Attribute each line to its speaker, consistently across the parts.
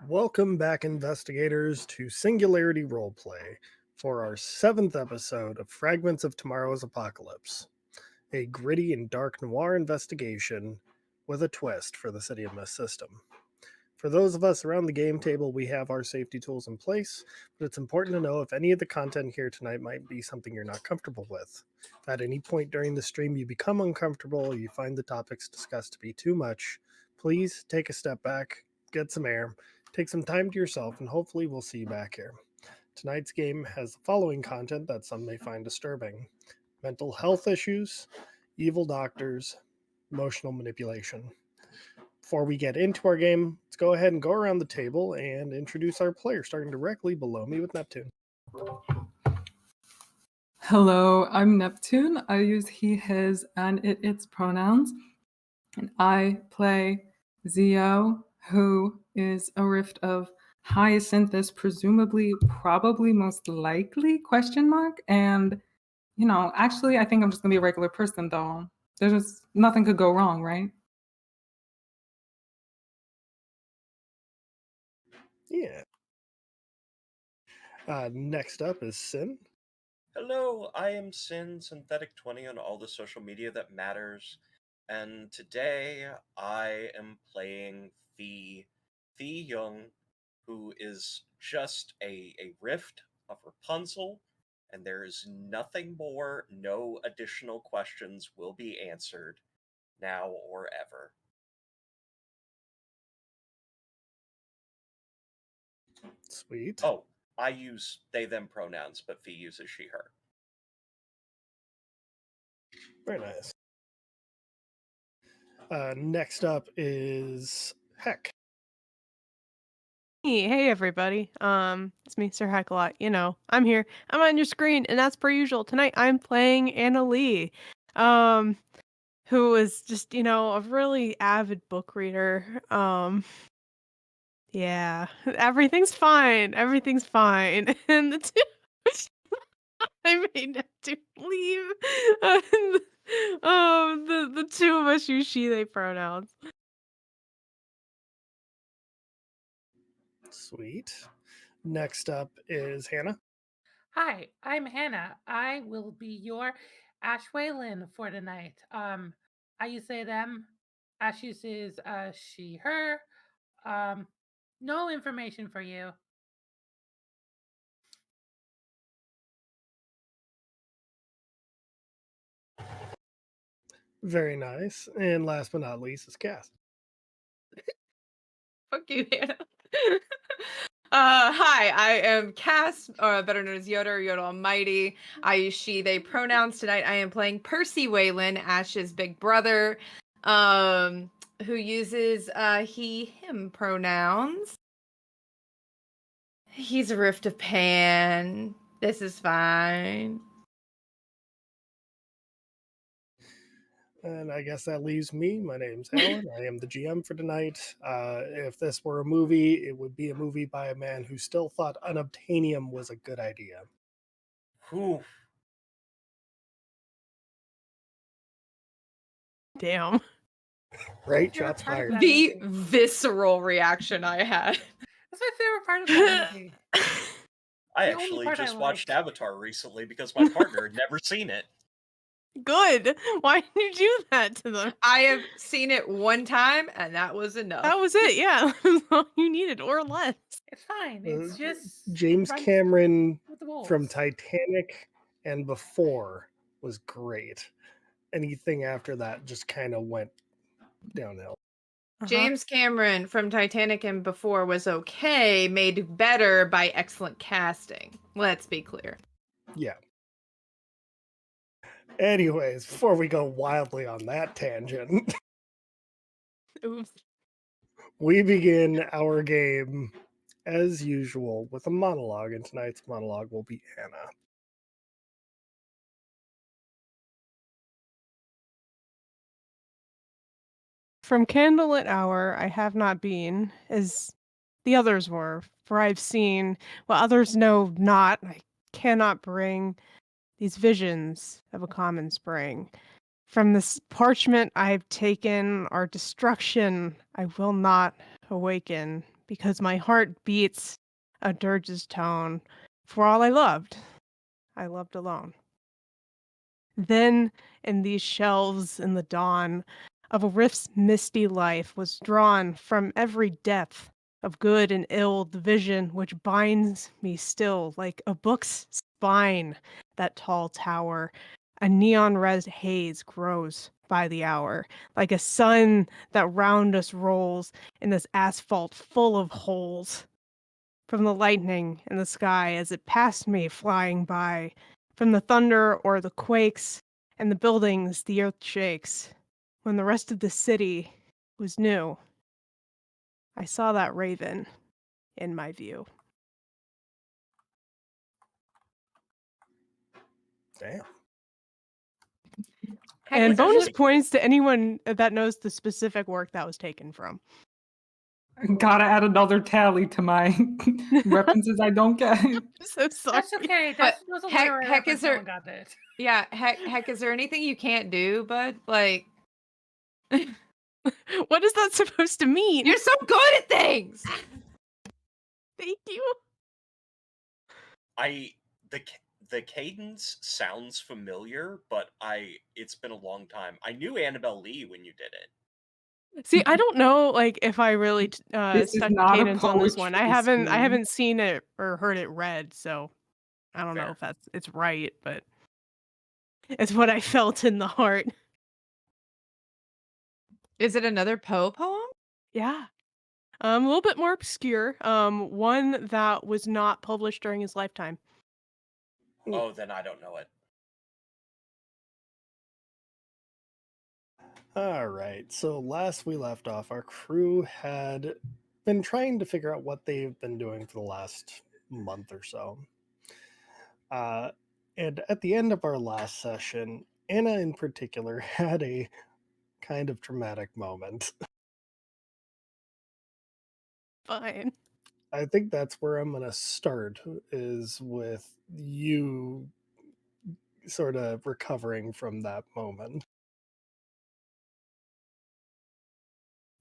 Speaker 1: Welcome back, investigators, to Singularity Roleplay for our 7th episode of Fragments of Tomorrow's Apocalypse, a gritty and dark noir investigation with a twist for the City of Mist system. For those of us around the game table, we have our safety tools in place, but it's important to know if any of the content here tonight might be something you're not comfortable with. If at any point during the stream you become uncomfortable or you find the topics discussed to be too much, please take a step back, get some air, take some time to yourself, and hopefully we'll see you back here. Tonight's game has the following content that some may find disturbing: mental health issues, evil doctors, emotional manipulation. Before we get into our game, let's go ahead and go around the table and introduce our player, starting directly below me with Neptune.
Speaker 2: Hello, I'm Neptune. I use he, his, and its pronouns. And I play Zio, who is a rift of Hyacinthus, presumably, probably, most likely, question mark. And, actually, I think I'm just going to be a regular person, though. There's just nothing could go wrong, right?
Speaker 1: Yeah. Next up is Sin.
Speaker 3: Hello, I am Sin, Synthetic20 on all the social media that matters, and today I am playing Fee Young, who is just a rift of Rapunzel, and there is nothing more, no additional questions will be answered, now or ever.
Speaker 1: Sweet.
Speaker 3: Oh, I use they, them pronouns, but Fee uses she, her.
Speaker 1: Very nice. Next up is Heck.
Speaker 4: Hey everybody. It's me, Sir Heckalot. I'm here. I'm on your screen, and as per usual, tonight I'm playing Anna Lee, who is just, a really avid book reader. Yeah, everything's fine. Everything's fine. And the two I made Neptune leave. The two of us use she, they pronouns.
Speaker 1: Sweet. Next up is Hannah.
Speaker 5: Hi, I'm Hannah. I will be your Ash Weylin for tonight. I use they, them. Ash uses she, her. No information for you.
Speaker 1: Very nice. And last but not least is Cass.
Speaker 2: Fuck you, Hannah. Hi, I am Cass, better known as Yoda or Yoda Almighty. I use she, they pronouns. Tonight I am playing Percy Weylin, Ash's big brother, who uses he, him pronouns. He's a rift of Pan. This is fine.
Speaker 1: And I guess that leaves me. My name's Alan. I am the GM for tonight. If this were a movie, it would be a movie by a man who still thought unobtainium was a good idea.
Speaker 3: Whew.
Speaker 4: Damn.
Speaker 1: Right?
Speaker 5: You're a
Speaker 1: Shots
Speaker 5: part of
Speaker 1: fired.
Speaker 5: that
Speaker 2: The
Speaker 5: movie.
Speaker 2: visceral reaction I had.
Speaker 5: That's my favorite part of that movie.
Speaker 3: I
Speaker 5: The only
Speaker 3: actually
Speaker 5: part I
Speaker 3: just watched
Speaker 5: liked.
Speaker 3: Avatar recently because my partner had never seen it.
Speaker 4: Good. Why did you do that to them?
Speaker 2: I have seen it one time, and that was enough.
Speaker 4: That was it, yeah. That's all you needed, or less.
Speaker 5: It's fine. It's just
Speaker 1: James
Speaker 5: runs
Speaker 1: Cameron
Speaker 5: with the wolves.
Speaker 1: from Titanic and before was great. Anything after that just kind of went downhill.
Speaker 2: James Cameron from Titanic and before was okay, made better by excellent casting. Let's be clear.
Speaker 1: Yeah. Anyways, before we go wildly on that tangent,
Speaker 4: Oops.
Speaker 1: we begin our game as usual with a monologue, and tonight's monologue will be Anna.
Speaker 4: From candlelit hour I have not been, as the others were, for I've seen what others know not. I cannot bring these visions of a common spring. From this parchment I have taken our destruction I will not awaken, because my heart beats a dirge's tone for all I loved alone. Then, in these shelves in the dawn of a rift's misty life, was drawn from every depth of good and ill the vision which binds me still like a book's spine, that tall tower. A neon red haze grows by the hour, like a sun that round us rolls in this asphalt full of holes. From the lightning in the sky as it passed me flying by, from the thunder or the quakes and the buildings the earth shakes. When the rest of the city was new, I saw that raven in my view.
Speaker 1: Damn.
Speaker 4: And
Speaker 5: Is there
Speaker 4: bonus
Speaker 5: any-
Speaker 4: points to anyone that knows the specific work that was taken from.
Speaker 2: Gotta add another tally to my references I don't get.
Speaker 4: I'm so sorry.
Speaker 5: That's okay.
Speaker 6: But
Speaker 5: Those a
Speaker 6: heck-
Speaker 5: literary
Speaker 6: heck
Speaker 5: reference.
Speaker 6: is
Speaker 5: No
Speaker 6: there-
Speaker 5: one got it.
Speaker 6: Yeah, heck, is there anything you can't do, bud? Like,
Speaker 4: What is that supposed to mean?
Speaker 6: you're so good at things!
Speaker 4: Thank you.
Speaker 3: The cadence sounds familiar, but it's been a long time. I knew Annabelle Lee when you did it.
Speaker 4: See, I don't know, like, if I really
Speaker 2: This is
Speaker 4: stuck the
Speaker 2: not a
Speaker 4: cadence on this one. I
Speaker 2: poetry
Speaker 4: haven't seen it or heard it read, so I don't know
Speaker 3: Fair.
Speaker 4: if it's right, but it's what I felt in the heart.
Speaker 6: Is it another Poe poem?
Speaker 4: Yeah. A little bit more obscure. One that was not published during his lifetime.
Speaker 3: Oh, then I don't know it.
Speaker 1: All right. So last we left off, our crew had been trying to figure out what they've been doing for the last month or so. And at the end of our last session, Anna in particular had a kind of traumatic moment.
Speaker 4: Fine.
Speaker 1: I think that's where I'm going to start, is with you sort of recovering from that moment.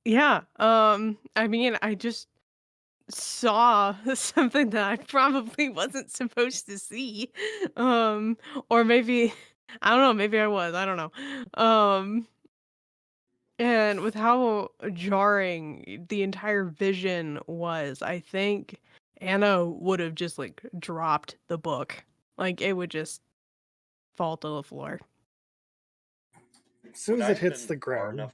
Speaker 4: Yeah. I mean, I just saw something that I probably wasn't supposed to see. Or maybe I don't know, maybe I was. I don't know. And with how jarring the entire vision was, I think Anna would have just like dropped the book. Like it would just fall to the floor.
Speaker 1: As soon
Speaker 3: Would
Speaker 1: as
Speaker 3: I
Speaker 1: it
Speaker 3: have
Speaker 1: hits
Speaker 3: been
Speaker 1: the
Speaker 3: far
Speaker 1: ground.
Speaker 3: enough?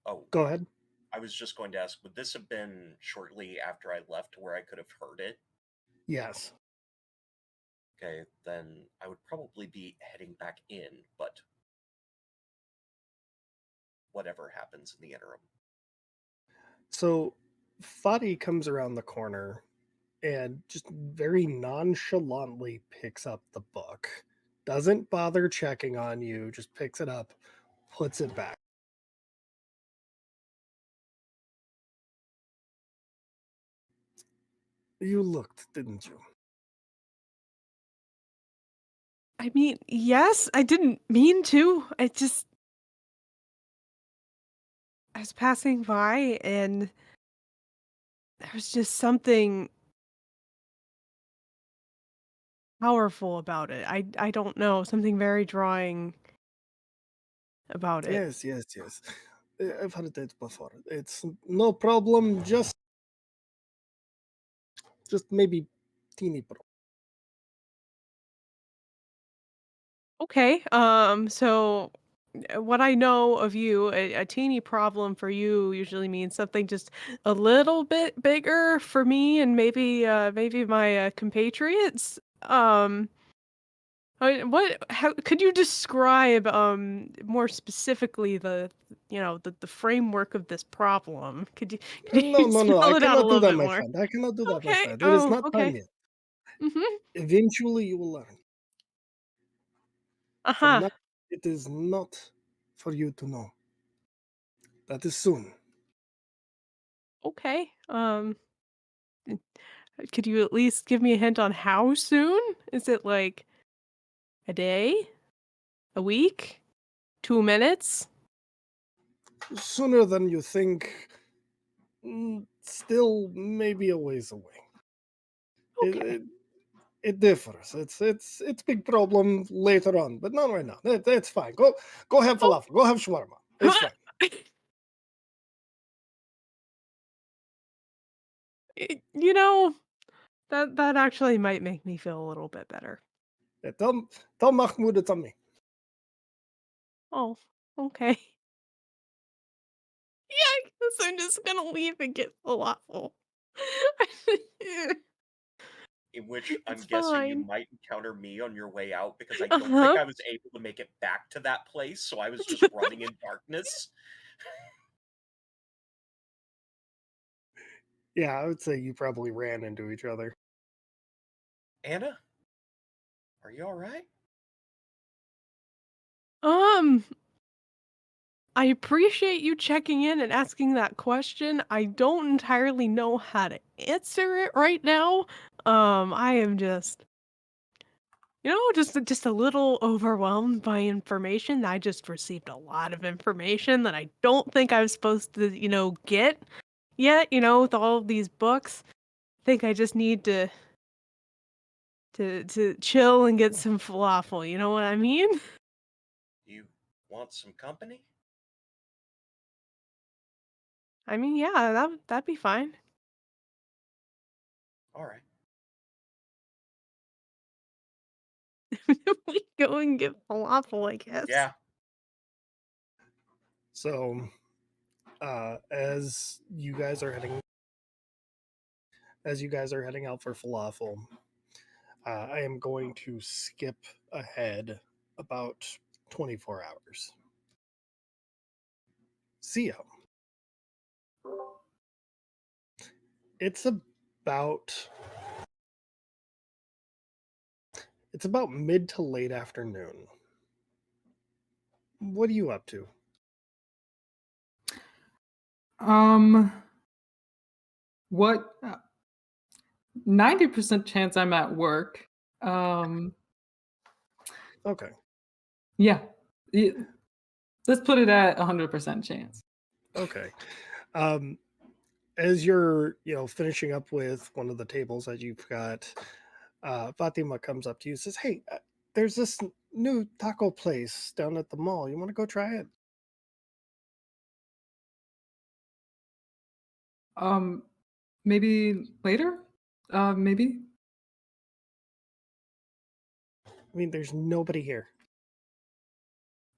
Speaker 3: Oh,
Speaker 1: Go ahead.
Speaker 3: I was just going to ask, would this have been shortly after I left where I could have heard it?
Speaker 1: Yes.
Speaker 3: Okay, then I would probably be heading back in, but whatever happens in the interim.
Speaker 1: So Fadi comes around the corner and just very nonchalantly picks up the book. Doesn't bother checking on you, just picks it up, puts it back. You looked, didn't you?
Speaker 4: I mean, yes, I didn't mean to. I was passing by and there was just something powerful about it. I don't know, something very drawing about it.
Speaker 1: Yes. I've heard it before. It's no problem, just maybe teeny problem.
Speaker 4: Okay. So what I know of you, a teeny problem for you usually means something just a little bit bigger for me and maybe my compatriots. How could you describe more specifically the framework of this problem? Could you
Speaker 1: No.
Speaker 4: spell
Speaker 1: I
Speaker 4: it out a
Speaker 1: cannot do
Speaker 4: little
Speaker 1: that,
Speaker 4: bit
Speaker 1: my
Speaker 4: more?
Speaker 1: friend. I cannot do that, my
Speaker 4: Okay.
Speaker 1: friend. It is
Speaker 4: Oh,
Speaker 1: not time
Speaker 4: okay.
Speaker 1: yet.
Speaker 4: Mm-hmm.
Speaker 1: Eventually, you will learn. For
Speaker 4: Uh-huh.
Speaker 1: now, it is not for you to know. That is soon.
Speaker 4: Okay. Could you at least give me a hint on how soon? Is it like a day? A week? 2 minutes?
Speaker 1: Sooner than you think. Still maybe a ways away. It,
Speaker 4: Okay.
Speaker 1: it, it differs. It's big problem later on, but not right now. That's fine. Go have
Speaker 4: Oh.
Speaker 1: falafel. Go have shawarma. It's fine.
Speaker 4: You know, that actually might make me feel a little bit better.
Speaker 1: Yeah, tell Mahmoud it's on me.
Speaker 4: Oh, okay. Yeah, I guess I'm just gonna leave and get falafel.
Speaker 3: In which I'm
Speaker 4: It's
Speaker 3: guessing you
Speaker 4: fine.
Speaker 3: might encounter me on your way out because I don't think
Speaker 4: Uh-huh.
Speaker 3: I was able to make it back to that place, so I was just running in darkness.
Speaker 1: Yeah, I would say you probably ran into each other.
Speaker 3: Anna, are you all right?
Speaker 4: Um, I appreciate you checking in and asking that question. I don't entirely know how to answer it right now. I am just, just a little overwhelmed by information. I just received a lot of information that I don't think I was supposed to, get yet, with all of these books. I think I just need to chill and get some falafel, you know what I mean?
Speaker 3: You want some company?
Speaker 4: I mean, yeah, that'd be fine.
Speaker 3: All right.
Speaker 4: We go and get falafel, I guess.
Speaker 3: Yeah.
Speaker 1: So, as you guys are heading out for falafel, I am going to skip ahead about 24 hours. See ya. It's about mid to late afternoon. What are you up to?
Speaker 2: What 90% chance I'm at work. Um
Speaker 1: Okay.
Speaker 2: yeah. Let's put it at 100% chance.
Speaker 1: Okay. Um, as you're, finishing up with one of the tables that you've got, Fatima comes up to you and says, "Hey, there's this new taco place down at the mall. You want to go try it?"
Speaker 2: Maybe later? Maybe.
Speaker 1: I mean, there's nobody here.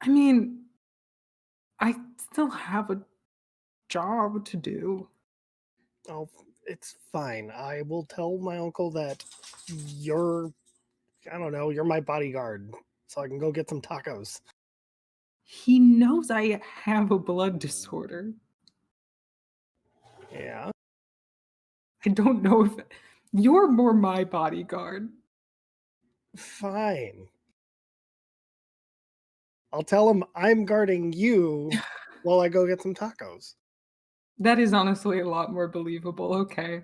Speaker 2: I mean, I still have a job to do.
Speaker 1: Oh, it's fine. I will tell my uncle that you're, I don't know, you're my bodyguard, so I can go get some tacos.
Speaker 2: He knows I have a blood disorder.
Speaker 1: Yeah,
Speaker 2: I don't know if you're more my bodyguard.
Speaker 1: fine. I'll tell him I'm guarding you while I go get some tacos.
Speaker 2: That is honestly a lot more believable. Okay.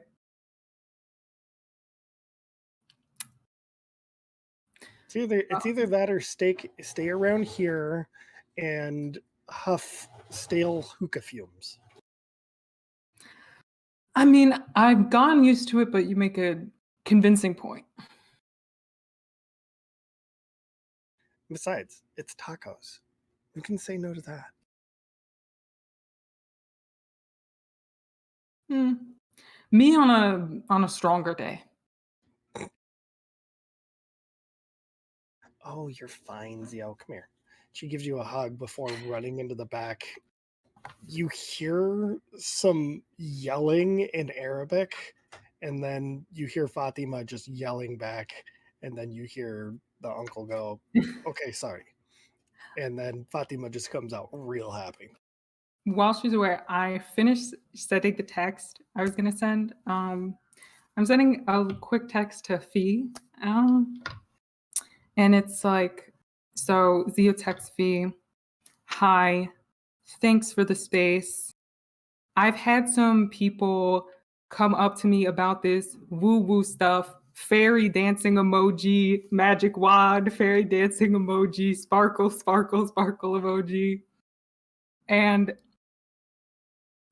Speaker 1: It's either that or stay around here and huff stale hookah fumes.
Speaker 2: I mean, I've gotten used to it, but you make a convincing point.
Speaker 1: Besides, it's tacos. You can say no to that.
Speaker 2: Hmm. Me on a stronger day.
Speaker 1: Oh, you're fine, Zio. Come here. She gives you a hug before running into the back. You hear some yelling in Arabic, and then you hear Fatima just yelling back, and then you hear the uncle go, "Okay, sorry." And then Fatima just comes out real happy.
Speaker 2: While she's away, I finished setting the text I was gonna send. I'm sending a quick text to Fee. And it's like, so Zio texts Fee, "Hi, thanks for the space. I've had some people come up to me about this woo-woo stuff. Fairy dancing emoji, magic wand, fairy dancing emoji, sparkle, sparkle, sparkle emoji. And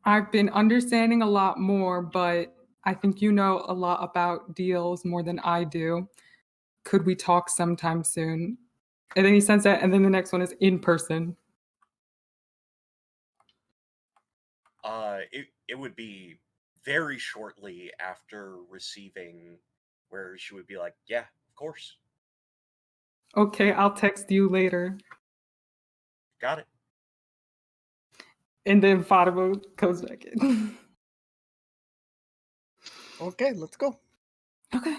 Speaker 2: I've been understanding a lot more, but I think you know a lot about deals more than I do. Could we talk sometime soon? And then he sends that, and then the next one is in person.
Speaker 3: It would be very shortly after receiving, where she would be like, "Yeah, of course,
Speaker 2: Okay, I'll text you later.
Speaker 3: got it."
Speaker 2: And then Fatima comes back in.
Speaker 1: Okay, let's go.
Speaker 2: Okay.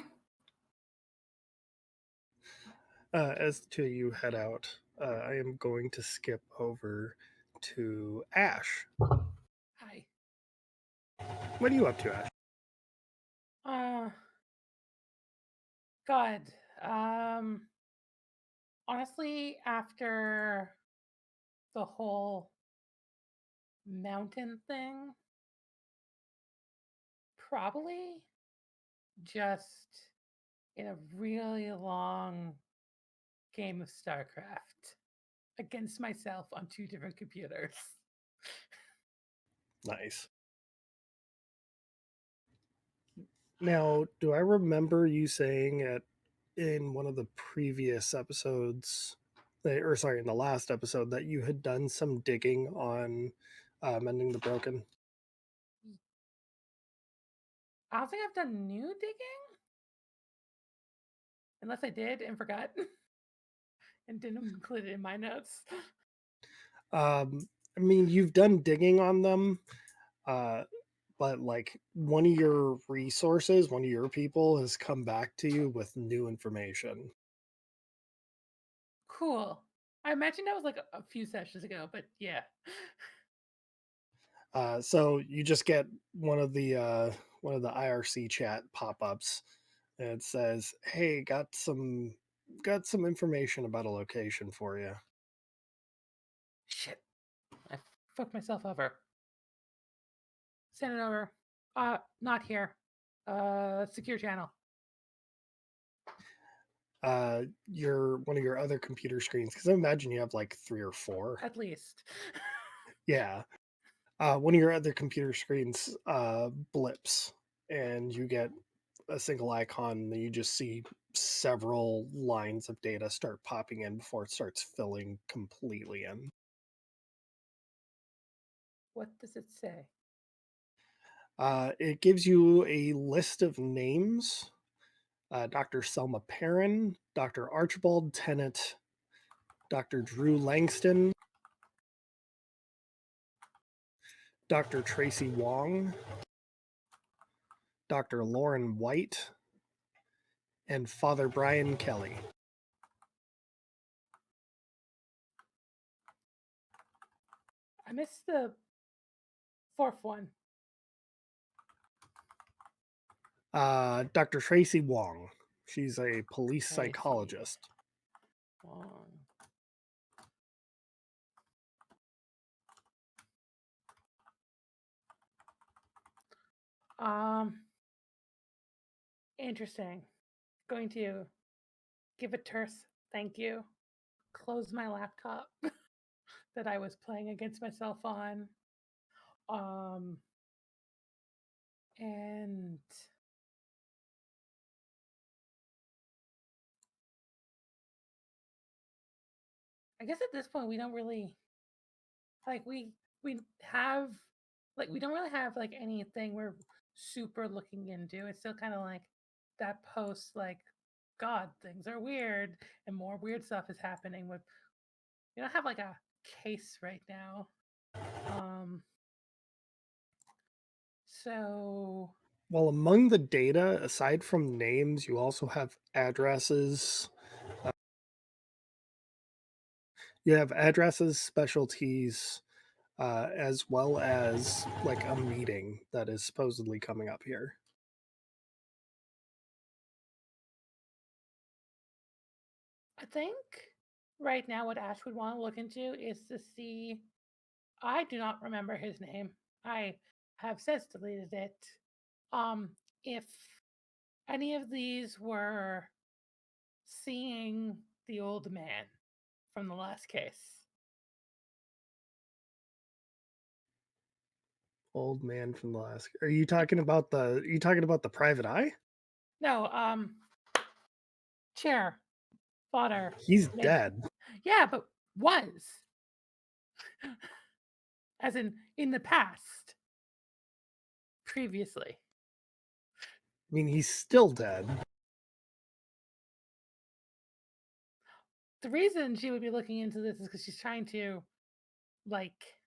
Speaker 1: As the two of you head out, I am going to skip over to Ash.
Speaker 5: Hi.
Speaker 1: What are you up to, Ash?
Speaker 5: Uh, God. Um, Honestly, after the whole mountain thing, probably just in a really long game of StarCraft against myself on 2 different computers.
Speaker 1: Nice. Now, do I remember you saying in one of the previous episodes, or sorry, in the last episode, that you had done some digging on mending the broken?
Speaker 5: I don't think I've done new digging, unless I did and forgot and didn't include it in my notes.
Speaker 1: I mean, you've done digging on them, uh, but like one of your resources, one of your people has come back to you with new information.
Speaker 5: Cool. I imagine that was like a few sessions ago, but yeah.
Speaker 1: So you just get one of the IRC chat pop-ups, and it says, "Hey, got some information about a location for you."
Speaker 5: Shit. I fucked myself over. Send it over. Not here. Secure channel.
Speaker 1: Your one of your other computer screens, because I imagine you have like 3 or 4.
Speaker 5: At least.
Speaker 1: Yeah. One of your other computer screens blips, and you get a single icon, and then you just see several lines of data start popping in before it starts filling completely in.
Speaker 5: What does it say?
Speaker 1: It gives you a list of names: Dr. Selma Perrin, Dr. Archibald Tennant, Dr. Drew Langston, Dr. Tracy Wong, Dr. Lauren White, and Father Brian Kelly.
Speaker 5: I missed the fourth one.
Speaker 1: Dr. Tracy Wong. She's a police
Speaker 5: Tracy.
Speaker 1: psychologist.
Speaker 5: Wong. Um, Interesting. Going to give a terse thank you. Close my laptop that I was playing against myself on. Um, and I guess at this point we don't really like we have like we don't really have like anything we're super looking into. It's still kind of like that post like God, things are weird and more weird stuff is happening with we don't have like a case right now. Um so
Speaker 1: Well, among the data, aside from names, you also have addresses. You have addresses, specialties, as well as like a meeting that is supposedly coming up here.
Speaker 5: I think right now what Ash would want to look into is to see I do not remember his name. I have since deleted it. Um if any of these were seeing the old man from the last case.
Speaker 1: Old man from the last. Are you talking about the? Are you talking about the private eye?
Speaker 5: No, chair, fodder.
Speaker 1: He's
Speaker 5: Mid.
Speaker 1: dead.
Speaker 5: Yeah, but was. As in the past. Previously.
Speaker 1: I mean, he's still dead.
Speaker 5: The reason she would be looking into this is because she's trying to, like,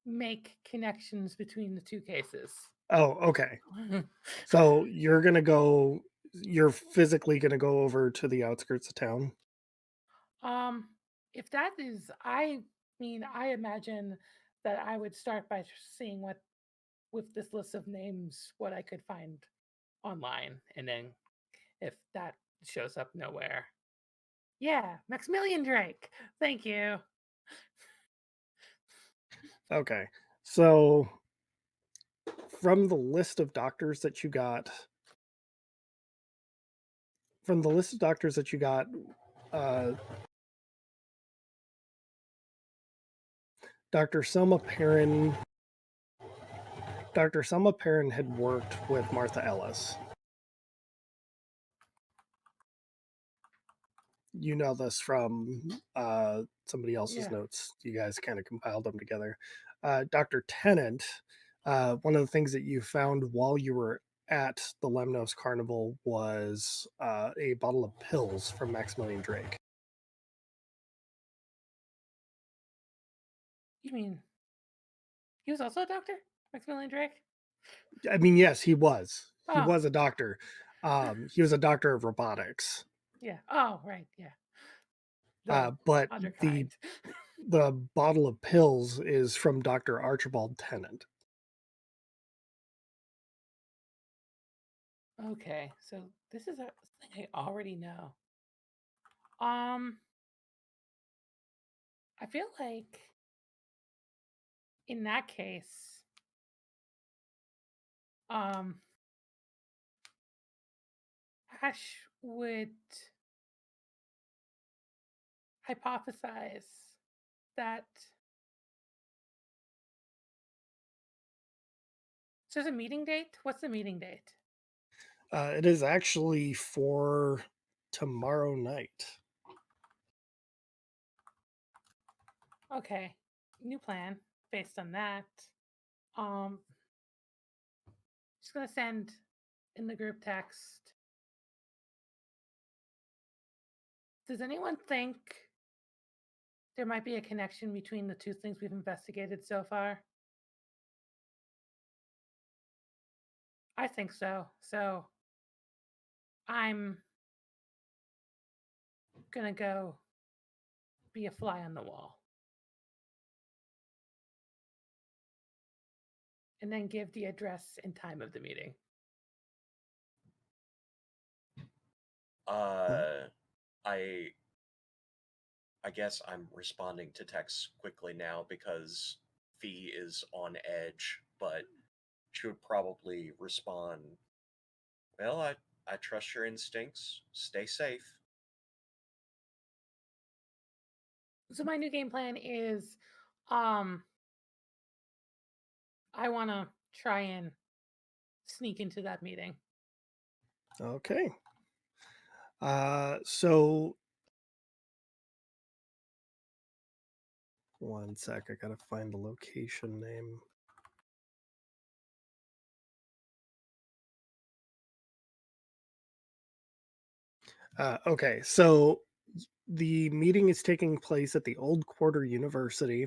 Speaker 5: make connections between the two cases.
Speaker 1: Oh, okay. So you're gonna go. You're physically gonna go over to the outskirts of town.
Speaker 5: If that is, I mean, I imagine that I would start by seeing what, with this list of names, what I could find online, and then if that shows up nowhere, yeah, Maximilian Drake. Thank you.
Speaker 1: Okay. So from the list of doctors that you got, uh, Dr. Selma Perrin. Dr. Selma Perrin had worked with Martha Ellis. You know this from somebody else's
Speaker 5: Yeah.
Speaker 1: notes. You guys kind of compiled them together. Dr. Tennant, one of the things that you found while you were at the Lemnos Carnival was a bottle of pills from Maximilian Drake.
Speaker 5: You mean he was also a doctor, Maximilian Drake?
Speaker 1: I mean, yes, he was. He
Speaker 5: Oh,
Speaker 1: was a doctor. He was a doctor of robotics.
Speaker 5: yeah. Oh, right. Yeah. The
Speaker 1: But
Speaker 5: other
Speaker 1: the
Speaker 5: kind.
Speaker 1: the bottle of pills is from Dr. Archibald Tennant.
Speaker 5: Okay, so this is a thing I already know. Um, I feel like in that case, um, Ash would hypothesize that. So there's a meeting date? What's the meeting date?
Speaker 1: It is actually for tomorrow night.
Speaker 5: Okay, new plan based on that. Um, just gonna send in the group text. Does anyone think there might be a connection between the two things we've investigated so far? I think so. So I'm gonna go be a fly on the wall and then give the address and time of the meeting.
Speaker 3: I I guess I'm responding to texts quickly now because Fee is on edge, but she would probably respond, "Well, I trust your instincts. Stay safe."
Speaker 5: So my new game plan is um I want to try and sneak into that meeting.
Speaker 1: Okay. So one sec, I gotta find the location name. Okay, so the meeting is taking place at the Old Quarter University,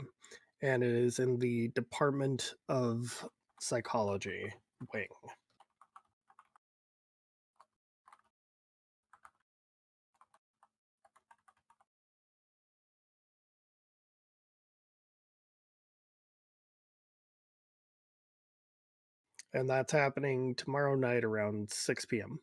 Speaker 1: and it is in the Department of Psychology wing. And that's happening tomorrow night around 6 p.m.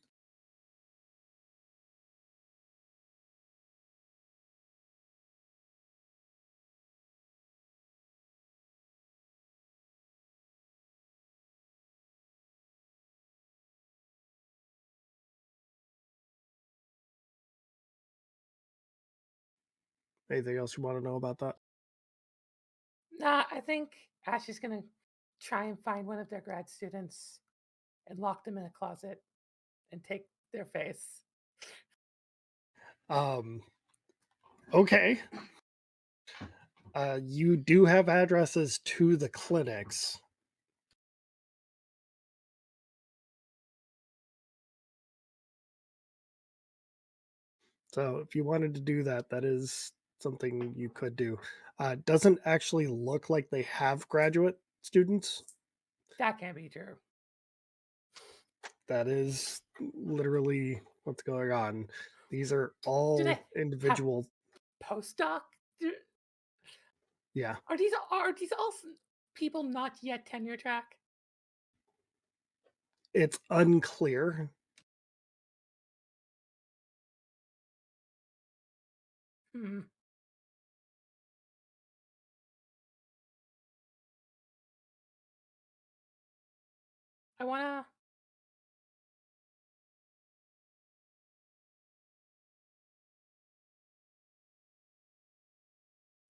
Speaker 1: Anything else you want to know about that?
Speaker 5: Nah, I think Ash is gonna try and find one of their grad students and lock them in a closet and take their face.
Speaker 1: Okay. You do have addresses to the clinics. So if you wanted to do that, that is something you could do. Doesn't actually look like they have graduate students.
Speaker 5: That can't be true.
Speaker 1: That is literally what's going on. These are
Speaker 5: Do
Speaker 1: all
Speaker 5: they have
Speaker 1: individual.
Speaker 5: postdoc?
Speaker 1: Yeah,
Speaker 5: Are these all people not yet tenure track?
Speaker 1: it's unclear.
Speaker 5: Hmm. I wanna.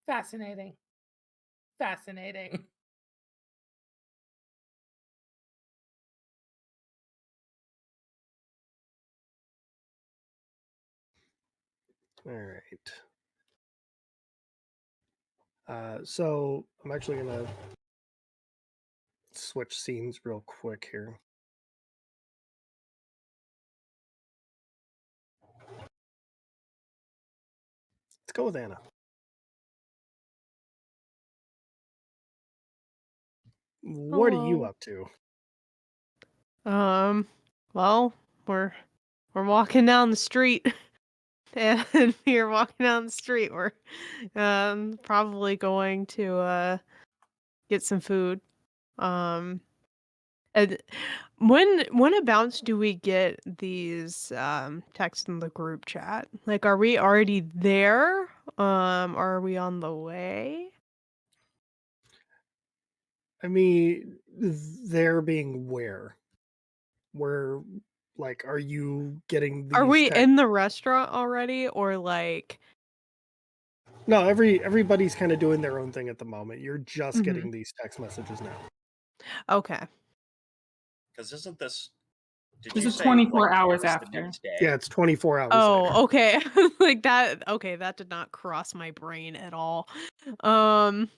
Speaker 5: Fascinating. Fascinating.
Speaker 1: All right. So I'm actually gonna switch scenes real quick here. Let's go with Anna. What are you
Speaker 4: Hello.
Speaker 1: up to?
Speaker 4: Well, we're walking down the street, and we're walking down the street. We're probably going to get some food. Um, and when do we get these texts in the group chat? Like, are we already there? Are we on the way?
Speaker 1: I mean, they're being where? Where, like, are you getting
Speaker 4: Are
Speaker 1: these
Speaker 4: we
Speaker 1: text?
Speaker 4: in the restaurant already, or like?
Speaker 1: No, everybody's kind of doing their own thing at the moment. You're just
Speaker 4: Mhm.
Speaker 1: getting these text messages now.
Speaker 4: Okay.
Speaker 3: Because isn't this? Did
Speaker 2: This
Speaker 3: you
Speaker 2: is
Speaker 3: say like
Speaker 2: 24 hours
Speaker 3: it's the
Speaker 2: after.
Speaker 3: next day?
Speaker 1: Yeah, it's 24 hours later.
Speaker 4: Oh, okay. Like that. Okay, that did not cross my brain at all. Um,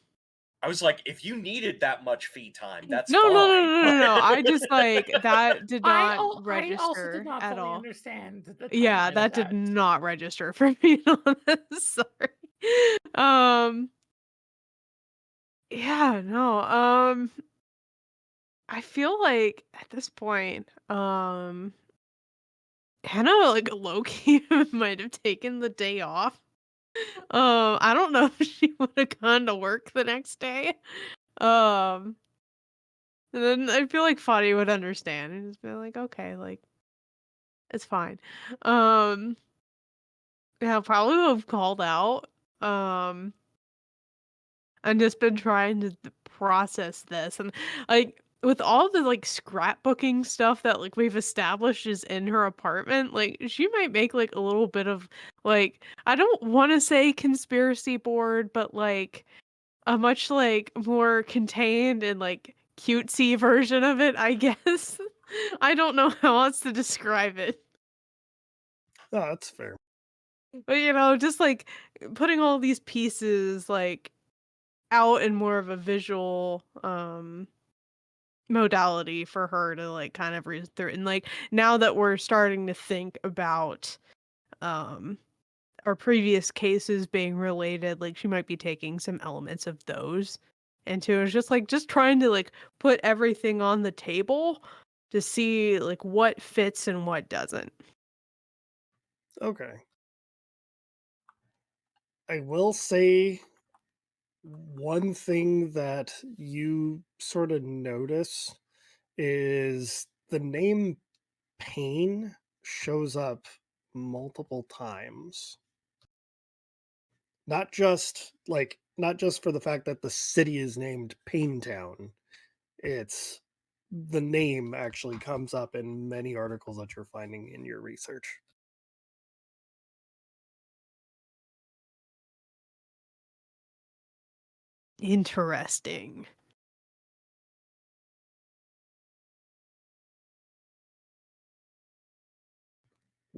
Speaker 3: I was like, if you needed that much fee time, that's
Speaker 4: no, no, no,
Speaker 3: fine.
Speaker 4: no, no, no. I just like that did not
Speaker 5: I also did
Speaker 4: register
Speaker 5: not
Speaker 4: at
Speaker 5: fully
Speaker 4: all.
Speaker 5: understand the
Speaker 4: Yeah,
Speaker 5: timing of
Speaker 4: that did
Speaker 5: that.
Speaker 4: not register for me. Sorry. Um, yeah, no. I feel like at this point, Hannah like low key might have taken the day off. I don't know if she would have gone to work the next day. Um, and then I feel like Fadi would understand and just be like, okay, like it's fine. Um, yeah, probably would have called out. Um, and just been trying to process this and like with all the like scrapbooking stuff that like we've established is in her apartment, like she might make like a little bit of like I don't want to say conspiracy board, but like a much, like, more contained and, like, cutesy version of it, I guess. I don't know how else to describe it.
Speaker 1: Oh, that's fair.
Speaker 4: But, just, like, putting all these pieces, like, out in more of a visual, modality for her to, like, kind of read through. And, like, now that we're starting to think about, um our previous cases being related, like she might be taking some elements of those into it. It's just trying to like put everything on the table to see like what fits and what doesn't.
Speaker 1: Okay. I will say one thing that you sort of notice is the name Pain shows up multiple times. Not just for the fact that the city is named Paintown. It's the name actually comes up in many articles that you're finding in your research.
Speaker 4: Interesting.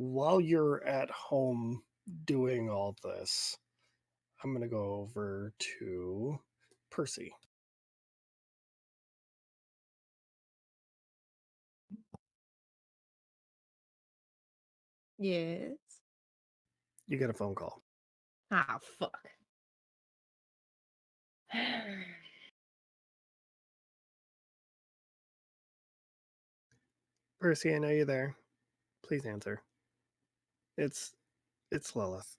Speaker 1: while you're at home doing all this, I'm going to go over to Percy.
Speaker 6: Yes.
Speaker 1: You get a phone call.
Speaker 6: Ah, fuck.
Speaker 1: Percy, I know you're there. Please answer. It's Lilith.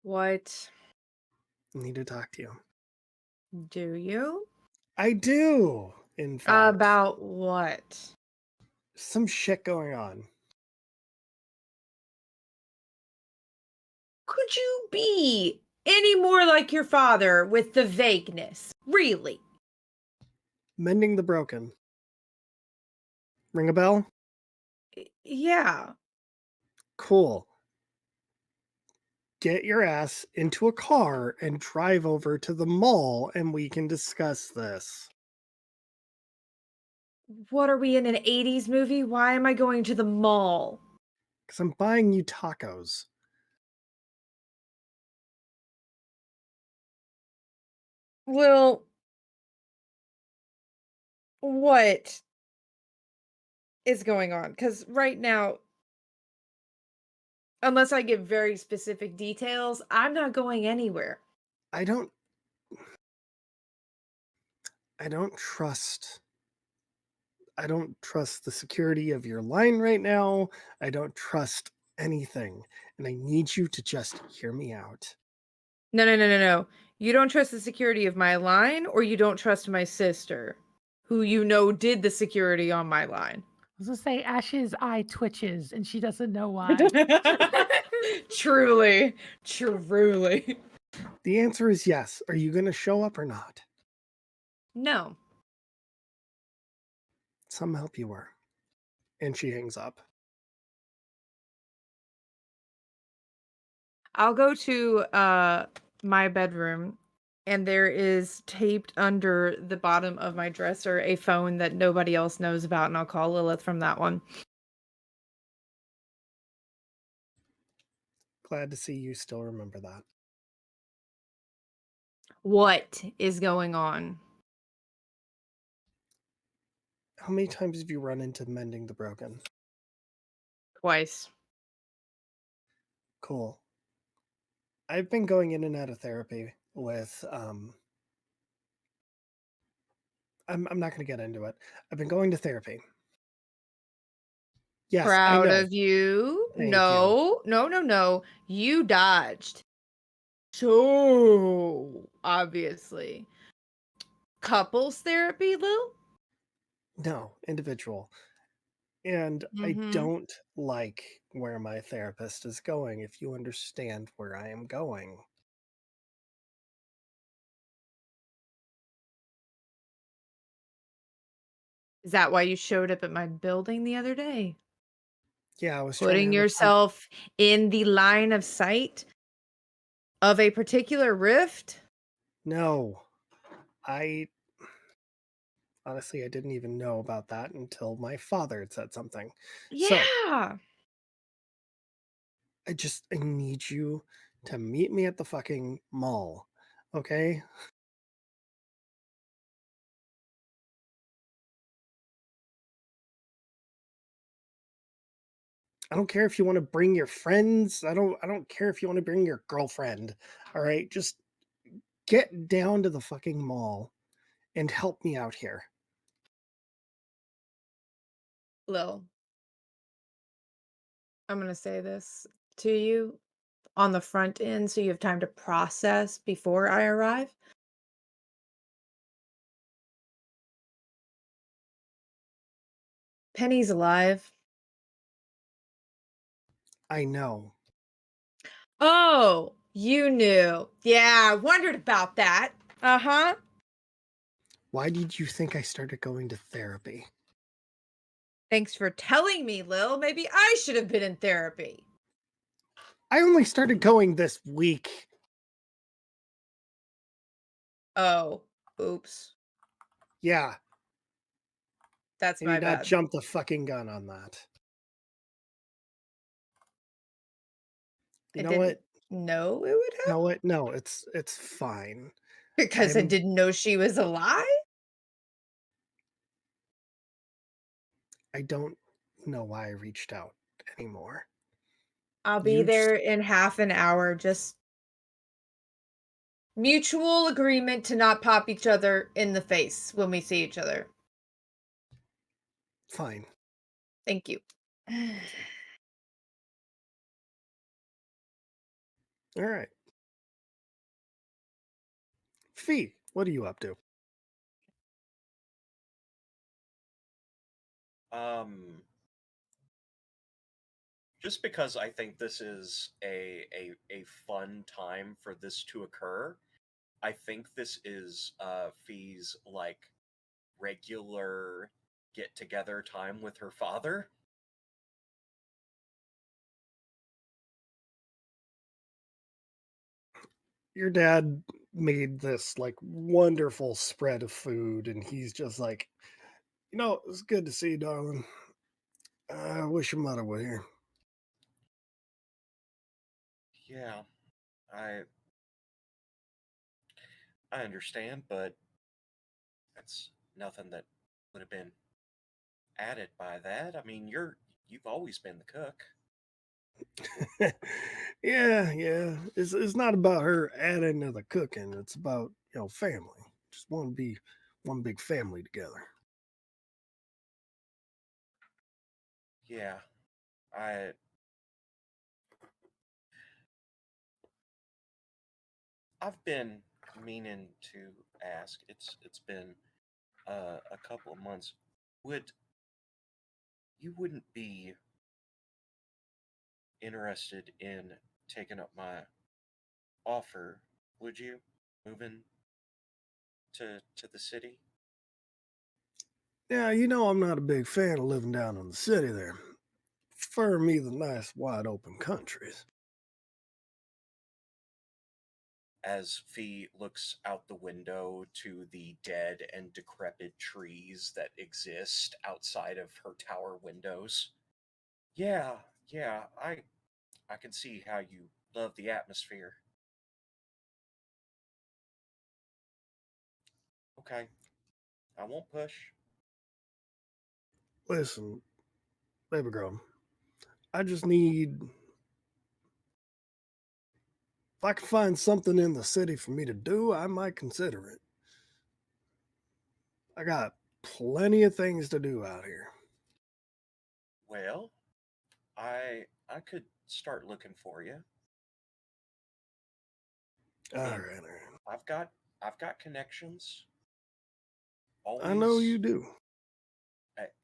Speaker 6: What
Speaker 1: I need to talk to you.
Speaker 6: do you?
Speaker 1: I do, in fact.
Speaker 6: About what?
Speaker 1: Some shit going on.
Speaker 6: Could you be any more like your father with the vagueness? Really?
Speaker 1: Mending the broken. Ring a bell?
Speaker 6: Yeah.
Speaker 1: Cool. Get your ass into a car and drive over to the mall and we can discuss this.
Speaker 6: What are we in an 80s movie? Why am I going to the mall?
Speaker 1: Because I'm buying you tacos.
Speaker 6: Well, what is going on? Because right now, unless I give very specific details, I'm not going anywhere.
Speaker 1: I don't trust the security of your line right now. I don't trust anything. And I need you to just hear me out.
Speaker 6: No. You don't trust the security of my line, or you don't trust my sister, who you know did the security on my line.
Speaker 5: I was gonna say Ash's eye twitches and she doesn't know why.
Speaker 6: Truly.
Speaker 1: The answer is yes. Are you going to show up or not?
Speaker 6: No.
Speaker 1: Some help you were. And she hangs up.
Speaker 6: I'll go to my bedroom, and there is taped under the bottom of my dresser a phone that nobody else knows about, and I'll call Lilith from that one.
Speaker 1: Glad to see you still remember that.
Speaker 6: What is going on?
Speaker 1: How many times have you run into mending the broken?
Speaker 6: Twice.
Speaker 1: Cool. I've been going in and out of therapy with I'm not going to get into it. I've been going to therapy. Yes,
Speaker 6: Proud
Speaker 1: I know.
Speaker 6: of you.
Speaker 1: Thank
Speaker 6: No. You dodged. So obviously. Couples therapy, Lil?
Speaker 1: No, individual. And I don't like where my therapist is going, if you understand where I am going.
Speaker 6: Is that why you showed up at my building the other day?
Speaker 1: Yeah, I was trying to
Speaker 6: Putting
Speaker 1: have a
Speaker 6: yourself in the line of sight of a particular rift?
Speaker 1: No. Honestly, I didn't even know about that until my father had said something. So,
Speaker 6: Yeah.
Speaker 1: I need you to meet me at the fucking mall. Okay? I don't care if you want to bring your friends. I don't care if you want to bring your girlfriend. All right? Just get down to the fucking mall and help me out here.
Speaker 6: Lil, I'm going to say this to you on the front end so you have time to process before I arrive. Penny's alive.
Speaker 1: I know.
Speaker 6: Oh, you knew. Yeah, I wondered about that. Uh-huh.
Speaker 1: Why did you think I started going to therapy?
Speaker 6: Thanks for telling me, Lil. Maybe I should have been in therapy.
Speaker 1: I only started going this week.
Speaker 6: Oh, oops.
Speaker 1: Yeah.
Speaker 6: That's
Speaker 1: You
Speaker 6: my
Speaker 1: did not
Speaker 6: bad.
Speaker 1: jump the fucking gun on that. You
Speaker 6: I
Speaker 1: know
Speaker 6: didn't
Speaker 1: what?
Speaker 6: know it would
Speaker 1: You
Speaker 6: happen
Speaker 1: know what? No, it's fine.
Speaker 6: because I
Speaker 1: I'm
Speaker 6: didn't know she was alive.
Speaker 1: I don't know why I reached out anymore.
Speaker 6: I'll be
Speaker 1: You
Speaker 6: there
Speaker 1: just
Speaker 6: in half an hour. Just mutual agreement to not pop each other in the face when we see each other.
Speaker 1: fine.
Speaker 6: Thank you.
Speaker 1: All right. Fee, what are you up to?
Speaker 3: Um, just because I think this is a fun time for this to occur, I think this is Fee's like regular get together time with her father.
Speaker 1: Your dad made this like wonderful spread of food, and he's just like, it's good to see you, darling. I wish your mother were here.
Speaker 3: Yeah, I I understand, but that's nothing that would have been added by that. I mean, you've always been the cook.
Speaker 1: Yeah. It's not about her adding to the cooking. It's about family. Just want to be one big family together.
Speaker 3: Yeah, I I've been meaning to ask. It's been a couple of months. Would you wouldn't be interested in taking up my offer, would you? Moving to the city?
Speaker 1: Yeah, I'm not a big fan of living down in the city there. Prefer me the nice, wide open countries.
Speaker 3: As Fee looks out the window to the dead and decrepit trees that exist outside of her tower windows. Yeah, yeah, I can see how you love the atmosphere. Okay, I won't push.
Speaker 1: Listen, baby girl, I just need. If I can find something in the city for me to do, I might consider it. I got plenty of things to do out here.
Speaker 3: Well, I could start looking for you. I
Speaker 1: All
Speaker 3: mean,
Speaker 1: right, all right.
Speaker 3: I've got I've got connections.
Speaker 1: I know
Speaker 3: Always
Speaker 1: you do.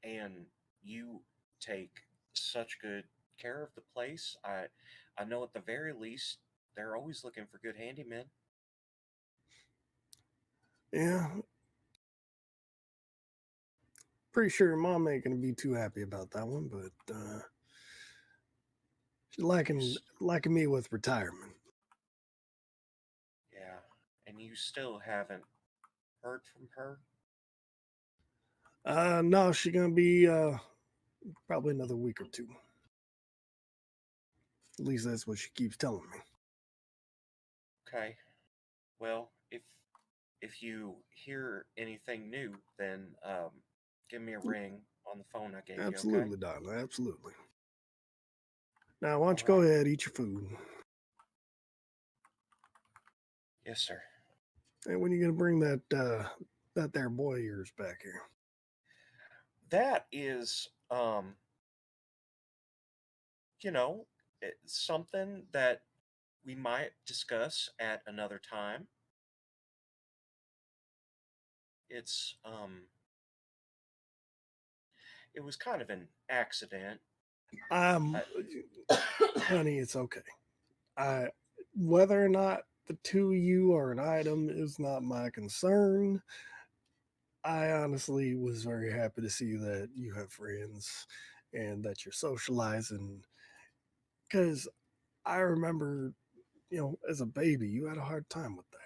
Speaker 3: and you take such good care of the place. I know at the very least they're always looking for good handymen.
Speaker 1: Yeah, pretty sure your mom ain't gonna be too happy about that one, but she's
Speaker 3: You
Speaker 1: liking me with retirement.
Speaker 3: yeah, and you still haven't heard from her.
Speaker 1: No, she's gonna be probably another week or two. At least that's what she keeps telling me.
Speaker 3: Okay. Well, if you hear anything new, then give me a ring on the phone I gave you. Okay.
Speaker 1: Absolutely, darling. Absolutely. Now, why don't
Speaker 3: All
Speaker 1: you go
Speaker 3: right.
Speaker 1: ahead, eat your food?
Speaker 3: Yes, sir.
Speaker 1: And when you gonna bring that there boy of yours back here?
Speaker 3: That is you know, something that we might discuss at another time. It's it was kind of an accident.
Speaker 1: Um,
Speaker 3: I,
Speaker 1: honey, it's okay. I Whether or not the two of you are an item is not my concern. I honestly was very happy to see that you have friends and that you're socializing because I remember, as a baby, you had a hard time with that.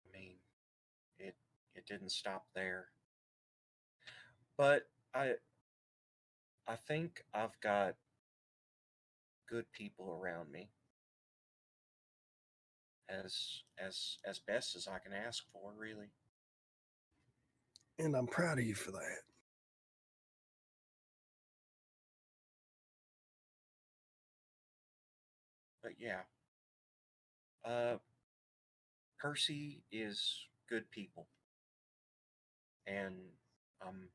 Speaker 3: I mean, it it didn't stop there. But I think I've got good people around me as best as I can ask for, really.
Speaker 1: And I'm proud of you for that.
Speaker 3: But yeah, Percy is good people, and I'm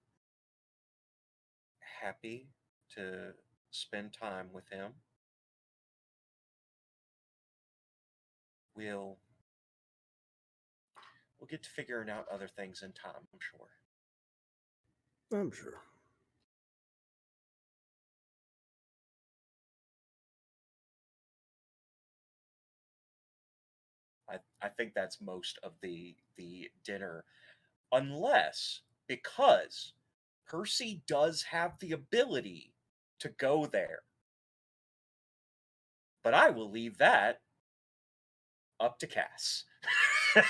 Speaker 3: happy to spend time with him. We'll get to figuring out other things in time, I'm sure.
Speaker 1: I'm sure.
Speaker 3: I think that's most of the dinner, unless because Percy does have the ability to go there. But I will leave that up to Cass.
Speaker 1: Just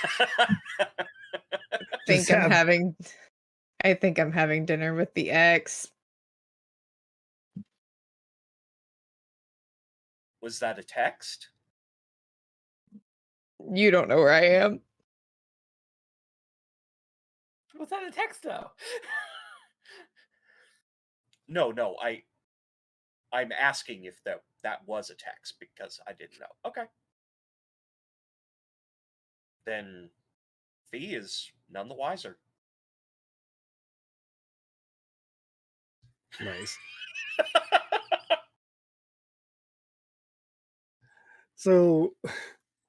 Speaker 6: think I'm
Speaker 1: have
Speaker 6: having I think I'm having dinner with the ex.
Speaker 3: Was that a text?
Speaker 6: You don't know where I am.
Speaker 5: Was that a text though?
Speaker 3: No, I'm asking if that was a text because I didn't know. Okay. Then Fee is none the wiser.
Speaker 1: nice. So,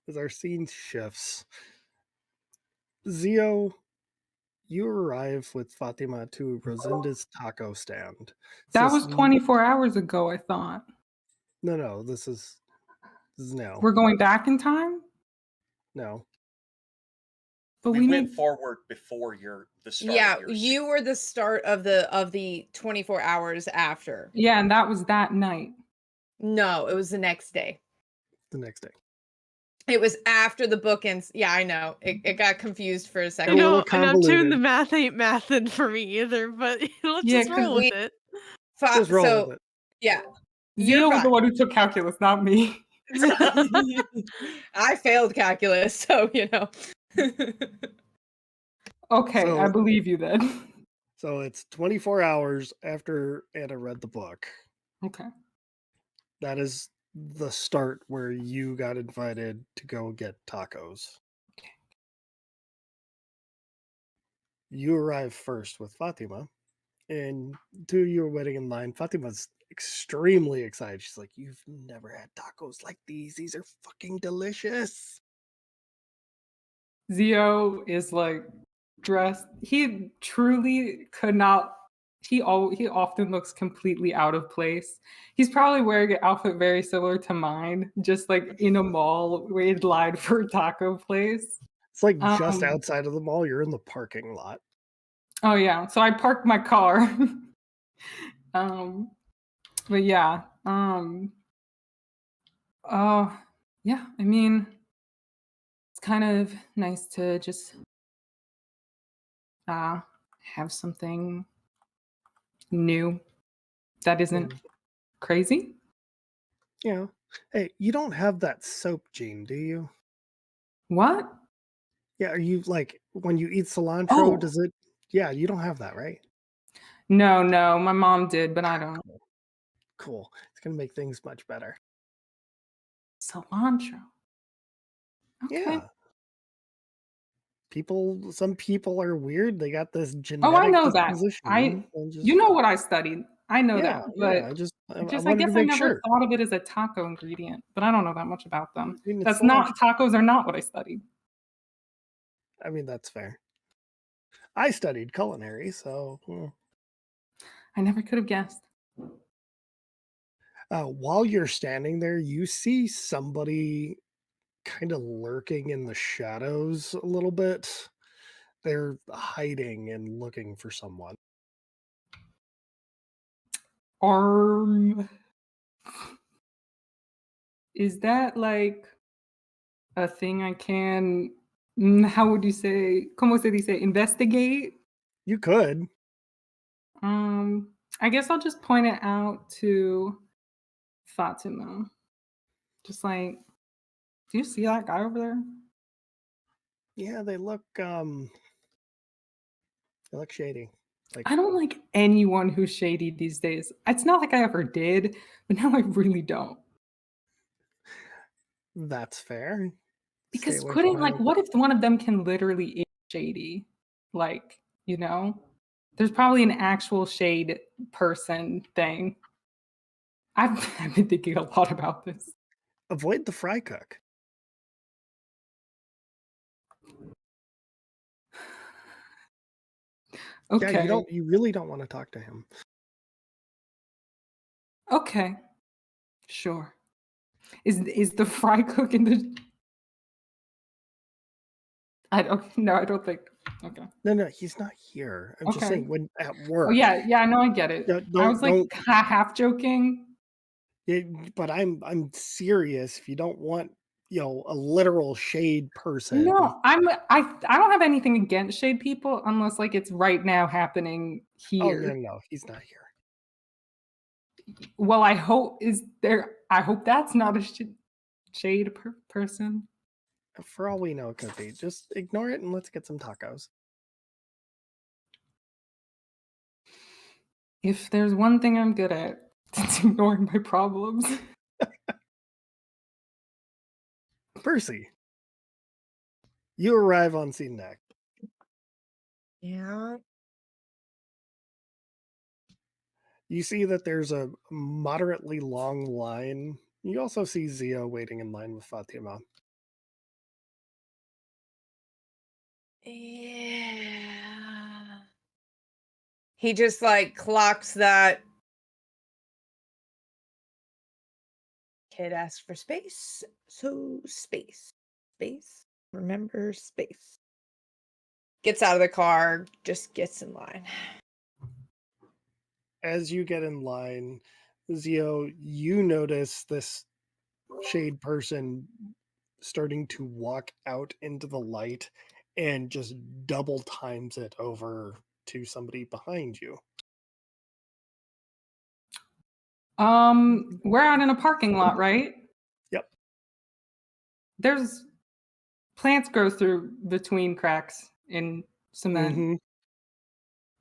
Speaker 1: as our scene shifts, Zio, you arrive with Fatima to Rosinda's taco stand. It's
Speaker 2: That
Speaker 1: this
Speaker 2: was 24 hours ago, I thought.
Speaker 1: no, this is now.
Speaker 2: We're going back in time?
Speaker 1: No.
Speaker 2: But
Speaker 3: We
Speaker 2: we
Speaker 3: went
Speaker 2: need
Speaker 3: forward before the start
Speaker 6: Yeah,
Speaker 3: of your
Speaker 6: you
Speaker 3: scene.
Speaker 6: were the start of the 24 hours after.
Speaker 2: Yeah, and that was that night.
Speaker 6: No, it was the next day.
Speaker 1: The next day.
Speaker 6: It was after the bookends. Yeah, I know. It got confused for a
Speaker 1: A
Speaker 6: second.
Speaker 1: little
Speaker 4: Neptune,
Speaker 1: convoluted.
Speaker 4: the math ain't mathin' for me either, but let's
Speaker 2: Yeah,
Speaker 4: just roll
Speaker 2: 'cause
Speaker 4: with it.
Speaker 1: Just roll
Speaker 6: So,
Speaker 1: with it.
Speaker 6: yeah, you're
Speaker 2: Zio was the
Speaker 6: fine.
Speaker 2: one who took calculus, not me.
Speaker 6: I failed calculus, so you know.
Speaker 2: Okay, I
Speaker 1: So,
Speaker 2: believe you then.
Speaker 1: so it's 24 hours after Anna read the book.
Speaker 2: Okay.
Speaker 1: That is the start where you got invited to go get tacos. You arrive first with Fatima, and to your wedding in line, Fatima's extremely excited. She's like, "You've never had tacos like these. These are fucking delicious."
Speaker 2: Zio is like dressed. He truly could not. He often looks completely out of place. He's probably wearing an outfit very similar to mine, just like in a mall where he lied for a taco place.
Speaker 1: It's like just
Speaker 2: Um,
Speaker 1: outside of the mall. You're in the parking lot.
Speaker 2: Oh yeah, so I parked my car. But yeah, oh yeah. I mean, it's kind of nice to just have something new that isn't
Speaker 1: Mm,
Speaker 2: crazy.
Speaker 1: yeah. Hey, you don't have that soap gene, do you?
Speaker 2: What?
Speaker 1: Yeah. Are you like when you eat cilantro?
Speaker 2: Oh
Speaker 1: Does it? Yeah, you don't have that, right?
Speaker 2: no, my mom did, but I don't.
Speaker 1: Cool. It's gonna make things much better.
Speaker 2: Cilantro. Okay.
Speaker 1: Yeah. Some people are weird. They got this
Speaker 2: Oh, I
Speaker 1: genetic
Speaker 2: know that.
Speaker 1: disposition. And
Speaker 2: You know what I studied. I know
Speaker 1: yeah,
Speaker 2: that,
Speaker 1: yeah.
Speaker 2: but
Speaker 1: I
Speaker 2: I
Speaker 1: wanted to
Speaker 2: guess I
Speaker 1: make
Speaker 2: never
Speaker 1: sure.
Speaker 2: thought of it as a taco ingredient. But I don't know that much about
Speaker 1: I
Speaker 2: them.
Speaker 1: mean, it's
Speaker 2: That's not
Speaker 1: cilantro.
Speaker 2: tacos are not what I studied.
Speaker 1: I mean, that's fair. I studied culinary, so
Speaker 2: I never could have guessed.
Speaker 1: while you're standing there, you see somebody kind of lurking in the shadows a little bit. They're hiding and looking for someone.
Speaker 2: Arm. Is that like a thing I can? How would you say? ¿Cómo se dice? Investigate.
Speaker 1: You could.
Speaker 2: I guess I'll just point it out to Fatima. Just like, do you see that guy over there?
Speaker 1: Yeah, they look shady. Like,
Speaker 2: I don't like anyone who's shady these days. It's not like I ever did, but now I really don't.
Speaker 1: that's fair. Stay
Speaker 2: Because
Speaker 1: away
Speaker 2: couldn't,
Speaker 1: from
Speaker 2: like,
Speaker 1: him.
Speaker 2: what if one of them can literally is shady? Like, you know? There's probably an actual shade person thing. I've been thinking a lot about this.
Speaker 1: Avoid the fry cook.
Speaker 2: Okay.
Speaker 1: Yeah, you really don't want to talk to him.
Speaker 2: Okay. Sure. Is the fry cook in the I don't think. Okay.
Speaker 1: No, he's not here. I'm just saying
Speaker 2: Okay.
Speaker 1: when at
Speaker 2: Oh
Speaker 1: work.
Speaker 2: yeah, no, I get it. I was like
Speaker 1: Don't
Speaker 2: half joking.
Speaker 1: but I'm serious. If you don't want, a literal shade person.
Speaker 2: No, I don't have anything against shade people unless like it's right now happening
Speaker 1: Oh
Speaker 2: here.
Speaker 1: no, he's not here.
Speaker 2: Well, I hope that's not a shade person.
Speaker 1: For all we know, it could be. Just ignore it and let's get some tacos.
Speaker 2: If there's one thing I'm good at, it's ignoring my problems.
Speaker 1: Percy, you arrive on scene next.
Speaker 6: Yeah.
Speaker 1: You see that there's a moderately long line. You also see Zia waiting in line with Fatima.
Speaker 6: Yeah. He just like clocks that kid asked for space, so space. Remember space. Gets out of the car, just gets in line.
Speaker 1: As you get in line, Zio, you notice this shade person starting to walk out into the light and just double times it over to somebody behind you.
Speaker 2: We're out in a parking lot, right?
Speaker 1: Yep.
Speaker 2: There's plants grow through between cracks in cement.
Speaker 1: Mm-hmm.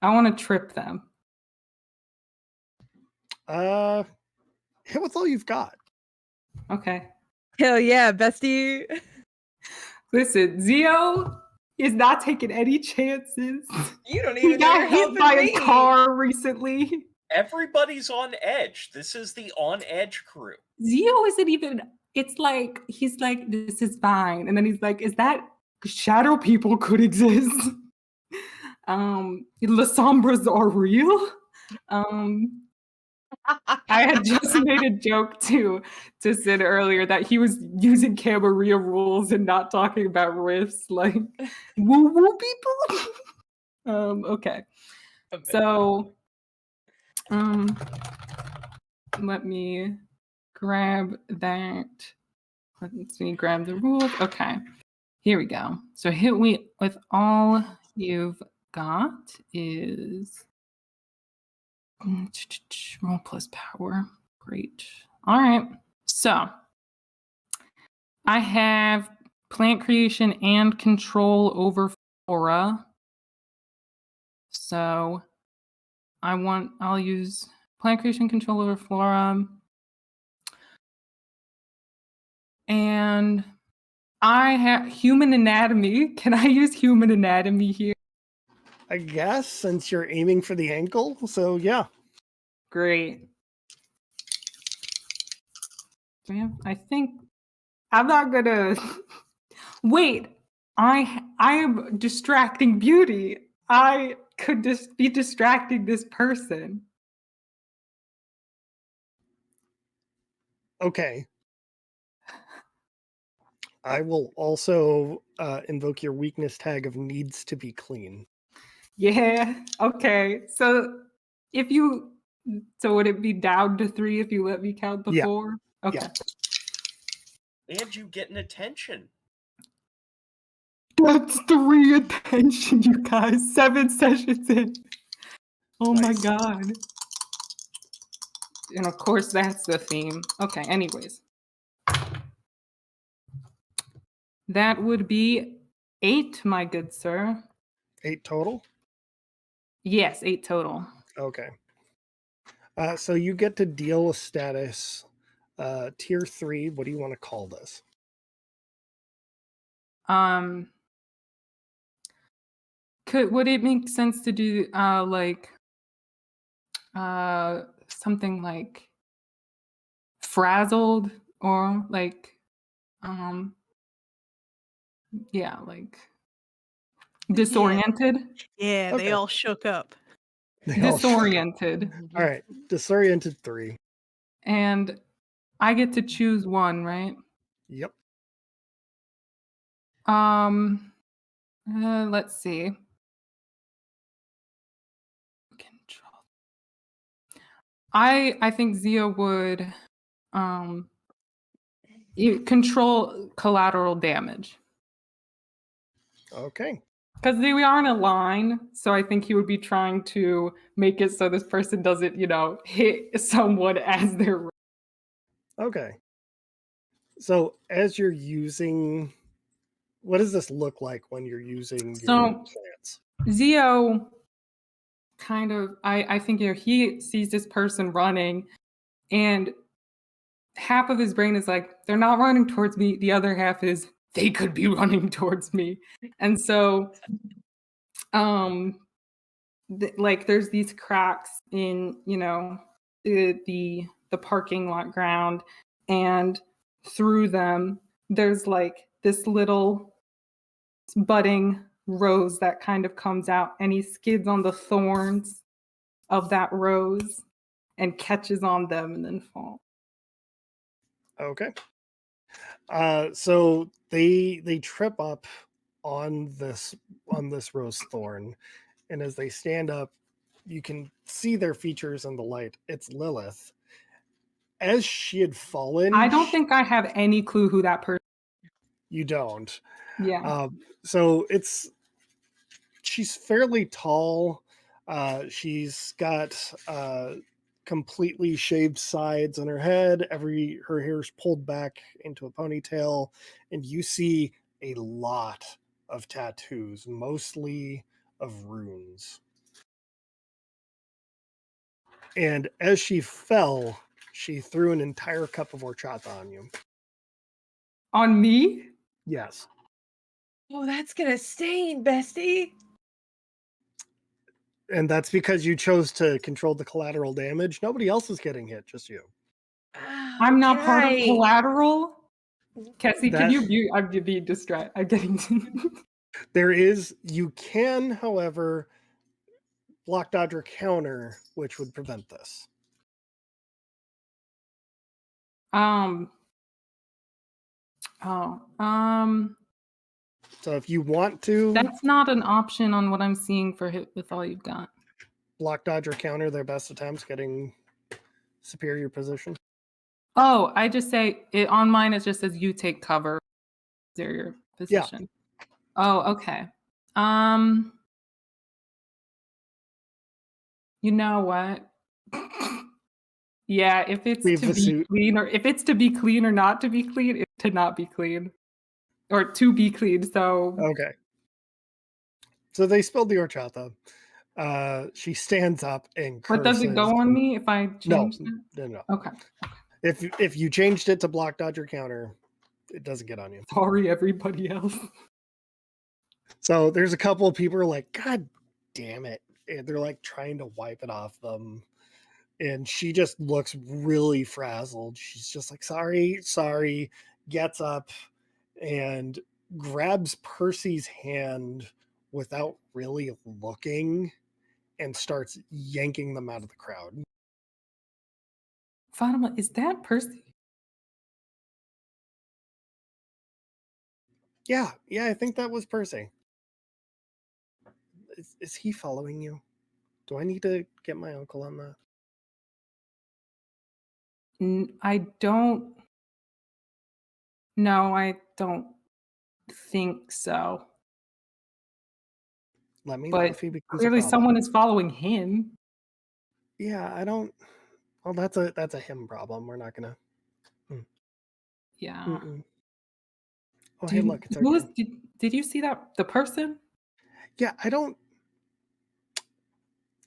Speaker 2: I want to trip them.
Speaker 1: Hit with all you've got.
Speaker 2: Okay.
Speaker 6: Hell yeah, bestie.
Speaker 2: Listen, Zio is not taking any chances.
Speaker 6: You don't
Speaker 2: He
Speaker 6: even know
Speaker 2: got
Speaker 6: you're
Speaker 2: hit
Speaker 6: helping
Speaker 2: by
Speaker 6: me.
Speaker 2: a car recently.
Speaker 3: Everybody's on edge. This is the on edge crew.
Speaker 2: Zio isn't even. It's like he's like, this is fine, and then he's like, is that shadow people could exist? The Sombras are real. I had just made a joke to Sid earlier that he was using Camarilla rules and not talking about riffs, like woo woo people. Okay. So let me grab that. Let me grab the rules. Okay. Here we go. So hit we with all you've got is roll plus power. Great. All right. So I have plant creation and control over flora. So I'll use plant creation control over flora. And I have human anatomy. Can I use human anatomy here?
Speaker 1: I guess, since you're aiming for the ankle. So yeah.
Speaker 2: Great. I think I'm not gonna wait. I am distracting beauty. I could just be distracting this person.
Speaker 1: Okay. I will also invoke your weakness tag of needs to be clean.
Speaker 2: Yeah. Okay. So would it be down to 3 if you let me count the 4? Okay.
Speaker 1: Yeah.
Speaker 3: And you get an attention.
Speaker 2: That's 3 attention, you guys. 7 sessions in. Oh my
Speaker 1: Nice.
Speaker 2: god. And of course, that's the theme. Okay, anyways. That would be 8, my good sir.
Speaker 1: 8 total?
Speaker 2: Yes, 8 total.
Speaker 1: Okay. So you get to deal a status tier 3. What do you want to call this?
Speaker 2: Would it make sense to do something like frazzled or yeah, like disoriented?
Speaker 4: Yeah, they
Speaker 1: Okay.
Speaker 4: all shook up.
Speaker 1: They all shook up.
Speaker 2: Disoriented.
Speaker 1: All right. Disoriented 3.
Speaker 2: And I get to choose one, right?
Speaker 1: Yep.
Speaker 2: Let's see. Control. I think Zia would control collateral damage.
Speaker 1: Okay.
Speaker 2: Because we are in a line, so I think he would be trying to make it so this person doesn't, hit someone as they're.
Speaker 1: Okay. So as you're using, what does this look like when you're using your
Speaker 2: So
Speaker 1: plants?
Speaker 2: Zio kind of, I think he sees this person running, and half of his brain is like, they're not running towards me. The other half is, they could be running towards me. And so there's these cracks in the parking lot ground, and through them there's like this little budding rose that kind of comes out, and he skids on the thorns of that rose and catches on them and then falls.
Speaker 1: Okay. So they trip up on this rose thorn, and as they stand up, you can see their features in the light. It's Lilith. As she had fallen,
Speaker 2: I don't think I have any clue who that person.
Speaker 1: You don't.
Speaker 2: Yeah.
Speaker 1: So she's fairly tall. She's got completely shaved sides on her head. Her hair's pulled back into a ponytail, and you see a lot of tattoos, mostly of runes. And as she fell, she threw an entire cup of horchata on you.
Speaker 2: On me?
Speaker 1: Yes.
Speaker 6: Oh, that's gonna stain, bestie.
Speaker 1: And that's because you chose to control the collateral damage. Nobody else is getting hit, just you.
Speaker 2: I'm not part of
Speaker 6: Okay.
Speaker 2: collateral. Cassie,
Speaker 1: That-
Speaker 2: can you mute? I'm being distracted. I'm getting.
Speaker 1: You can, however, block, dodge, or counter, which would prevent this.
Speaker 2: Oh.
Speaker 1: So if you want to
Speaker 2: That's not an option on what I'm seeing for hit with all you've got.
Speaker 1: block, dodge, or counter their best attempts getting superior position.
Speaker 2: Oh, I just say it on mine. It just says you take cover. They're your position. Yeah. Oh, okay. You know what? Yeah, if it's to be clean, or if it's to be clean or not to be clean, it's to not be clean. Or to be clean, so.
Speaker 1: Okay. So they spilled the horchata. She stands up and curses.
Speaker 2: But does it go on me if I change it?
Speaker 1: No.
Speaker 2: Okay.
Speaker 1: If you changed it to block, dodge, or counter, it doesn't get on you.
Speaker 2: Sorry, everybody else.
Speaker 1: So there's a couple of people who are like, God damn it. And they're like trying to wipe it off them. And she just looks really frazzled. She's just like, sorry, gets up and grabs Percy's hand without really looking and starts yanking them out of the crowd.
Speaker 2: Fatima, is that Percy?
Speaker 1: Yeah, I think that was Percy. Is he following you? Do I need to get my uncle on that?
Speaker 2: I don't. No, I don't think so.
Speaker 1: Let me know if he becomes
Speaker 2: clearly someone is following him.
Speaker 1: Yeah, I don't. Well, that's a him problem. We're not gonna.
Speaker 2: Yeah.
Speaker 1: Mm-mm. Oh,
Speaker 2: Do
Speaker 1: hey,
Speaker 2: you,
Speaker 1: look, it's our
Speaker 2: who is,
Speaker 1: turn.
Speaker 2: did you see that the person?
Speaker 1: Yeah, I don't.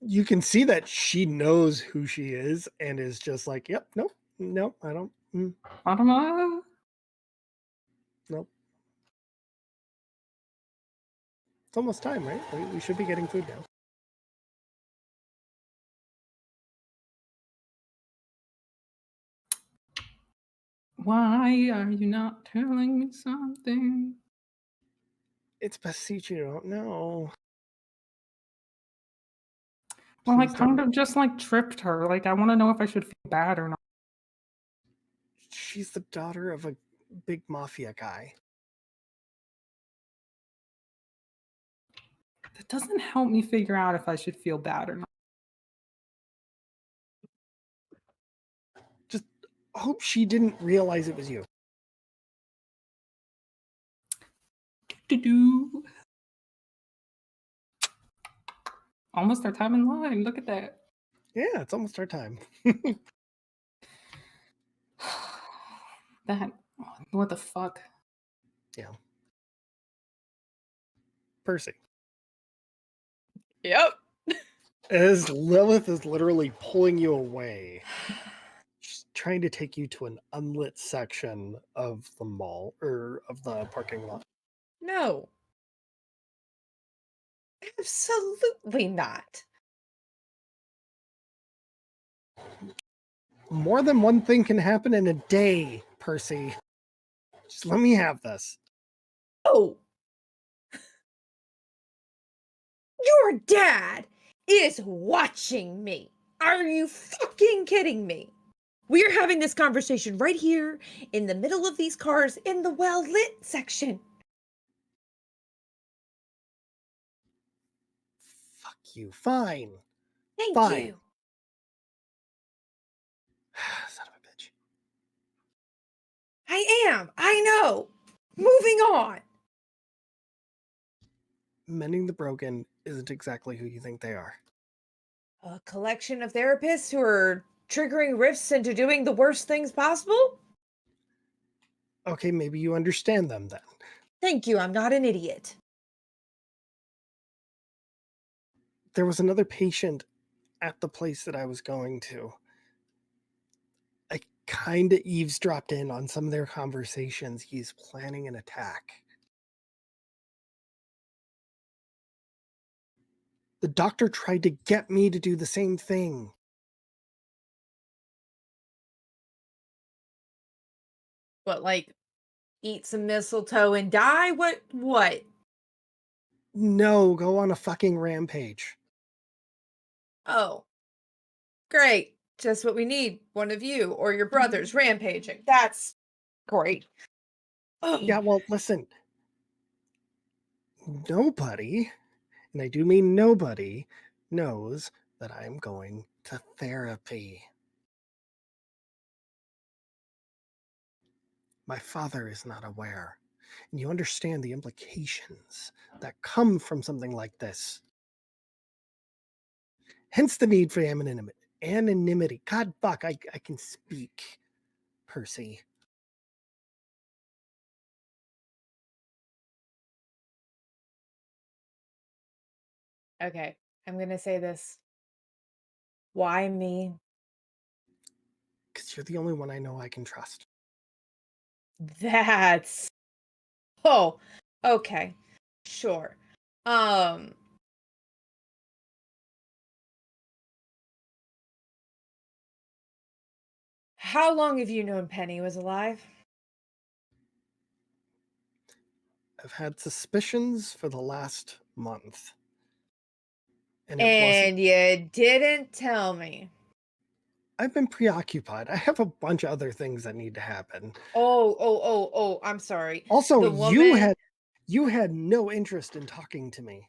Speaker 1: You can see that she knows who she is and is just like, yep, nope, nope, I don't.
Speaker 2: I don't know.
Speaker 1: Nope. It's almost time, right? We should be getting food now.
Speaker 2: Why are you not telling me something?
Speaker 1: It's beseech you don't know.
Speaker 2: Well, I
Speaker 1: Please
Speaker 2: kind
Speaker 1: don't.
Speaker 2: of just like tripped her. Like, I want to know if I should feel bad or not.
Speaker 1: She's the daughter of a big mafia guy.
Speaker 2: That doesn't help me figure out if I should feel bad or not.
Speaker 1: Just hope she didn't realize it was you.
Speaker 2: Do. Almost our time in line. Look at that.
Speaker 1: Yeah, it's almost our time.
Speaker 2: That. What the fuck?
Speaker 1: Yeah. Percy.
Speaker 6: Yep.
Speaker 1: As Lilith is literally pulling you away, she's trying to take you to an unlit section of the mall or of the parking lot.
Speaker 6: No. Absolutely not.
Speaker 1: More than one thing can happen in a day, Percy. Just let me have this.
Speaker 6: Oh. Your dad is watching me. Are you fucking kidding me? We're having this conversation right here in the middle of these cars in the well lit section.
Speaker 1: Fuck you. Fine.
Speaker 6: Thank
Speaker 1: Fine.
Speaker 6: you.
Speaker 1: Son of a bitch.
Speaker 6: I am. I know. Moving on.
Speaker 1: Mending the broken isn't exactly who you think they are.
Speaker 6: A collection of therapists who are triggering rifts into doing the worst things possible?
Speaker 1: Okay, maybe you understand them then.
Speaker 6: Thank you. I'm not an idiot.
Speaker 1: There was another patient at the place that I was going to. I kind of eavesdropped in on some of their conversations. He's planning an attack. The doctor tried to get me to do the same thing.
Speaker 6: What, like, eat some mistletoe and die? What?
Speaker 1: No, go on a fucking rampage.
Speaker 6: Oh, great. Just what we need. One of you or your brothers rampaging. That's great.
Speaker 1: Yeah, well, listen. Nobody, and I do mean nobody, knows that I'm going to therapy. My father is not aware. And you understand the implications that come from something like this. Hence the need for anonymity. Anonymity. God fuck, I can speak, Percy.
Speaker 6: Okay, I'm gonna say this. Why me?
Speaker 1: Because you're the only one I know I can trust.
Speaker 6: That's oh, okay. Sure. Um how long have you known Penny was alive?
Speaker 1: I've had suspicions for the last month. And it wasn't.
Speaker 6: And you didn't tell me.
Speaker 1: I've been preoccupied. I have a bunch of other things that need to happen.
Speaker 6: Oh, I'm sorry.
Speaker 1: Also,
Speaker 6: The woman
Speaker 1: you had no interest in talking to me.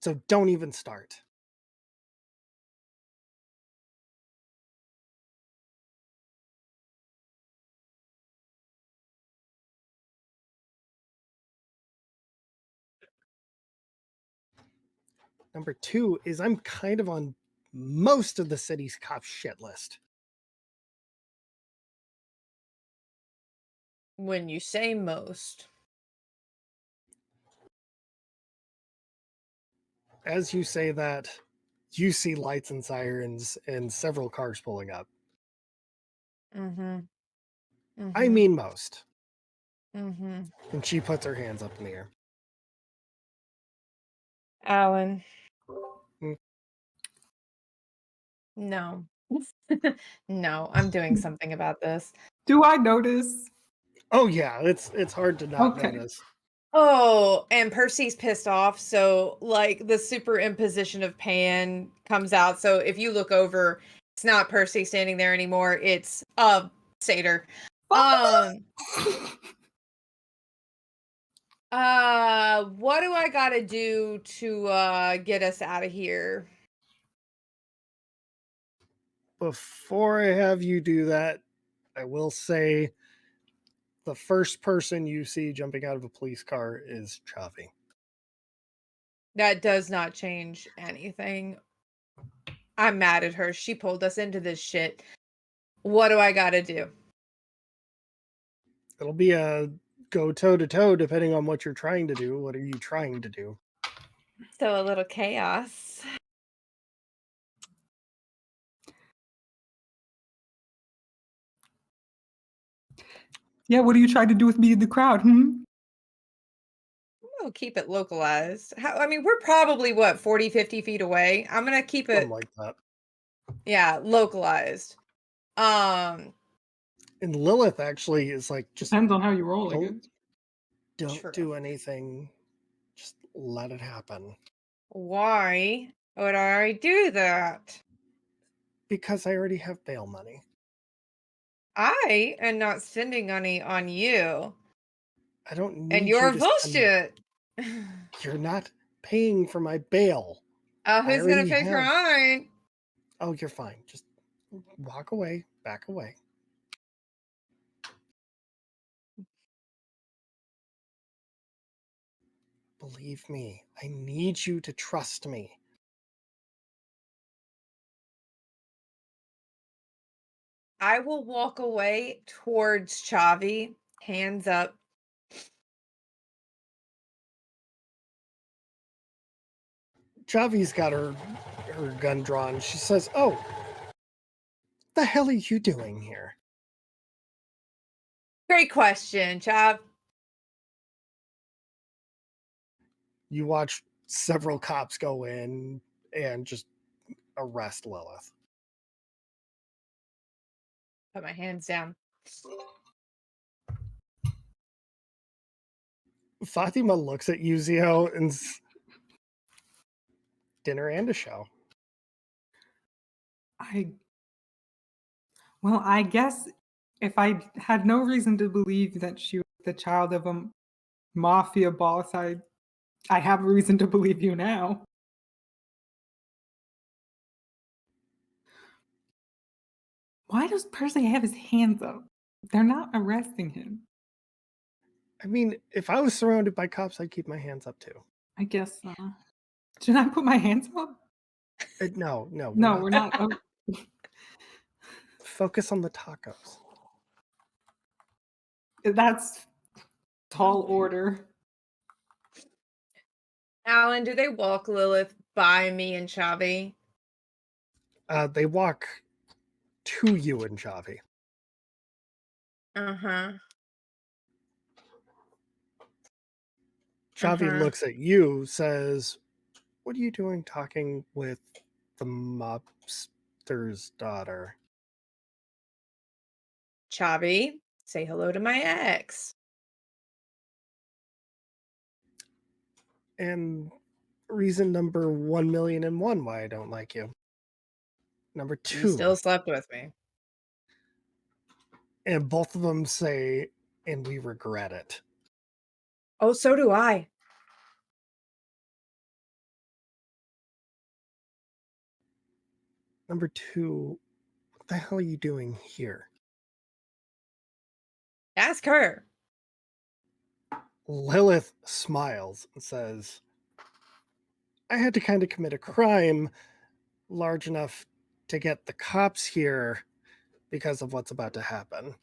Speaker 1: So don't even start. Number 2 is I'm kind of on most of the city's cop shit list.
Speaker 6: When you say most.
Speaker 1: As you say that, you see lights and sirens and several cars pulling up.
Speaker 6: Mm-hmm.
Speaker 1: I mean most.
Speaker 6: Mm-hmm.
Speaker 1: And she puts her hands up in the air.
Speaker 6: Alan.
Speaker 1: Mm.
Speaker 6: No. No, I'm doing something about this.
Speaker 2: Do I notice?
Speaker 1: Oh yeah, it's hard to not
Speaker 2: Okay.
Speaker 1: notice.
Speaker 6: Oh, and Percy's pissed off, so like the superimposition of Pan comes out. So if you look over, it's not Percy standing there anymore, it's Satyr. What do I gotta do to get us out of here?
Speaker 1: Before I have you do that, I will say the first person you see jumping out of a police car is Chavi.
Speaker 6: That does not change anything. I'm mad at her. She pulled us into this shit. What do I gotta do?
Speaker 1: It'll be a go toe to toe depending on what you're trying to do. What are you trying to do?
Speaker 6: So a little chaos.
Speaker 2: Yeah, what are you trying to do with me in the crowd?
Speaker 6: We'll keep it localized. I mean, we're probably, what, 40, 50 feet away? I'm going to keep
Speaker 1: Something
Speaker 6: it,
Speaker 1: like that.
Speaker 6: yeah, localized.
Speaker 1: And Lilith actually is like, just
Speaker 2: Depends on how you roll, I guess.
Speaker 1: don't
Speaker 6: True.
Speaker 1: do anything. Just let it happen.
Speaker 6: Why would I do that?
Speaker 1: Because I already have bail money.
Speaker 6: I am not spending money on you.
Speaker 1: I don't
Speaker 6: And
Speaker 1: need
Speaker 6: you're
Speaker 1: you to spend.
Speaker 6: bullshit.
Speaker 1: You're not paying for my bail.
Speaker 6: Oh,
Speaker 1: I
Speaker 6: who's going
Speaker 1: already
Speaker 6: to pay for
Speaker 1: have.
Speaker 6: mine?
Speaker 1: Oh, you're fine. Just walk away, back away. Believe me, I need you to trust me.
Speaker 6: I will walk away towards Chavi, hands up.
Speaker 1: Javi's got her gun drawn. She says, "Oh, the hell are you doing here?"
Speaker 6: Great question, Chav.
Speaker 1: You watch several cops go in and just arrest Lilith.
Speaker 6: Put my hands down.
Speaker 1: Fatima looks at Yuzio and dinner and a show.
Speaker 2: Well, I guess if I had no reason to believe that she was the child of a mafia boss, I have a reason to believe you now. Why does Percy have his hands up? They're not arresting him.
Speaker 1: I mean, if I was surrounded by cops, I'd keep my hands up too.
Speaker 2: I guess should I put my hands up?
Speaker 1: No,
Speaker 2: No, we're not. Oh,
Speaker 1: Focus on the tacos.
Speaker 2: that's tall order.
Speaker 6: Alan, do they walk Lilith by me and Chavi?
Speaker 1: They walk to you and Chavi.
Speaker 6: Uh-huh.
Speaker 1: Chavi looks at you, says, "What are you doing talking with the mobster's daughter?"
Speaker 6: Chavi, say hello to my ex.
Speaker 1: And reason number 1,000,001 why I don't like you. Number
Speaker 6: You
Speaker 1: 2.
Speaker 6: still slept with me.
Speaker 1: And both of them say, "And we regret it."
Speaker 6: Oh, so do I.
Speaker 1: Number 2, what the hell are you doing here?
Speaker 6: Ask her.
Speaker 1: Lilith smiles and says, I had to kind of commit a crime large enough to get the cops here because of what's about to happen.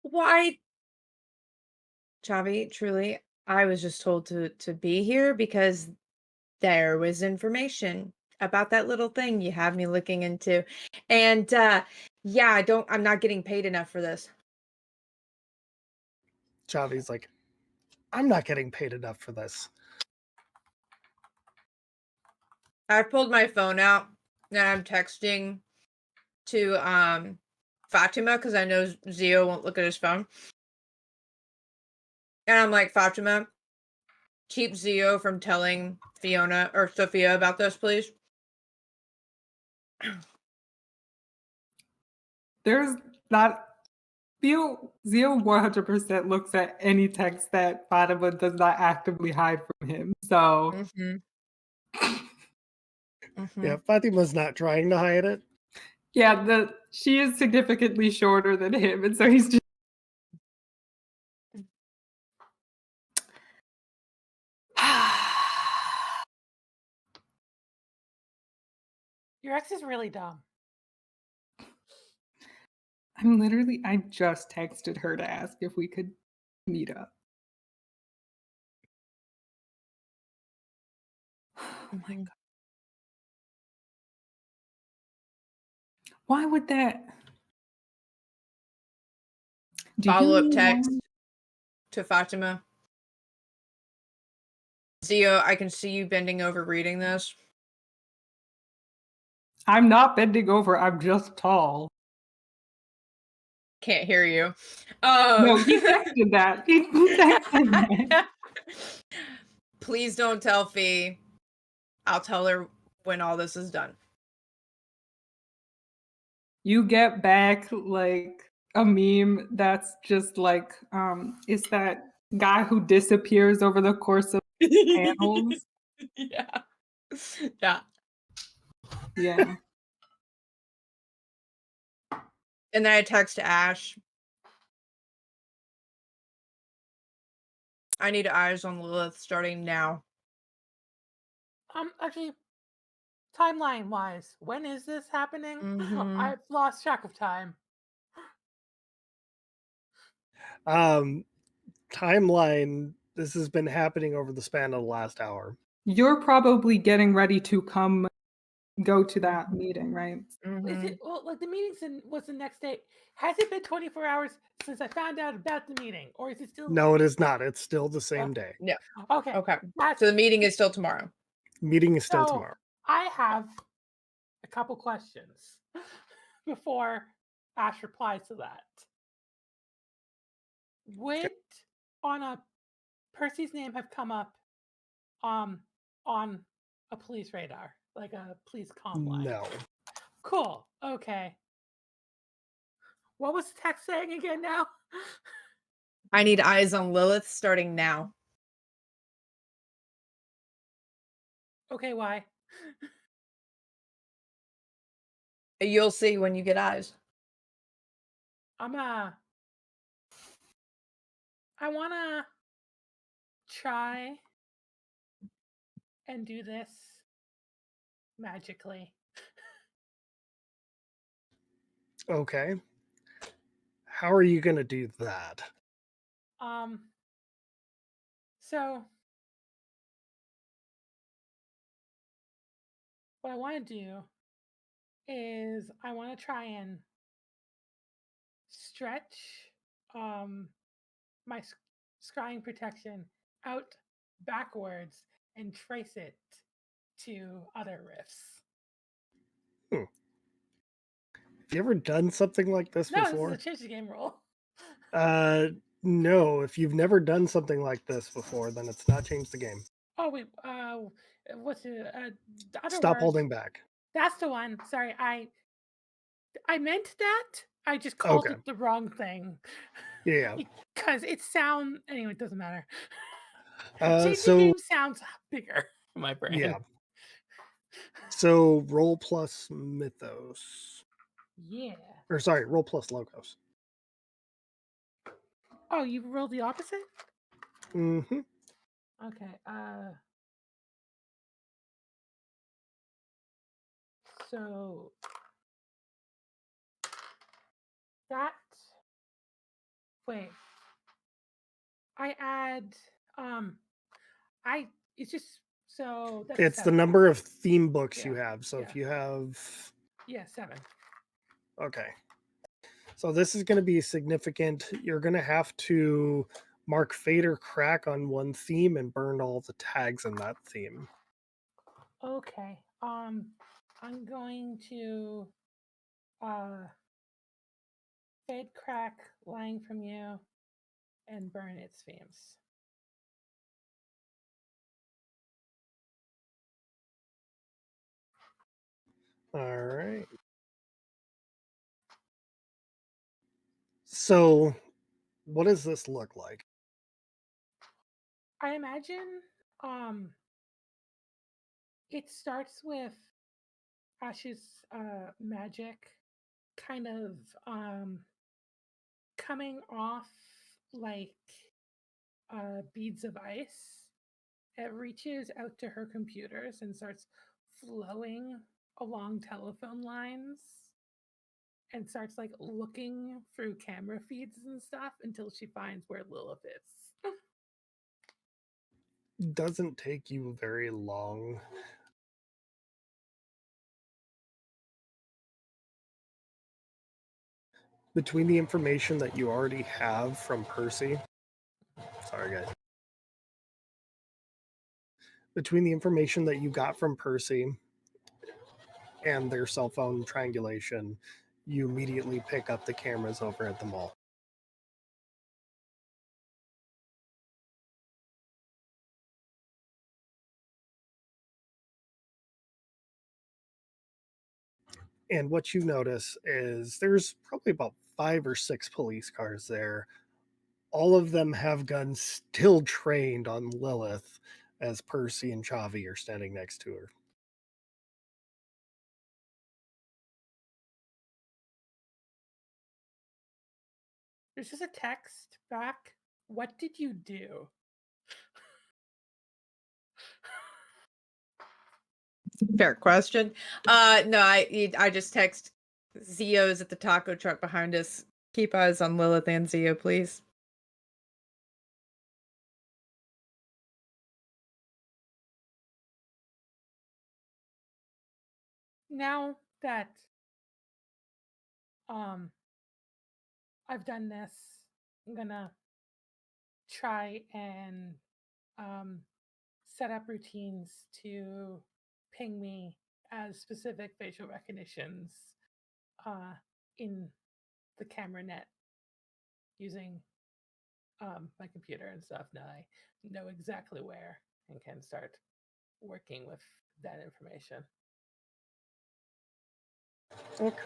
Speaker 6: Why, Chavi, truly, I was just told to be here because there was information about that little thing you have me looking into. And yeah, I'm not getting paid enough for this.
Speaker 1: Chavi's like, I'm not getting paid enough for this.
Speaker 6: I pulled my phone out and I'm texting to Fatima because I know Zio won't look at his phone. And I'm like, Fatima, keep Zio from telling Fiona or Sophia about this, please.
Speaker 2: There's not Zio 100% looks at any text that Fatima does not actively hide from him. So
Speaker 1: Yeah, Fatima's not trying to hide it.
Speaker 2: yeah, she is significantly shorter than him, and so he's just
Speaker 5: Your ex is really dumb.
Speaker 2: I just texted her to ask if we could meet up. Oh my God. Why would that?
Speaker 6: Follow up text to Fatima. Zio, I can see you bending over reading this.
Speaker 2: I'm not bending over. I'm just tall.
Speaker 6: Can't hear you.
Speaker 2: No, he texted that. He texted that.
Speaker 6: Please don't tell Fee. I'll tell her when all this is done.
Speaker 2: You get back like a meme that's just like it's that guy who disappears over the course of panels.
Speaker 6: Yeah. Yeah.
Speaker 2: Yeah.
Speaker 6: And then I text Ash. I need eyes on Lilith starting now.
Speaker 5: Actually, timeline wise, when is this happening? I've lost track of time.
Speaker 1: Timeline, this has been happening over the span of the last hour.
Speaker 2: You're probably getting ready to go to that meeting, right?
Speaker 5: Is it like the meeting was the next day? Has it been 24 hours since I found out about the meeting, or is it still?
Speaker 1: No, it is not. It's still the same day.
Speaker 6: Yeah.
Speaker 5: Okay.
Speaker 6: Okay. So the meeting is still tomorrow.
Speaker 1: Meeting is still
Speaker 5: So
Speaker 1: tomorrow.
Speaker 5: I have a couple questions before Ash replies to that. Would on a Percy's name have come up on a police radar, like a police comm line?
Speaker 1: No.
Speaker 5: Cool. Okay. What was the text saying again now?
Speaker 6: I need eyes on Lilith starting now.
Speaker 5: Okay, why?
Speaker 6: You'll see when you get eyes.
Speaker 5: I wanna try and do this magically.
Speaker 1: Okay. How are you going to do that?
Speaker 5: So what I want to do is I want to try and stretch my scrying protection out backwards and trace it to other rifts.
Speaker 1: Have you ever done something like this
Speaker 5: No,
Speaker 1: before?
Speaker 5: this is a change the game rule.
Speaker 1: No. If you've never done something like this before, then it's not changed the game.
Speaker 5: Oh wait, what's the other
Speaker 1: Stop
Speaker 5: word?
Speaker 1: holding back.
Speaker 5: That's the one. Sorry, I meant that. I just called
Speaker 1: Okay.
Speaker 5: it the wrong thing.
Speaker 1: Yeah.
Speaker 5: Because it anyway, it doesn't matter.
Speaker 1: So
Speaker 5: Changing game sounds bigger in my brain.
Speaker 1: yeah. So roll plus mythos.
Speaker 5: Yeah.
Speaker 1: Or sorry, roll plus logos.
Speaker 5: Oh, you rolled the opposite?
Speaker 1: Mm-hmm.
Speaker 5: Okay. So that wait, I add I it's just so that's
Speaker 1: It's the
Speaker 5: 7.
Speaker 1: number of theme books you
Speaker 5: Yeah,
Speaker 1: have. So if
Speaker 5: yeah.
Speaker 1: you have,
Speaker 5: Yeah, 7.
Speaker 1: okay. So this is going to be significant. You're going to have to mark fade or crack on one theme and burn all the tags in that theme.
Speaker 5: Okay. I'm going to fade crack lying from you and burn its themes.
Speaker 1: All right. So what does this look like?
Speaker 5: I imagine it starts with Ash's magic kind of coming off like beads of ice. It reaches out to her computers and starts flowing along telephone lines and starts like looking through camera feeds and stuff until she finds where Lilith is.
Speaker 1: Doesn't take you very long. Between the information that you already have from Percy, sorry guys, between the information that you got from Percy and their cell phone triangulation, you immediately pick up the cameras over at the mall. And what you notice is there's probably about 5 or 6 police cars there. All of them have guns still trained on Lilith as Percy and Chavi are standing next to her.
Speaker 5: There's just a text back. What did you do?
Speaker 6: Fair question. No, I just text Zio's at the taco truck behind us. Keep eyes on Lilith and Zio, please.
Speaker 5: Now that I've done this, I'm gonna try and set up routines to ping me as specific facial recognitions in the camera net using my computer and stuff. Now I know exactly where and can start working with that information.
Speaker 1: Okay.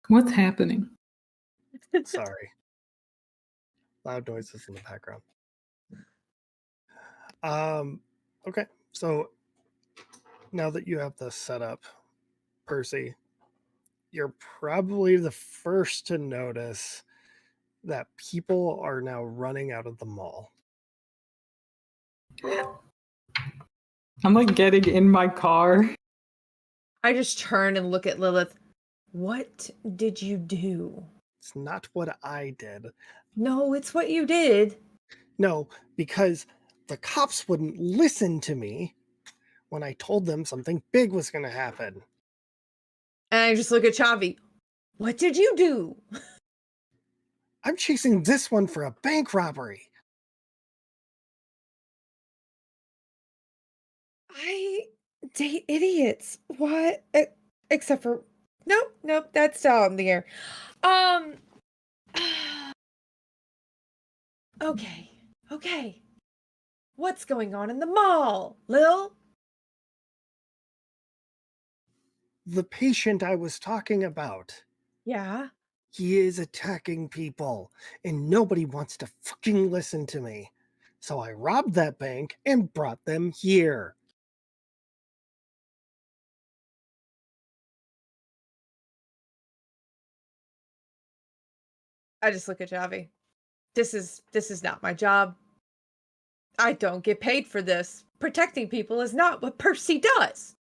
Speaker 2: What's happening?
Speaker 1: Sorry. Loud noises in the background. Okay. So now that you have this set up, Percy, you're probably the first to notice that people are now running out of the mall.
Speaker 2: I'm like getting in my car.
Speaker 6: I just turn and look at Lilith. What did you do?
Speaker 1: It's not what I did.
Speaker 6: No, it's what you did.
Speaker 1: No, because the cops wouldn't listen to me when I told them something big was going to happen.
Speaker 6: And I just look at Chavi. What did you do?
Speaker 1: I'm chasing this one for a bank robbery.
Speaker 6: I date idiots. What? Except for nope, that's still out in the air. Okay. What's going on in the mall, Lil?
Speaker 1: The patient I was talking about,
Speaker 6: Yeah.
Speaker 1: he is attacking people, and nobody wants to fucking listen to me. So I robbed that bank and brought them here.
Speaker 6: I just look at Javi. This is not my job. I don't get paid for this. Protecting people is not what Percy does.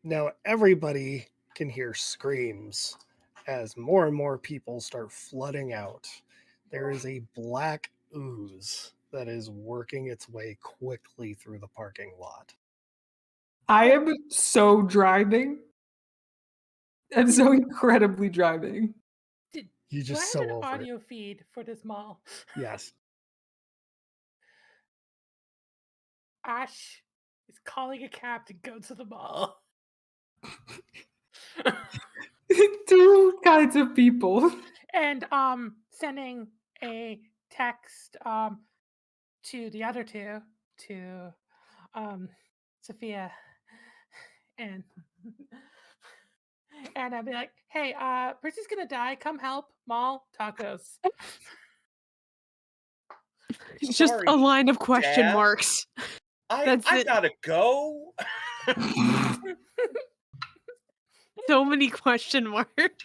Speaker 1: Now everybody can hear screams as more and more people start flooding out. There is a black ooze that is working its way quickly through the parking lot.
Speaker 2: I am so driving. I'm so incredibly driving.
Speaker 1: You
Speaker 5: Do I
Speaker 1: just
Speaker 5: have
Speaker 1: so
Speaker 5: an
Speaker 1: over it.
Speaker 5: audio feed for this mall?
Speaker 1: Yes.
Speaker 5: Ash is calling a cab to go to the mall.
Speaker 2: Two kinds of people.
Speaker 5: And sending a text to the other two, to Sophia and and I'd be like, hey, Percy's gonna die, come help, mall tacos.
Speaker 4: Just
Speaker 3: Sorry,
Speaker 4: a line of question
Speaker 3: Dad.
Speaker 4: marks. That's
Speaker 3: I
Speaker 4: it.
Speaker 3: gotta go.
Speaker 4: So many question marks.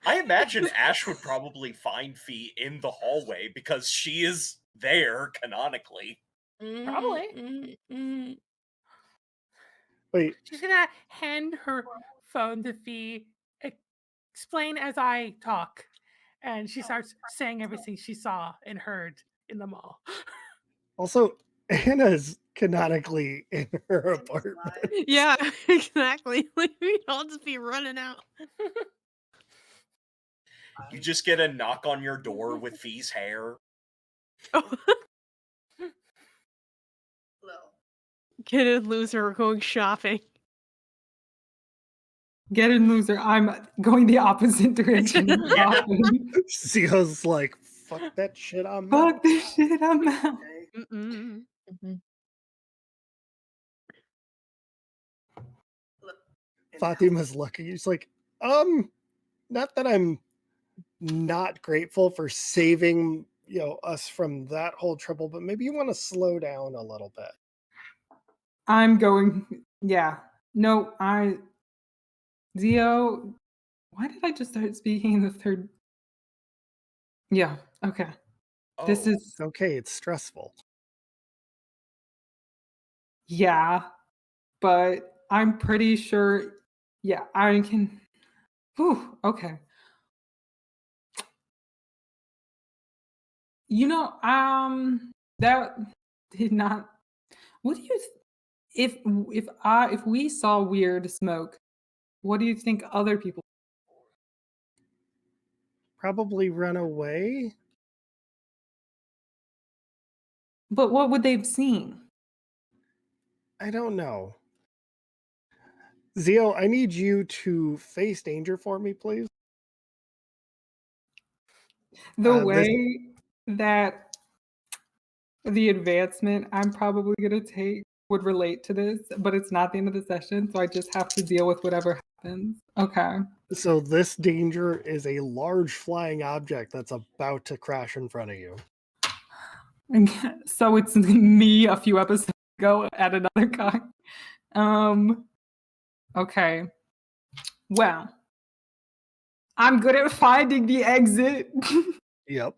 Speaker 3: I imagine Ash would probably find Fee in the hallway because she is there canonically.
Speaker 5: Probably.
Speaker 1: Wait,
Speaker 5: She's gonna hand her phone to Fee, explain as I talk, and she starts saying everything she saw and heard in the mall.
Speaker 1: also, Anna's canonically in her apartment.
Speaker 4: Yeah, exactly. Like, we'd all just be running out.
Speaker 3: You just get a knock on your door with Fee's hair.
Speaker 4: Kid and loser are going shopping.
Speaker 2: Get in, loser. I'm going the opposite direction.
Speaker 3: Yeah.
Speaker 1: Zio's like, fuck that shit, I'm out.
Speaker 2: Fuck this shit, I'm out.
Speaker 4: Mm-mm.
Speaker 1: Fatima's looking. He's like, not that I'm not grateful for saving us from that whole trouble, but maybe you want to slow down a little bit.
Speaker 2: I'm going. Yeah. No, Zio. Why did I just start speaking in the third? Yeah. Okay. This
Speaker 3: Oh,
Speaker 2: is.
Speaker 1: It's okay. It's stressful.
Speaker 2: Yeah. But I'm pretty sure. Yeah. I can. Whew. Okay. That did not. What do you? If we saw weird smoke, what do you think other people?
Speaker 1: Probably run away.
Speaker 2: But what would they have seen?
Speaker 1: I don't know. Zio, I need you to face danger for me, please.
Speaker 2: The
Speaker 1: This-
Speaker 2: way that the advancement I'm probably gonna take would relate to this, but it's not the end of the session, so I just have to deal with whatever happens. Okay.
Speaker 1: So this danger is a large flying object that's about to crash in front of you.
Speaker 2: So it's me a few episodes ago at another con. Okay. Well, I'm good at finding the exit.
Speaker 1: Yep.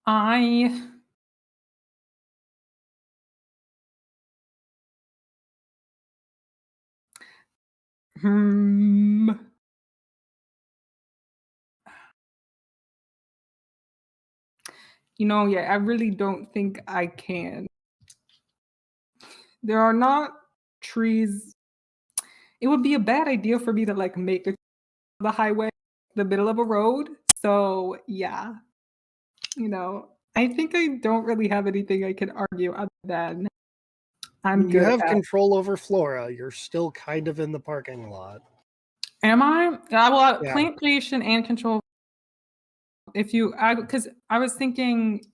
Speaker 2: I yeah, I really don't think I can. There are not trees. It would be a bad idea for me to like make the highway the middle of a road. So yeah, I think I don't really have anything I can argue other than I'm
Speaker 1: You
Speaker 2: good
Speaker 1: have
Speaker 2: at.
Speaker 1: control over Flora. You're still kind of in the parking lot.
Speaker 2: Am I? Well,
Speaker 1: Yeah.
Speaker 2: plant creation and control. Because I was thinking,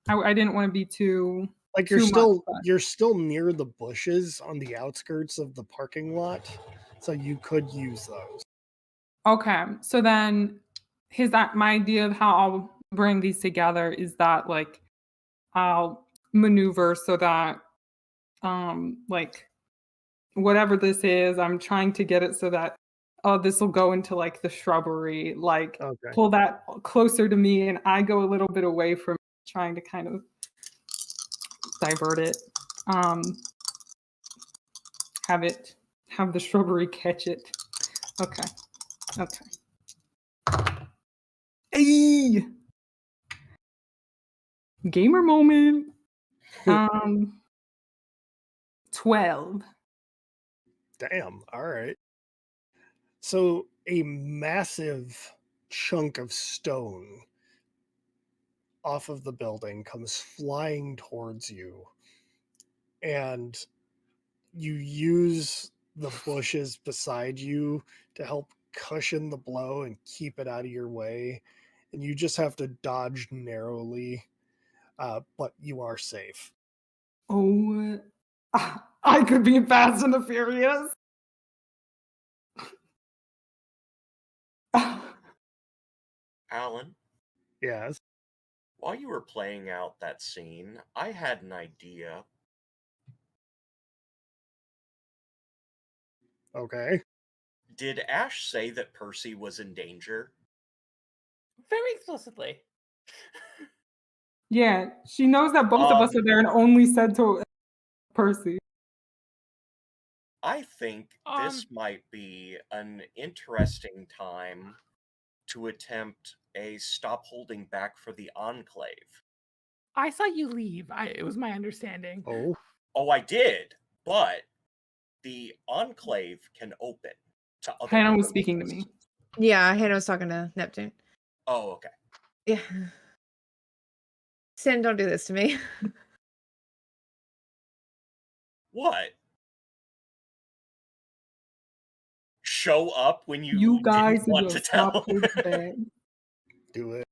Speaker 2: I didn't want to be too.
Speaker 1: Like
Speaker 2: too much, but-
Speaker 1: you're still near the bushes on the outskirts of the parking lot, so you could use those.
Speaker 2: Okay, so then my idea of how I'll bring these together is that like I'll maneuver so that like whatever this is, I'm trying to get it so that this will go into like the shrubbery, like
Speaker 1: Okay.
Speaker 2: pull that closer to me, and I go a little bit away from trying to kind of divert it. Have the shrubbery catch it. Okay. Hey! Gamer moment. 12.
Speaker 1: Damn. All right. So a massive chunk of stone off of the building comes flying towards you, and you use the bushes beside you to help cushion the blow and keep it out of your way. And you just have to dodge narrowly, but you are safe.
Speaker 2: Oh, I could be Fast and the Furious.
Speaker 3: Alan,
Speaker 1: Yes.
Speaker 3: while you were playing out that scene, I had an idea.
Speaker 1: Okay.
Speaker 3: Did Ash say that Percy was in danger?
Speaker 5: Very explicitly.
Speaker 2: Yeah, she knows that both of us are there and only said to Percy.
Speaker 3: I think this might be an interesting time to attempt a stop holding back for the Enclave.
Speaker 5: I saw you leave. It was my understanding.
Speaker 1: Oh.
Speaker 3: Oh, I did, but the Enclave can open to other
Speaker 2: Hannah was
Speaker 3: portal
Speaker 2: speaking to me.
Speaker 3: places.
Speaker 6: Yeah, Hannah was talking to Neptune.
Speaker 3: Oh, okay.
Speaker 6: Yeah. Sin, don't do this to me.
Speaker 3: What? Show up when
Speaker 2: You guys
Speaker 3: didn't want to
Speaker 2: stop
Speaker 3: tell?
Speaker 2: holding back.
Speaker 1: Do it.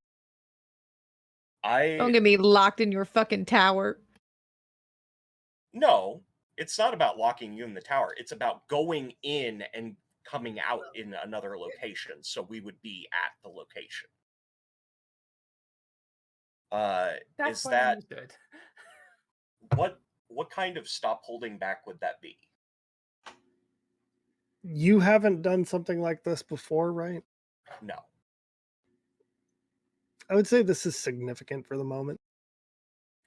Speaker 6: Don't get me locked in your fucking tower.
Speaker 3: No, it's not about locking you in the tower. It's about going in and coming out in another location, so we would be at the location.
Speaker 5: That's
Speaker 3: Is
Speaker 5: what I
Speaker 3: that
Speaker 5: understood.
Speaker 3: what kind of stop holding back would that be?
Speaker 1: You haven't done something like this before, right?
Speaker 3: No.
Speaker 1: I would say this is significant for the moment.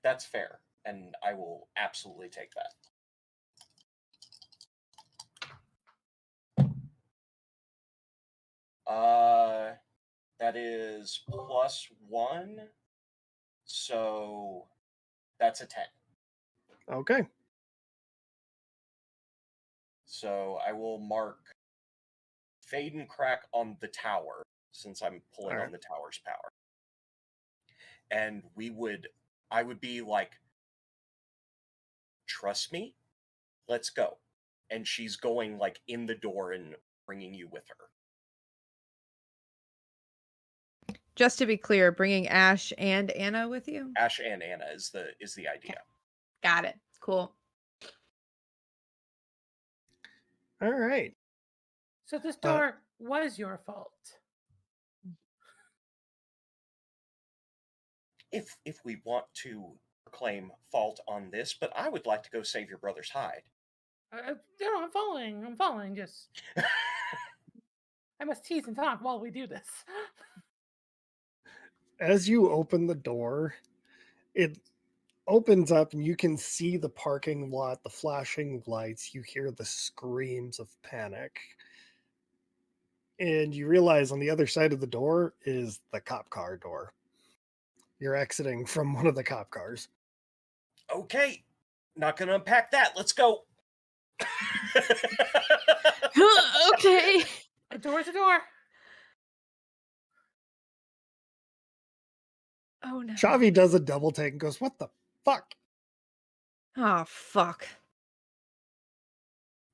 Speaker 3: That's fair, and I will absolutely take that. That is +1, so that's a 10.
Speaker 1: Okay.
Speaker 3: So I will mark fade and crack on the tower, since I'm pulling
Speaker 1: Alright.
Speaker 3: on the tower's power. And I would be like, trust me, let's go. And she's going like in the door and bringing you with her.
Speaker 6: Just to be clear, bringing Ash and Anna with you?
Speaker 3: Ash and Anna is the idea.
Speaker 6: Got it. Cool.
Speaker 1: All right.
Speaker 5: So this door was your fault.
Speaker 3: If we want to claim fault on this, but I would like to go save your brother's hide.
Speaker 5: No, I'm following. Just I must tease and talk while we do this.
Speaker 1: As you open the door, it opens up and you can see the parking lot, the flashing lights, you hear the screams of panic. And you realize on the other side of the door is the cop car door. You're exiting from one of the cop cars.
Speaker 3: Okay, not gonna unpack that. Let's go.
Speaker 6: Okay.
Speaker 5: A door's a door.
Speaker 6: Oh no.
Speaker 1: Shavi does a double take and goes, "What the fuck?"
Speaker 6: Oh fuck.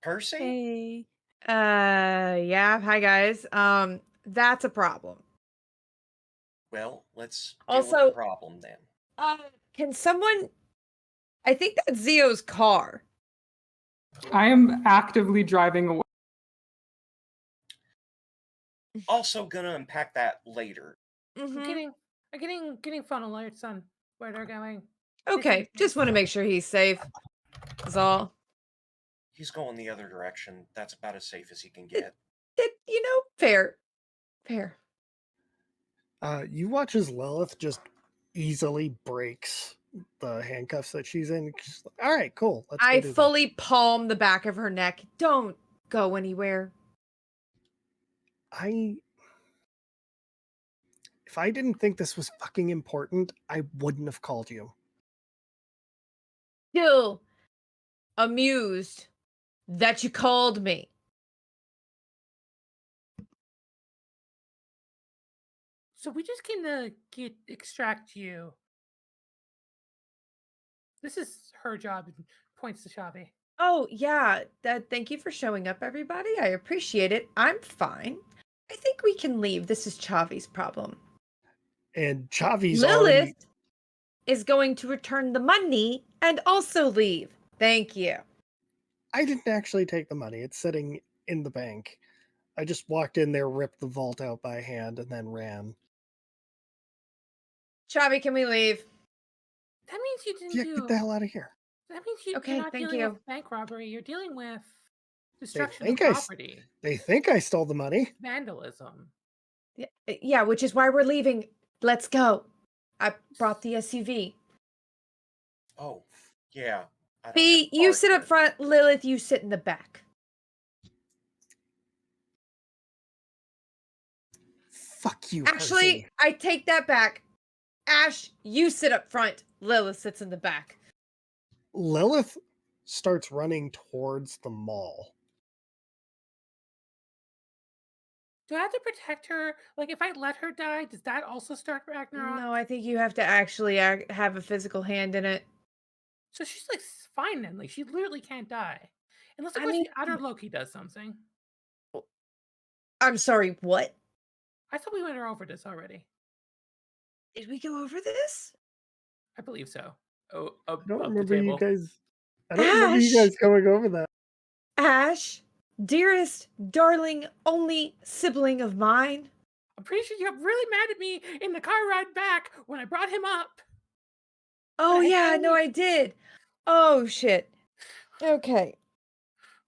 Speaker 3: Percy?
Speaker 6: Hey. Yeah. Hi guys. That's a problem.
Speaker 3: Well, let's deal with the
Speaker 6: Also,
Speaker 3: problem then.
Speaker 6: can someone? I think that's Zio's car.
Speaker 2: I am actively driving away.
Speaker 3: Also gonna unpack that later.
Speaker 6: Mhm.
Speaker 5: I'm getting phone alerts on where they're going.
Speaker 6: Okay. Just want to make sure he's safe. Is all.
Speaker 3: He's going the other direction. That's about as safe as he can get.
Speaker 6: Fair. Fair.
Speaker 1: You watch as Lilith just easily breaks the handcuffs that she's in. She's like, all right, cool. Let's go
Speaker 6: I
Speaker 1: do this.
Speaker 6: fully palm the back of her neck. Don't go anywhere.
Speaker 1: If I didn't think this was fucking important, I wouldn't have called you.
Speaker 6: Still amused that you called me.
Speaker 5: So we just came to extract you. This is her job, and points to Shavi.
Speaker 6: Oh, yeah. Thank you for showing up, everybody. I appreciate it. I'm fine. I think we can leave. This is Chavi's problem.
Speaker 1: And Chavi's
Speaker 6: Lilith
Speaker 1: already.
Speaker 6: is going to return the money and also leave. Thank you.
Speaker 1: I didn't actually take the money. It's sitting in the bank. I just walked in there, ripped the vault out by hand, and then ran.
Speaker 6: Chavi, can we leave?
Speaker 5: That means you didn't
Speaker 1: Yeah,
Speaker 5: do.
Speaker 1: get the hell out of here.
Speaker 5: That means
Speaker 6: Okay,
Speaker 5: you're not
Speaker 6: thank
Speaker 5: dealing
Speaker 6: you.
Speaker 5: with bank robbery. You're dealing with
Speaker 1: They
Speaker 5: destruction
Speaker 1: think
Speaker 5: of property,
Speaker 1: they think I stole the money.
Speaker 5: vandalism.
Speaker 6: Yeah, which is why we're leaving. Let's go. I brought the SUV.
Speaker 3: Oh, yeah. I don't have
Speaker 6: B,
Speaker 3: a
Speaker 6: you
Speaker 3: car
Speaker 6: sit up
Speaker 3: here.
Speaker 6: front. Lilith, you sit in the back.
Speaker 1: Fuck you,
Speaker 6: Actually,
Speaker 1: Percy.
Speaker 6: I take that back. Ash, you sit up front. Lilith sits in the back.
Speaker 1: Lilith starts running towards the mall.
Speaker 5: Do I have to protect her? Like, if I let her die, does that also start Ragnarok?
Speaker 6: No, I think you have to actually have a physical hand in it.
Speaker 5: So she's like fine then. Like, she literally can't die, unless of
Speaker 6: I
Speaker 5: course
Speaker 6: mean-
Speaker 5: the outer Loki does something.
Speaker 6: I'm sorry, what?
Speaker 5: I thought we went over this already.
Speaker 6: Did we go over this?
Speaker 5: I believe so.
Speaker 1: I don't
Speaker 5: Above the
Speaker 1: remember you
Speaker 5: table.
Speaker 1: guys. I don't remember you
Speaker 6: Ash!
Speaker 1: guys going over that.
Speaker 6: Dearest, darling, only sibling of mine.
Speaker 5: I'm pretty sure you got really mad at me in the car ride back when I brought him up.
Speaker 6: Oh,
Speaker 5: But
Speaker 6: yeah,
Speaker 5: hey,
Speaker 6: no, I did. Oh, shit. Okay.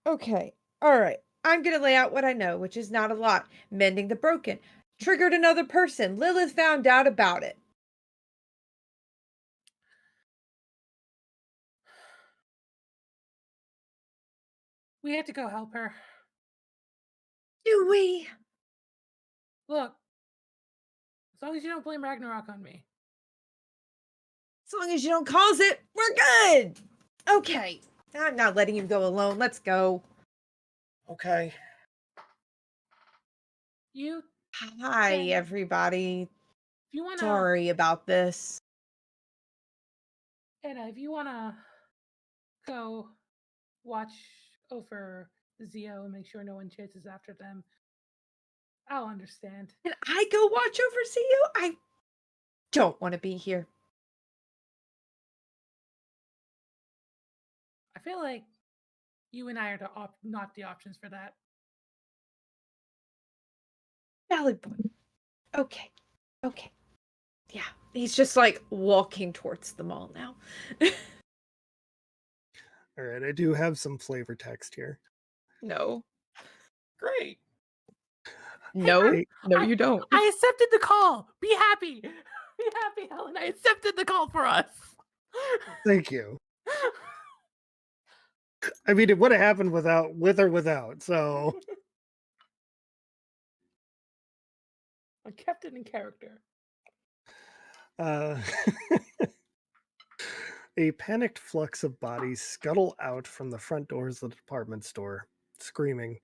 Speaker 6: Okay. All right. I'm going to lay out what I know, which is not a lot. Mending the broken. Triggered another person. Lilith found out about it.
Speaker 5: we had to go help her.
Speaker 6: Do we?
Speaker 5: Look, as long as you don't blame Ragnarok on me.
Speaker 6: As long as you don't cause it, we're good. Okay. I'm not letting you go alone. Let's go.
Speaker 3: Okay.
Speaker 5: You,
Speaker 6: Hi,
Speaker 5: Jen,
Speaker 6: everybody.
Speaker 5: if you wanna,
Speaker 6: Sorry about this.
Speaker 5: Anna, if you wanna go watch over Zio and make sure no one chases after them, I'll understand.
Speaker 6: Can I go watch over you? I don't want to be here.
Speaker 5: I feel like you and I are not the options for that.
Speaker 6: Valid point. Okay. Okay. Yeah. He's just like walking towards the mall now.
Speaker 1: All right, I do have some flavor text here.
Speaker 6: No.
Speaker 3: Great.
Speaker 4: No,
Speaker 1: Hey,
Speaker 4: no, you don't.
Speaker 5: I accepted the call. Be happy. Be happy, Helen. I accepted the call for us.
Speaker 1: thank you. I mean, it would have happened with or without. So,
Speaker 5: I kept it in character.
Speaker 1: uh, a panicked flux of bodies scuttle out from the front doors of the department store, screaming.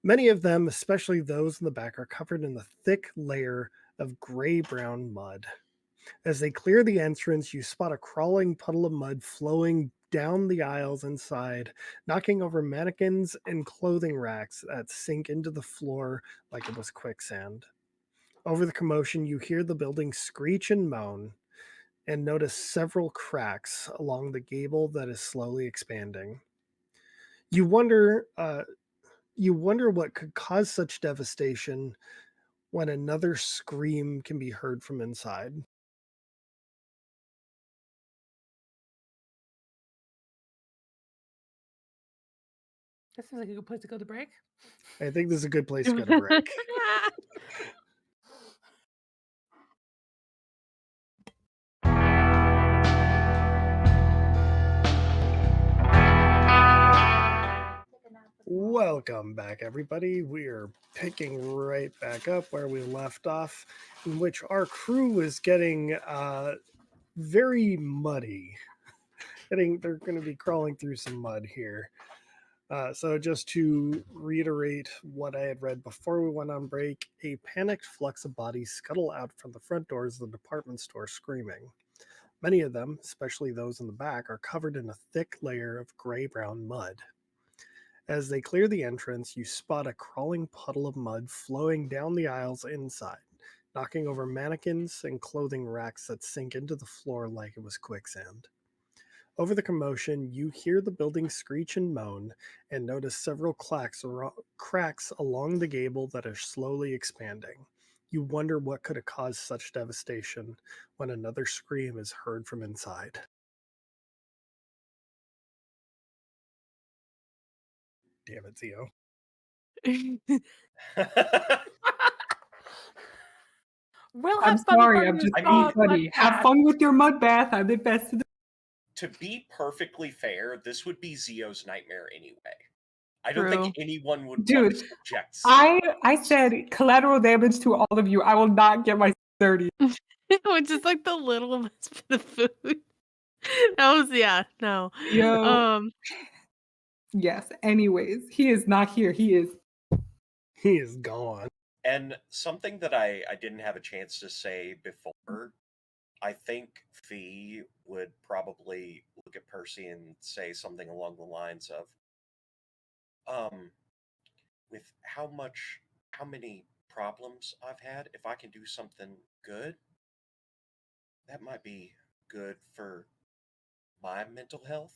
Speaker 1: Many of them, especially those in the back, are covered in a thick layer of gray-brown mud. As they clear the entrance, you spot a crawling puddle of mud flowing down the aisles inside, knocking over mannequins and clothing racks that sink into the floor like it was quicksand. Over the commotion, you hear the building screech and moan, and notice several cracks along the gable that is slowly expanding. You wonder, uh, you wonder what could cause such devastation when another scream can be heard from inside.
Speaker 5: This seems like a good place to go to break.
Speaker 1: I think this is a good place to go to break. Welcome back, everybody. We are picking right back up where we left off, in which our crew is getting very muddy. They're going to be crawling through some mud here. So just to reiterate what I had read before we went on break, a panicked flux of bodies scuttle out from the front doors of the department store screaming. Many of them, especially those in the back, are covered in a thick layer of gray-brown mud. As they clear the entrance, you spot a crawling puddle of mud flowing down the aisles inside, knocking over mannequins and clothing racks that sink into the floor like it was quicksand. Over the commotion, you hear the building screech and moan and notice several cracks along the gable that are slowly expanding. You wonder what could have caused such devastation when another scream is heard from inside. Damn it, Theo.
Speaker 5: We'll
Speaker 2: I'm
Speaker 5: have fun
Speaker 2: sorry,
Speaker 5: from
Speaker 2: I'm
Speaker 5: this
Speaker 2: just
Speaker 3: I mean-
Speaker 2: being funny. Have
Speaker 5: podcast.
Speaker 2: fun with your mud bath. I did best to do.
Speaker 3: To be perfectly fair, this would be Zio's nightmare anyway. I don't
Speaker 4: True.
Speaker 3: think anyone would want
Speaker 2: Dude,
Speaker 3: to subject.
Speaker 2: I said collateral damage to all of you. I will not get my dirty.
Speaker 4: Which is like the littlest bit of food. That was no.
Speaker 2: Yo. Yes. Anyways, he is not here. He is.
Speaker 1: He is gone.
Speaker 3: And something that I didn't have a chance to say before, I think Fee would probably look at Percy and say something along the lines of, with how many problems I've had, if I can do something good, that might be good for my mental health.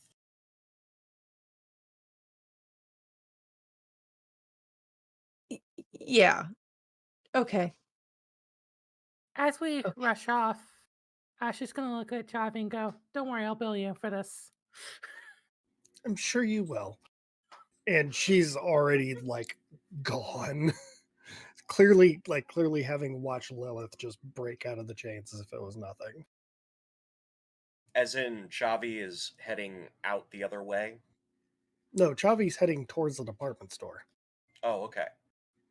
Speaker 6: Yeah. Okay.
Speaker 5: As we
Speaker 6: Okay.
Speaker 5: rush off, Ashley's gonna look at Javi and go, "Don't worry, I'll bill you for this."
Speaker 1: I'm sure you will. And she's already like gone. clearly having watched Lilith just break out of the chains as if it was nothing.
Speaker 3: As in, Xavi is heading out the other way.
Speaker 1: No, Chavi's heading towards the department store.
Speaker 3: Oh, okay.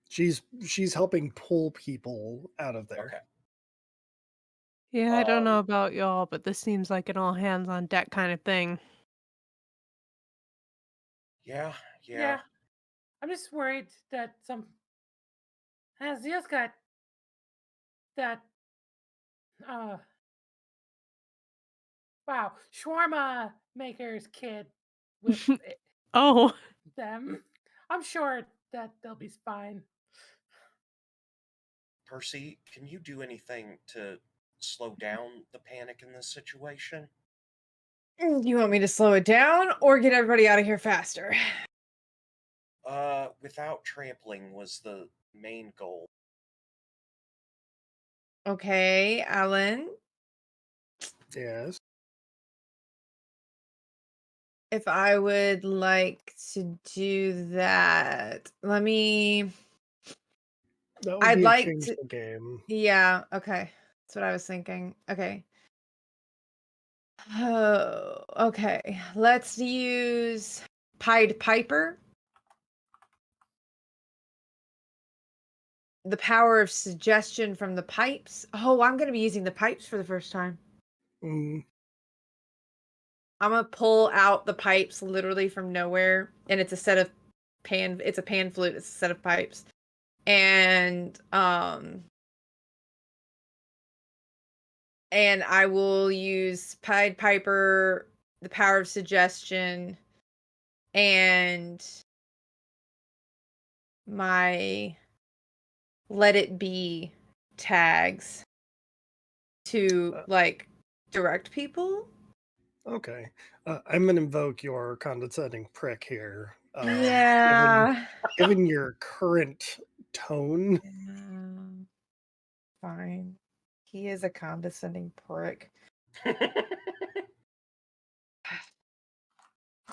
Speaker 1: She's helping pull people out of there.
Speaker 3: Okay.
Speaker 4: Yeah, I don't know
Speaker 3: Um,
Speaker 4: about y'all, but this seems like an all hands on deck kind of thing.
Speaker 3: Yeah.
Speaker 5: Yeah. I'm just worried that Zio's got that shawarma maker's kid with
Speaker 4: Oh,
Speaker 5: them. I'm sure that they'll be fine.
Speaker 3: Percy, can you do anything to slow down the panic in this situation?
Speaker 6: You want me to slow it down or get everybody out of here faster?
Speaker 3: Without trampling was the main goal.
Speaker 6: Okay, Alan.
Speaker 1: Yes.
Speaker 6: If I would like to do that, let me.
Speaker 1: That would
Speaker 6: I'd
Speaker 1: be a
Speaker 6: like
Speaker 1: change
Speaker 6: to.
Speaker 1: the game.
Speaker 6: Yeah, okay. That's what I was thinking. Okay. Oh, okay. Let's use Pied Piper. The power of suggestion from the pipes. Oh, I'm going to be using the pipes for the first time.
Speaker 1: Mm,
Speaker 6: I'm going to pull out the pipes literally from nowhere. And it's a set of it's a pan flute. It's a set of pipes. And I will use Pied Piper, the power of suggestion, and my Let It Be tags to like direct people.
Speaker 1: okay. I'm going to invoke your condescending prick here.
Speaker 6: Yeah.
Speaker 1: Given your current tone,
Speaker 6: Fine. He is a condescending prick.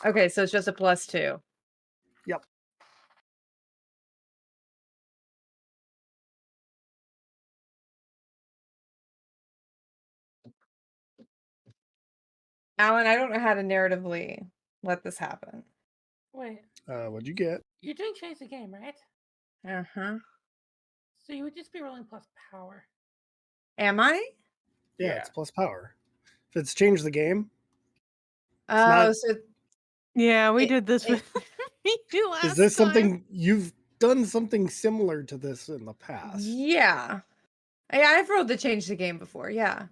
Speaker 6: Okay, so it's just a +2.
Speaker 1: Yep.
Speaker 6: Alan, I don't know how to narratively let this happen.
Speaker 5: Wait,
Speaker 1: What'd you get?
Speaker 5: you're doing change the game, right?
Speaker 6: Uh-huh.
Speaker 5: So you would just be rolling plus power.
Speaker 6: Am I?
Speaker 1: Yeah,
Speaker 3: Yeah.
Speaker 1: it's plus power. If it's changed the game,
Speaker 6: Oh,
Speaker 1: not-
Speaker 6: so
Speaker 4: Yeah, we
Speaker 6: It-
Speaker 4: did this
Speaker 6: it-
Speaker 4: with me last
Speaker 1: is this
Speaker 4: time.
Speaker 1: something you've done something similar to this in the past?
Speaker 6: yeah. I've rolled to change the game before, yeah.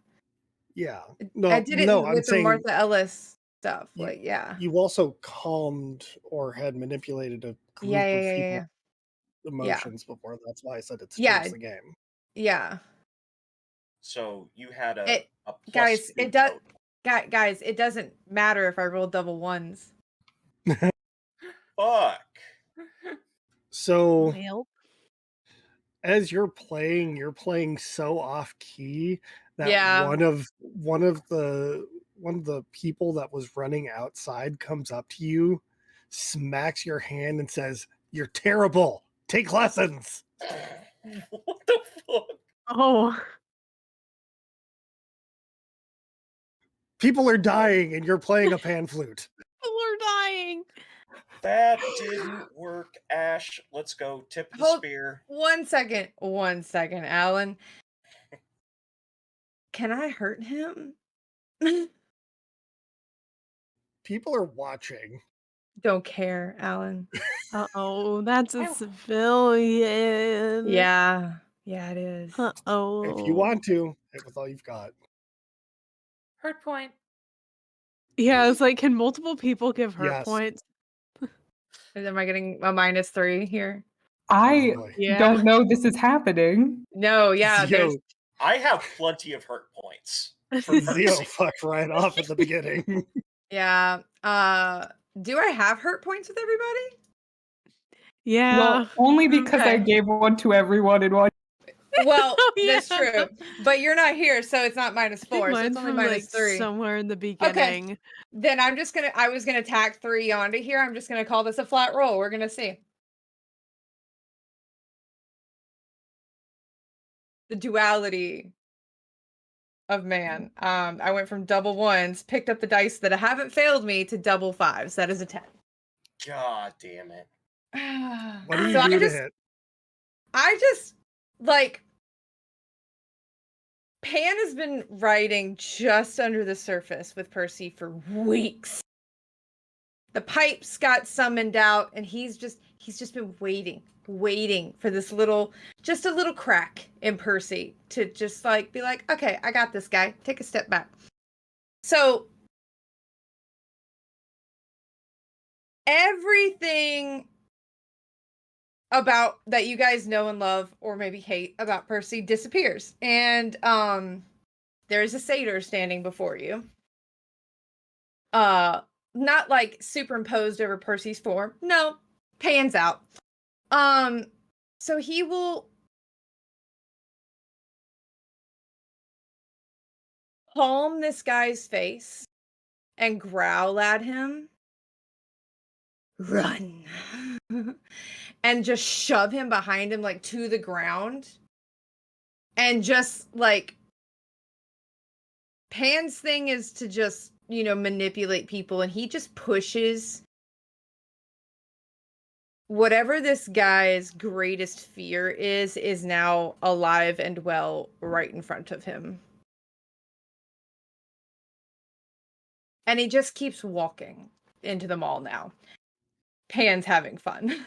Speaker 1: Yeah.
Speaker 6: I
Speaker 1: No,
Speaker 6: did it
Speaker 1: no, I'm
Speaker 6: with the
Speaker 1: saying
Speaker 6: Martha Ellis stuff.
Speaker 1: you-
Speaker 6: Like, yeah.
Speaker 1: you also calmed or had manipulated a group of people
Speaker 6: Yeah.
Speaker 1: emotions before. That's why I said it's
Speaker 6: Yeah.
Speaker 1: changed the game.
Speaker 6: Yeah.
Speaker 3: So you had
Speaker 6: It-
Speaker 3: a plus
Speaker 6: Guys,
Speaker 3: 2
Speaker 6: it does
Speaker 3: total.
Speaker 6: guys, it doesn't matter if I roll double ones.
Speaker 3: Fuck.
Speaker 1: So
Speaker 4: Well,
Speaker 1: as you're playing so off key that
Speaker 6: Yeah.
Speaker 1: one of the people that was running outside comes up to you, smacks your hand and says, "You're terrible. Take lessons."
Speaker 3: What the fuck?
Speaker 4: oh,
Speaker 1: People are dying and you're playing a pan flute.
Speaker 4: people are dying.
Speaker 3: That didn't work, Ash. Let's go. Tip the
Speaker 6: Hold-
Speaker 3: spear.
Speaker 6: 1 second. 1 second, Alan. Can I hurt him?
Speaker 1: People are watching.
Speaker 6: Don't care, Alan.
Speaker 4: Uh-oh, that's a
Speaker 5: I-
Speaker 4: civilian.
Speaker 6: Yeah. Yeah, it is.
Speaker 4: Uh-oh.
Speaker 1: If you want to, hit with all you've got.
Speaker 5: Hurt point.
Speaker 4: Yeah, it's like, can multiple people give hurt
Speaker 1: Yes.
Speaker 4: points?
Speaker 6: Am I getting a -3 here?
Speaker 2: I
Speaker 1: Probably.
Speaker 4: Yeah.
Speaker 2: don't know this is happening.
Speaker 6: No, yeah, there's
Speaker 1: Zio,
Speaker 3: I have plenty of hurt points. For
Speaker 1: Zio
Speaker 3: Percy.
Speaker 1: fucked right off at the beginning.
Speaker 6: yeah. Do I have hurt points with everybody?
Speaker 4: Yeah.
Speaker 2: Well, only because I
Speaker 6: Okay.
Speaker 2: gave one to everyone in one.
Speaker 6: Well,
Speaker 4: Oh,
Speaker 6: that's
Speaker 4: yeah.
Speaker 6: true. But you're not here, so it's not
Speaker 4: I think
Speaker 6: -4, so
Speaker 4: mine's
Speaker 6: it's only
Speaker 4: from, like,
Speaker 6: -3.
Speaker 4: somewhere in the beginning.
Speaker 6: Then I was gonna tack 3 onto here. I'm just gonna call this a flat roll. We're gonna see. The duality of man. I went from double ones, picked up the dice that haven't failed me to double fives. That is a 10.
Speaker 3: God damn it.
Speaker 1: What do you
Speaker 6: So
Speaker 1: do to hit?
Speaker 6: I just like Pan has been writing just under the surface with Percy for weeks. The pipes got summoned out, and he's just been waiting for this just a little crack in Percy to just like be like, okay, I got this guy. Take a step back. So everything about that you guys know and love or maybe hate about Percy disappears. And there's a satyr standing before you. Not like superimposed over Percy's form. No, pans out. So he will palm this guy's face and growl at him. Run. And just shove him behind him, like to the ground. And just like Pan's thing is to just, manipulate people, and he just pushes whatever this guy's greatest fear is now alive and well right in front of him. And he just keeps walking into the mall now. Pan's having fun.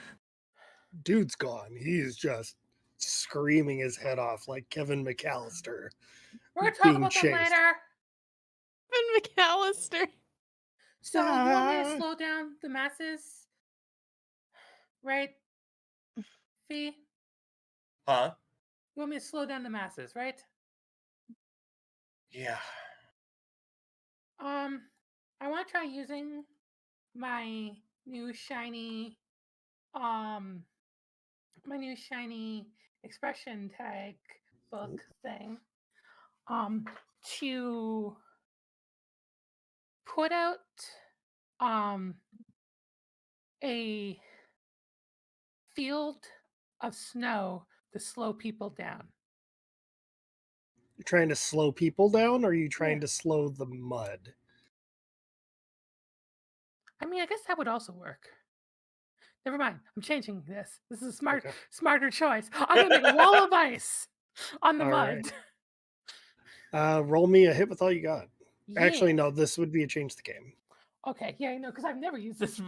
Speaker 1: Dude's gone. He's just screaming his head off like Kevin McAllister.
Speaker 5: We're gonna talk
Speaker 1: Being
Speaker 5: about that
Speaker 1: chased.
Speaker 5: later.
Speaker 4: Ben McAllister.
Speaker 5: So you want me to
Speaker 1: Ah.
Speaker 5: slow down the masses? Right? Fee?
Speaker 3: Huh?
Speaker 5: You want me to slow down the masses, right?
Speaker 3: Yeah.
Speaker 5: I want to try using my new shiny um expression tag book thing to put out a field of snow to slow people down.
Speaker 1: You're trying to slow people down, or are you trying
Speaker 5: Yeah.
Speaker 1: to slow the mud?
Speaker 5: I mean, I guess that would also work. Never mind. I'm changing this. This is a
Speaker 1: Okay.
Speaker 5: smarter choice. I'm gonna make a wall of ice on the
Speaker 1: All right.
Speaker 5: mud.
Speaker 1: Roll me a hit with all you got. Actually,
Speaker 5: Yeah.
Speaker 1: no, this would be a change the game.
Speaker 5: Okay. Yeah, I know, because I've never used this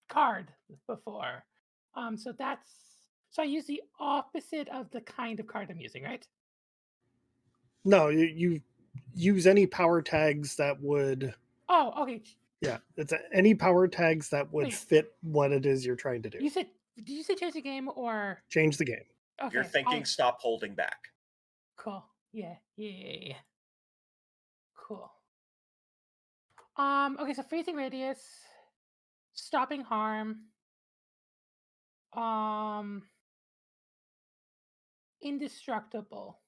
Speaker 5: card before. So I use the opposite of the kind of card I'm using, right?
Speaker 1: No, you use any power tags that would.
Speaker 5: Oh, okay.
Speaker 1: Yeah, any power tags that would
Speaker 5: Wait.
Speaker 1: fit what it is you're trying to do.
Speaker 5: Did you say change the game or
Speaker 1: Change the game.
Speaker 5: okay?
Speaker 3: You're thinking stop holding back.
Speaker 5: Cool. Yeah. Cool. Okay, so freezing radius, stopping harm, indestructible,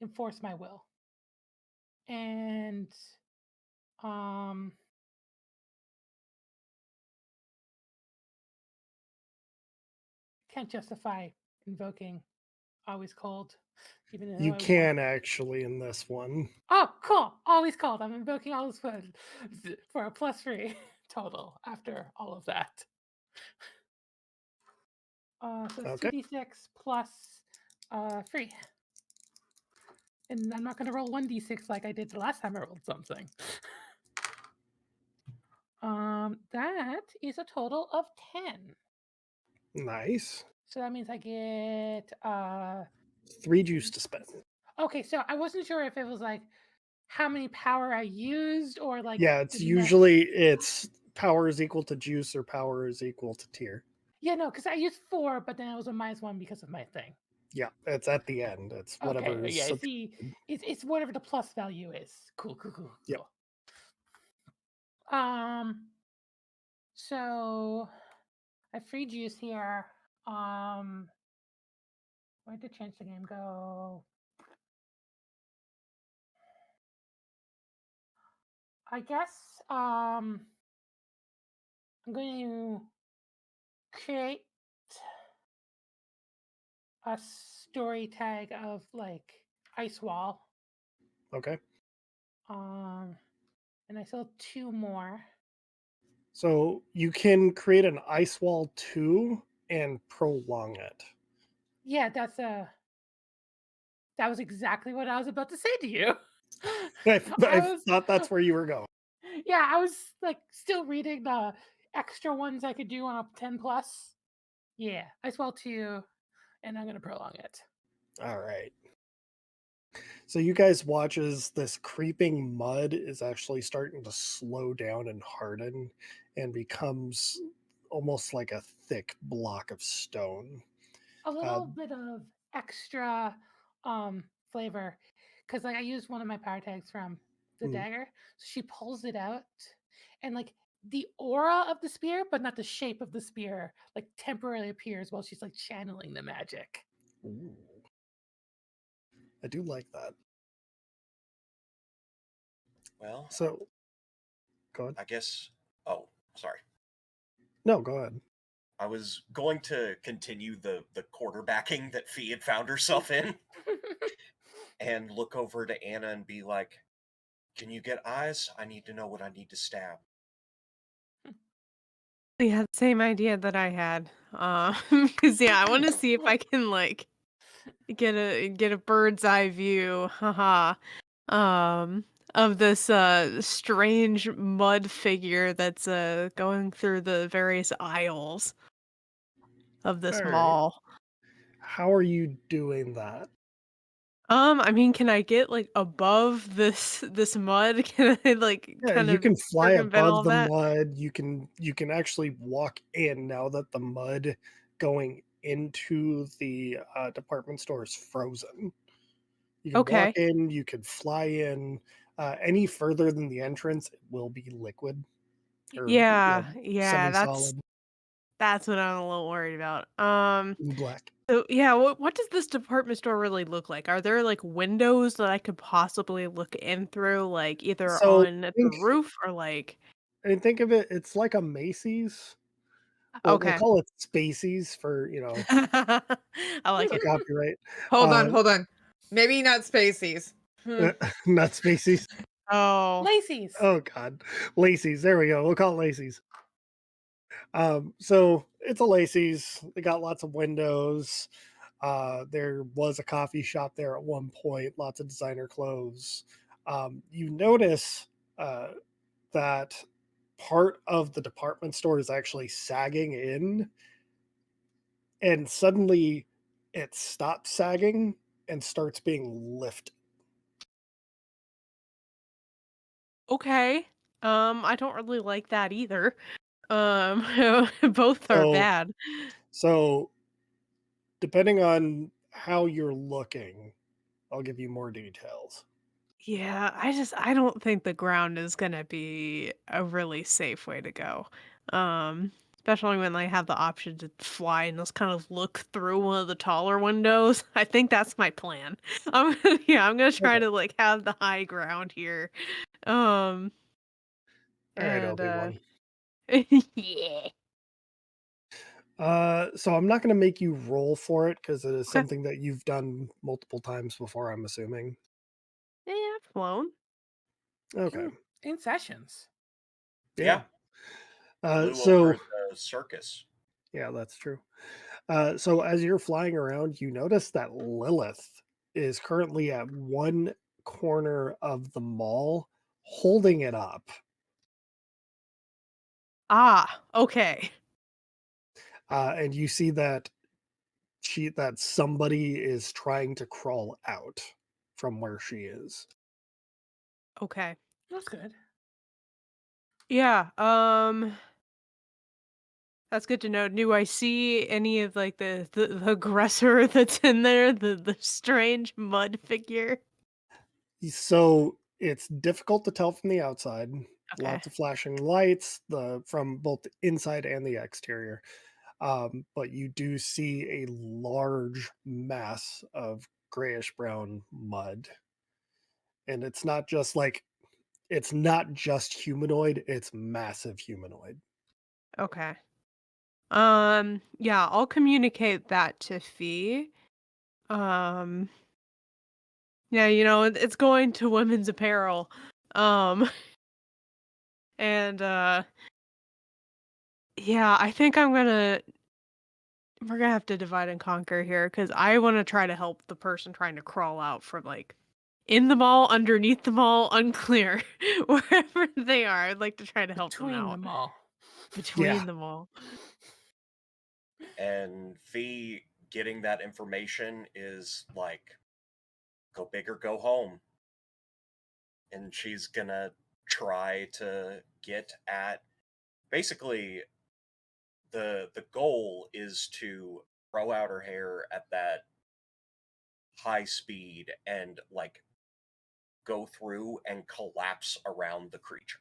Speaker 5: enforce my will, and can't justify invoking always cold, even though
Speaker 1: You
Speaker 5: I
Speaker 1: can actually in this one.
Speaker 5: Oh, cool! Always cold. I'm invoking always cold for a +3 total after all of that. So it's
Speaker 1: Okay.
Speaker 5: 2d6 plus 3. And I'm not going to roll 1d6 like I did the last time I rolled something. That is a total of 10.
Speaker 1: Nice.
Speaker 5: So that means I get
Speaker 1: 3 juice to spend.
Speaker 5: Okay, so I wasn't sure if it was like how many power I used or like
Speaker 1: Yeah, it's
Speaker 5: the
Speaker 1: usually power is equal to juice or power is equal to tier.
Speaker 5: Yeah, no, because I used 4, but then it was a -1 because of my thing.
Speaker 1: Yeah, it's at the end. It's whatever
Speaker 5: Okay,
Speaker 1: is
Speaker 5: yeah, see, it's whatever the plus value is. Cool.
Speaker 1: Yep.
Speaker 5: So I free juice here. Where did change the game go? I guess I'm going to create a story tag of like ice wall.
Speaker 1: Okay.
Speaker 5: And I still have 2 more.
Speaker 1: So you can create an ice wall 2 and prolong it.
Speaker 5: Yeah, that was exactly what I was about to say to you.
Speaker 1: I
Speaker 5: I
Speaker 1: thought that's where you were going.
Speaker 5: Yeah, I was like still reading the extra ones I could do on a 10 plus. Yeah, ice wall 2, and I'm gonna prolong it.
Speaker 1: All right. So you guys watch as this creeping mud is actually starting to slow down and harden and becomes almost like a thick block of stone.
Speaker 5: A little bit of extra flavor, because like I used one of my power tags from the dagger, so she pulls it out, and like the aura of the spear, but not the shape of the spear, like temporarily appears while she's like channeling the magic.
Speaker 1: Ooh. I do like that.
Speaker 3: Well,
Speaker 1: So, go ahead.
Speaker 3: I guess. Oh, sorry.
Speaker 1: No, go ahead.
Speaker 3: I was going to continue the quarterbacking that Fee had found herself in, and look over to Anna and be like, "Can you get eyes? I need to know what I need to stab."
Speaker 4: They had the same idea that I had. Because yeah, I want to see if I can like get a bird's eye view, haha, of this strange mud figure that's going through the various aisles of this
Speaker 1: All right.
Speaker 4: mall.
Speaker 1: How are you doing that?
Speaker 4: I mean, can I get like above this mud? Can I like
Speaker 1: Yeah,
Speaker 4: kind
Speaker 1: you
Speaker 4: of
Speaker 1: can fly
Speaker 4: circumvent all
Speaker 1: above the
Speaker 4: that?
Speaker 1: mud. You can actually walk in now that the mud going into the department store is frozen. You can walk
Speaker 4: Okay.
Speaker 1: in, you can fly in. Any further than the entrance, it will be liquid or
Speaker 4: Yeah,
Speaker 1: semi-solid
Speaker 4: that's what I'm a little worried about.
Speaker 1: and black.
Speaker 4: So yeah, what does this department store really look like? Are there like windows that I could possibly look in through, like either
Speaker 1: So
Speaker 4: on the roof or like
Speaker 1: think of it, it's like a Macy's, We'll
Speaker 4: Okay.
Speaker 1: call it Spacies for,
Speaker 4: I like
Speaker 1: for
Speaker 4: it.
Speaker 1: copyright.
Speaker 6: Hold
Speaker 1: Uh,
Speaker 6: on, hold on. Maybe not Spacies.
Speaker 1: not Spacies.
Speaker 4: Oh,
Speaker 5: Lacey's.
Speaker 1: Oh God, Lacey's. There we go. We'll call it Lacey's. So it's a Lacey's. They got lots of windows. There was a coffee shop there at one point. Lots of designer clothes. You notice that part of the department store is actually sagging in, and suddenly it stops sagging and starts being lifted.
Speaker 4: okay. I don't really like that either. Both are
Speaker 1: So,
Speaker 4: bad.
Speaker 1: so depending on how you're looking, I'll give you more details.
Speaker 4: Yeah, I don't think the ground is gonna be a really safe way to go. Especially when I have the option to fly and just kind of look through one of the taller windows. I think that's my plan. I'm gonna try
Speaker 1: Okay.
Speaker 4: to like have the high ground here. Um,
Speaker 1: All right,
Speaker 4: and
Speaker 1: Obi-Wan.
Speaker 4: yeah.
Speaker 1: So I'm not going to make you roll for it because it is
Speaker 4: Okay.
Speaker 1: something that you've done multiple times before, I'm assuming.
Speaker 4: Yeah, I've flown.
Speaker 1: Okay.
Speaker 5: In sessions.
Speaker 1: Yeah.
Speaker 3: Yeah,
Speaker 1: Uh,
Speaker 3: flew over
Speaker 1: so
Speaker 3: the circus.
Speaker 1: yeah, that's true. So as you're flying around, you notice that Lilith is currently at one corner of the mall, holding it up.
Speaker 4: Ah, okay.
Speaker 1: And you see that somebody is trying to crawl out from where she is.
Speaker 4: Okay.
Speaker 5: That's good.
Speaker 4: Yeah, that's good to know. Do I see any of like the aggressor that's in there, the strange mud figure?
Speaker 1: So it's difficult to tell from the outside.
Speaker 4: Okay.
Speaker 1: Lots of flashing lights, from both the inside and the exterior. But you do see a large mass of grayish brown mud, and it's not just humanoid; it's massive humanoid.
Speaker 4: Okay. Yeah, I'll communicate that to Fee. Um, yeah, it's going to women's apparel. Um, and yeah, I think we're gonna have to divide and conquer here because I want to try to help the person trying to crawl out from like in the mall, underneath the mall, unclear, wherever they are. I'd like to try to help them
Speaker 5: Between
Speaker 4: out
Speaker 5: them all.
Speaker 1: Yeah.
Speaker 4: between them all.
Speaker 3: And Fee getting that information is like, go big or go home. And she's gonna try to get at basically the goal is to throw out her hair at that high speed and like go through and collapse around the creature.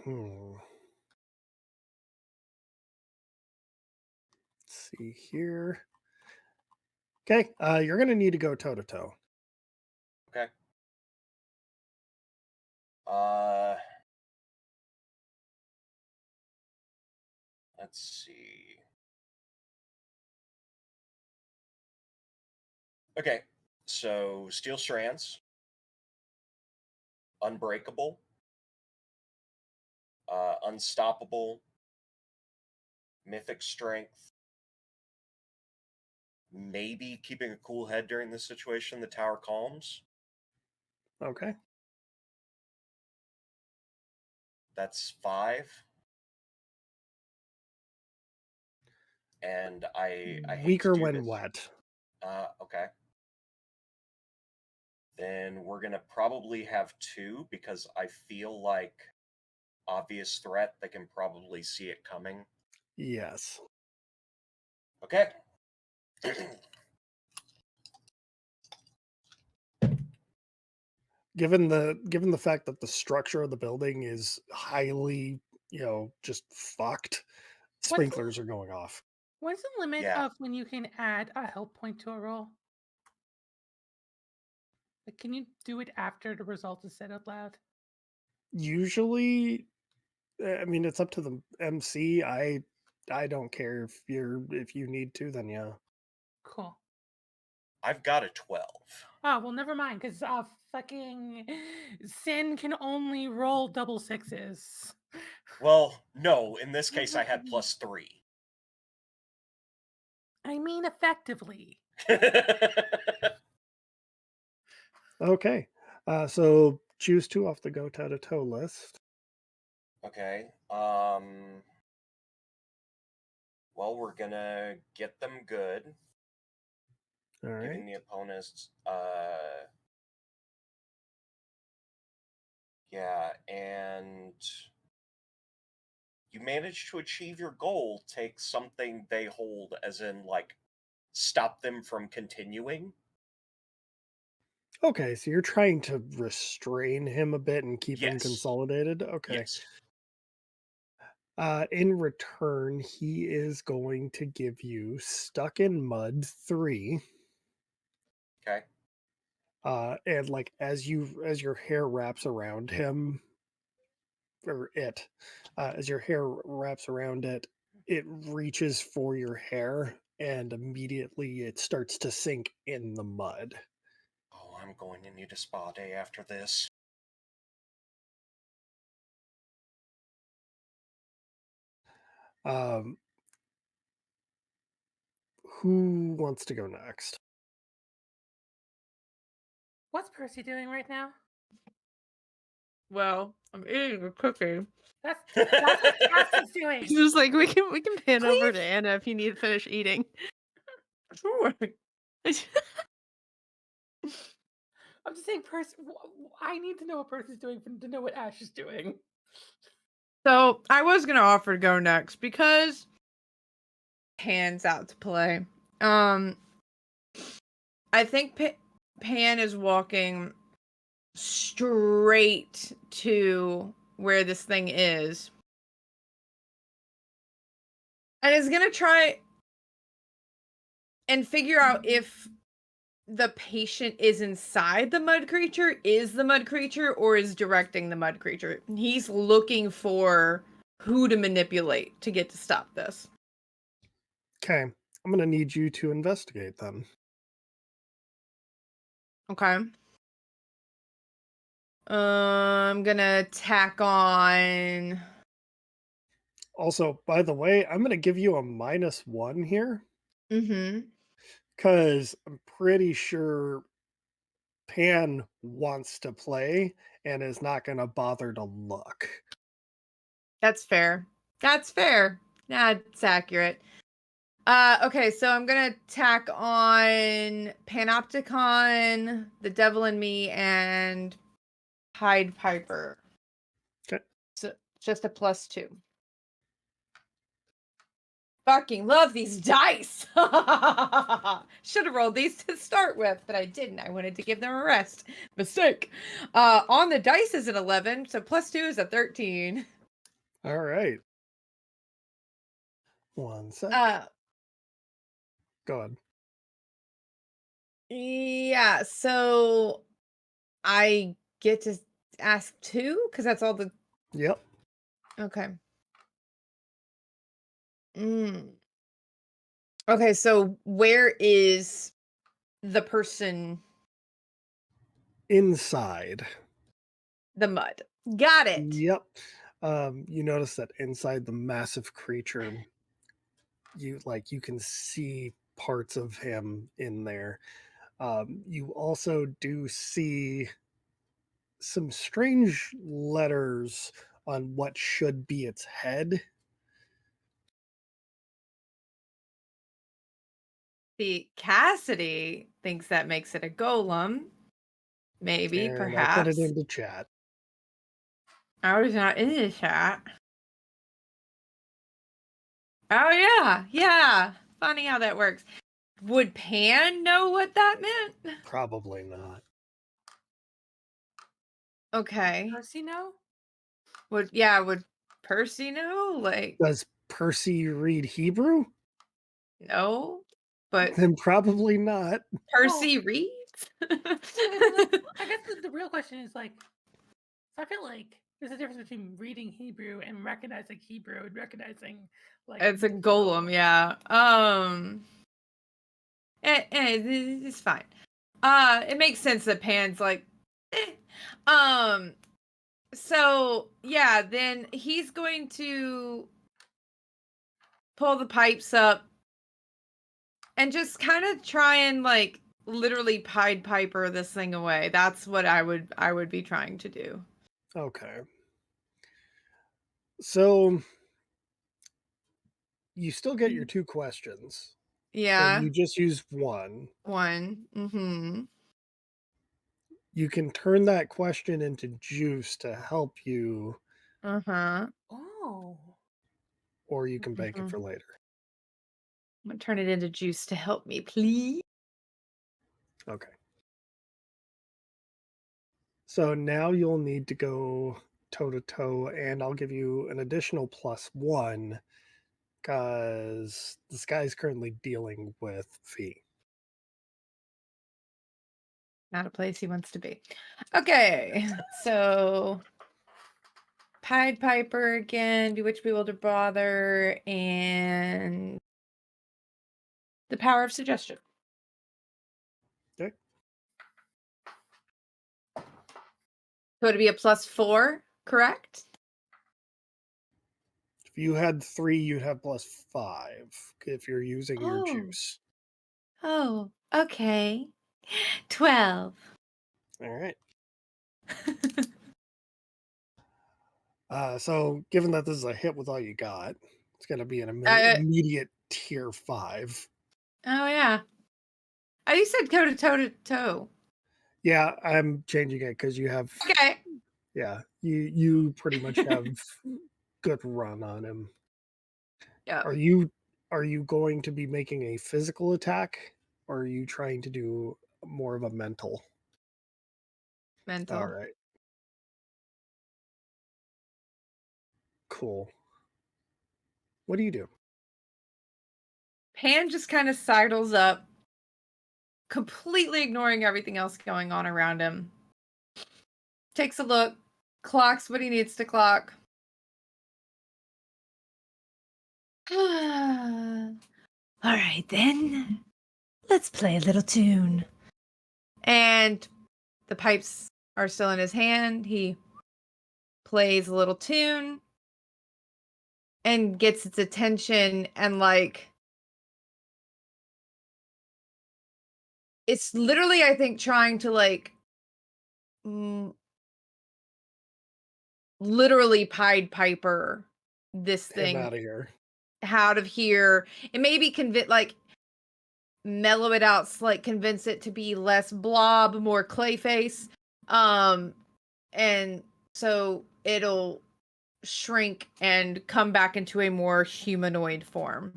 Speaker 1: Hmm. Let's see here. Okay. You're gonna need to go toe to toe.
Speaker 3: Okay. Uh let's see. Okay. So steel strands, unbreakable, unstoppable, mythic strength, maybe keeping a cool head during this situation, the tower calms.
Speaker 1: Okay.
Speaker 3: That's 5. And I hate to
Speaker 1: Weaker
Speaker 3: do
Speaker 1: when
Speaker 3: this.
Speaker 1: wet.
Speaker 3: Okay. Then we're gonna probably have 2 because I feel like obvious threat, they can probably see it coming.
Speaker 1: Yes.
Speaker 3: Okay.
Speaker 1: Given the fact that the structure of the building is highly, just fucked,
Speaker 5: What's the,
Speaker 1: sprinklers are going off.
Speaker 5: what's the limit
Speaker 3: Yeah.
Speaker 5: of when you can add a help point to a roll? Like, can you do it after the result is said out loud?
Speaker 1: Usually I mean, it's up to the MC. I don't care if you need to, then yeah.
Speaker 5: Cool.
Speaker 3: I've got a 12.
Speaker 5: Oh, well, never mind, because fucking Sin can only roll double sixes.
Speaker 3: Well, no, in this case I had +3.
Speaker 5: I mean, effectively.
Speaker 1: Okay. So choose two off the go toe to toe list.
Speaker 3: Okay. Well, we're gonna get them good,
Speaker 1: All right.
Speaker 3: giving the opponents yeah, and you manage to achieve your goal, take something they hold, as in like stop them from continuing.
Speaker 1: Okay, so you're trying to restrain him a bit and keep him
Speaker 3: Yes.
Speaker 1: consolidated. Okay.
Speaker 3: Yes.
Speaker 1: In return, he is going to give you Stuck in Mud 3.
Speaker 3: Okay.
Speaker 1: And like as your hair wraps around him, or it, as your hair wraps around it, it reaches for your hair and immediately it starts to sink in the mud.
Speaker 3: Oh, I'm going to need a spa day after this.
Speaker 1: Um, who wants to go next?
Speaker 5: What's Percy doing right now?
Speaker 4: Well, I'm eating a cookie.
Speaker 5: That's what Cass is doing.
Speaker 4: It's just like we can pan over
Speaker 5: Please?
Speaker 4: to Anna if you need to finish eating. Sure.
Speaker 5: I'm just saying, Percy. I need to know what Percy's doing to know what Ash is doing.
Speaker 4: So I was gonna offer to go next because Pan's out to play. I think Pan is walking straight to where this thing is, and is gonna try and figure out if the patient is inside the mud creature, is the mud creature, or is directing the mud creature. He's looking for who to manipulate to get to stop this.
Speaker 1: Okay, I'm gonna need you to investigate then.
Speaker 4: Okay. I'm gonna tack on.
Speaker 1: Also, by the way, I'm gonna give you a -1 here
Speaker 4: Mm-hmm.
Speaker 1: because I'm pretty sure Pan wants to play and is not gonna bother to look.
Speaker 4: That's fair. That's fair. That's accurate. Okay, so I'm gonna tack on Panopticon, The Devil in Me, and Pied Piper.
Speaker 1: Okay.
Speaker 4: So just a +2. Fucking love these dice. Should have rolled these to start with, but I didn't. I wanted to give them a rest. Mistake. On the dice is an 11, so +2 is a 13.
Speaker 1: All right. One sec. Go ahead.
Speaker 4: Yeah, so I get to ask 2 because that's all the.
Speaker 1: Yep.
Speaker 4: Okay. Okay, so where is the person?
Speaker 1: Inside.
Speaker 4: The mud. Got it.
Speaker 1: Yep. You notice that inside the massive creature, you can see parts of him in there. You also do see some strange letters on what should be its head.
Speaker 4: See, Cassidy thinks that makes it a golem. Maybe,
Speaker 1: And I put it
Speaker 4: perhaps.
Speaker 1: into chat.
Speaker 4: I was not in the chat. Oh, yeah. Yeah. Funny how that works. Would Pan know what that meant?
Speaker 1: Probably not.
Speaker 4: Okay.
Speaker 5: Percy know?
Speaker 4: Would Percy know? Like,
Speaker 1: Does Percy read Hebrew?
Speaker 4: no. But
Speaker 1: Then probably not.
Speaker 4: Percy reads?
Speaker 5: I guess the real question is like, I feel like There's a difference between reading Hebrew and recognizing Hebrew and recognizing like
Speaker 7: It's a golem, yeah. It's fine. It makes sense that Pan's like, eh. So yeah, then he's going to pull the pipes up and just kind of try and like literally Pied Piper this thing away. That's what I would be trying to do.
Speaker 1: Okay. So you still get your 2 questions.
Speaker 7: Yeah.
Speaker 1: And you just use 1.
Speaker 7: One. Mm-hmm.
Speaker 1: You can turn that question into juice to help you,
Speaker 7: Uh-huh.
Speaker 5: Oh.
Speaker 1: or you can bank it
Speaker 7: Mhm.
Speaker 1: for later.
Speaker 7: I'm gonna turn it into juice to help me, please.
Speaker 1: Okay. So now you'll need to go toe to toe, and I'll give you an additional +1 because this guy's currently dealing with Fee.
Speaker 7: Not a place he wants to be. Okay, so Pied Piper again, Bewitch Bewilder Bother, and the Power of Suggestion.
Speaker 1: Okay.
Speaker 7: So it'd be a +4, correct?
Speaker 1: If you had 3, you'd have +5 if you're using your
Speaker 7: Oh.
Speaker 1: juice.
Speaker 7: Oh, okay. 12.
Speaker 1: All right. So given that this is a hit with all you got, it's going to be an immediate tier 5.
Speaker 7: Oh yeah. Oh, you said go to toe to toe.
Speaker 1: Yeah, I'm changing it because you have.
Speaker 7: Okay.
Speaker 1: Yeah, you pretty much have good run on him.
Speaker 7: Yeah.
Speaker 1: Are you going to be making a physical attack, or are you trying to do more of a mental?
Speaker 7: Mental.
Speaker 1: All right. Cool. What do you do?
Speaker 7: Pan just kind of sidles up, completely ignoring everything else going on around him. Takes a look, clocks what he needs to clock.
Speaker 6: All right, then. Let's play a little tune.
Speaker 7: And the pipes are still in his hand. He plays a little tune and gets its attention, and like it's literally, I think, trying to like literally Pied Piper this
Speaker 1: Him
Speaker 7: thing
Speaker 1: out of here.
Speaker 7: out of here. And maybe convince, like, mellow it out, like convince it to be less blob, more Clayface. And so it'll shrink and come back into a more humanoid form.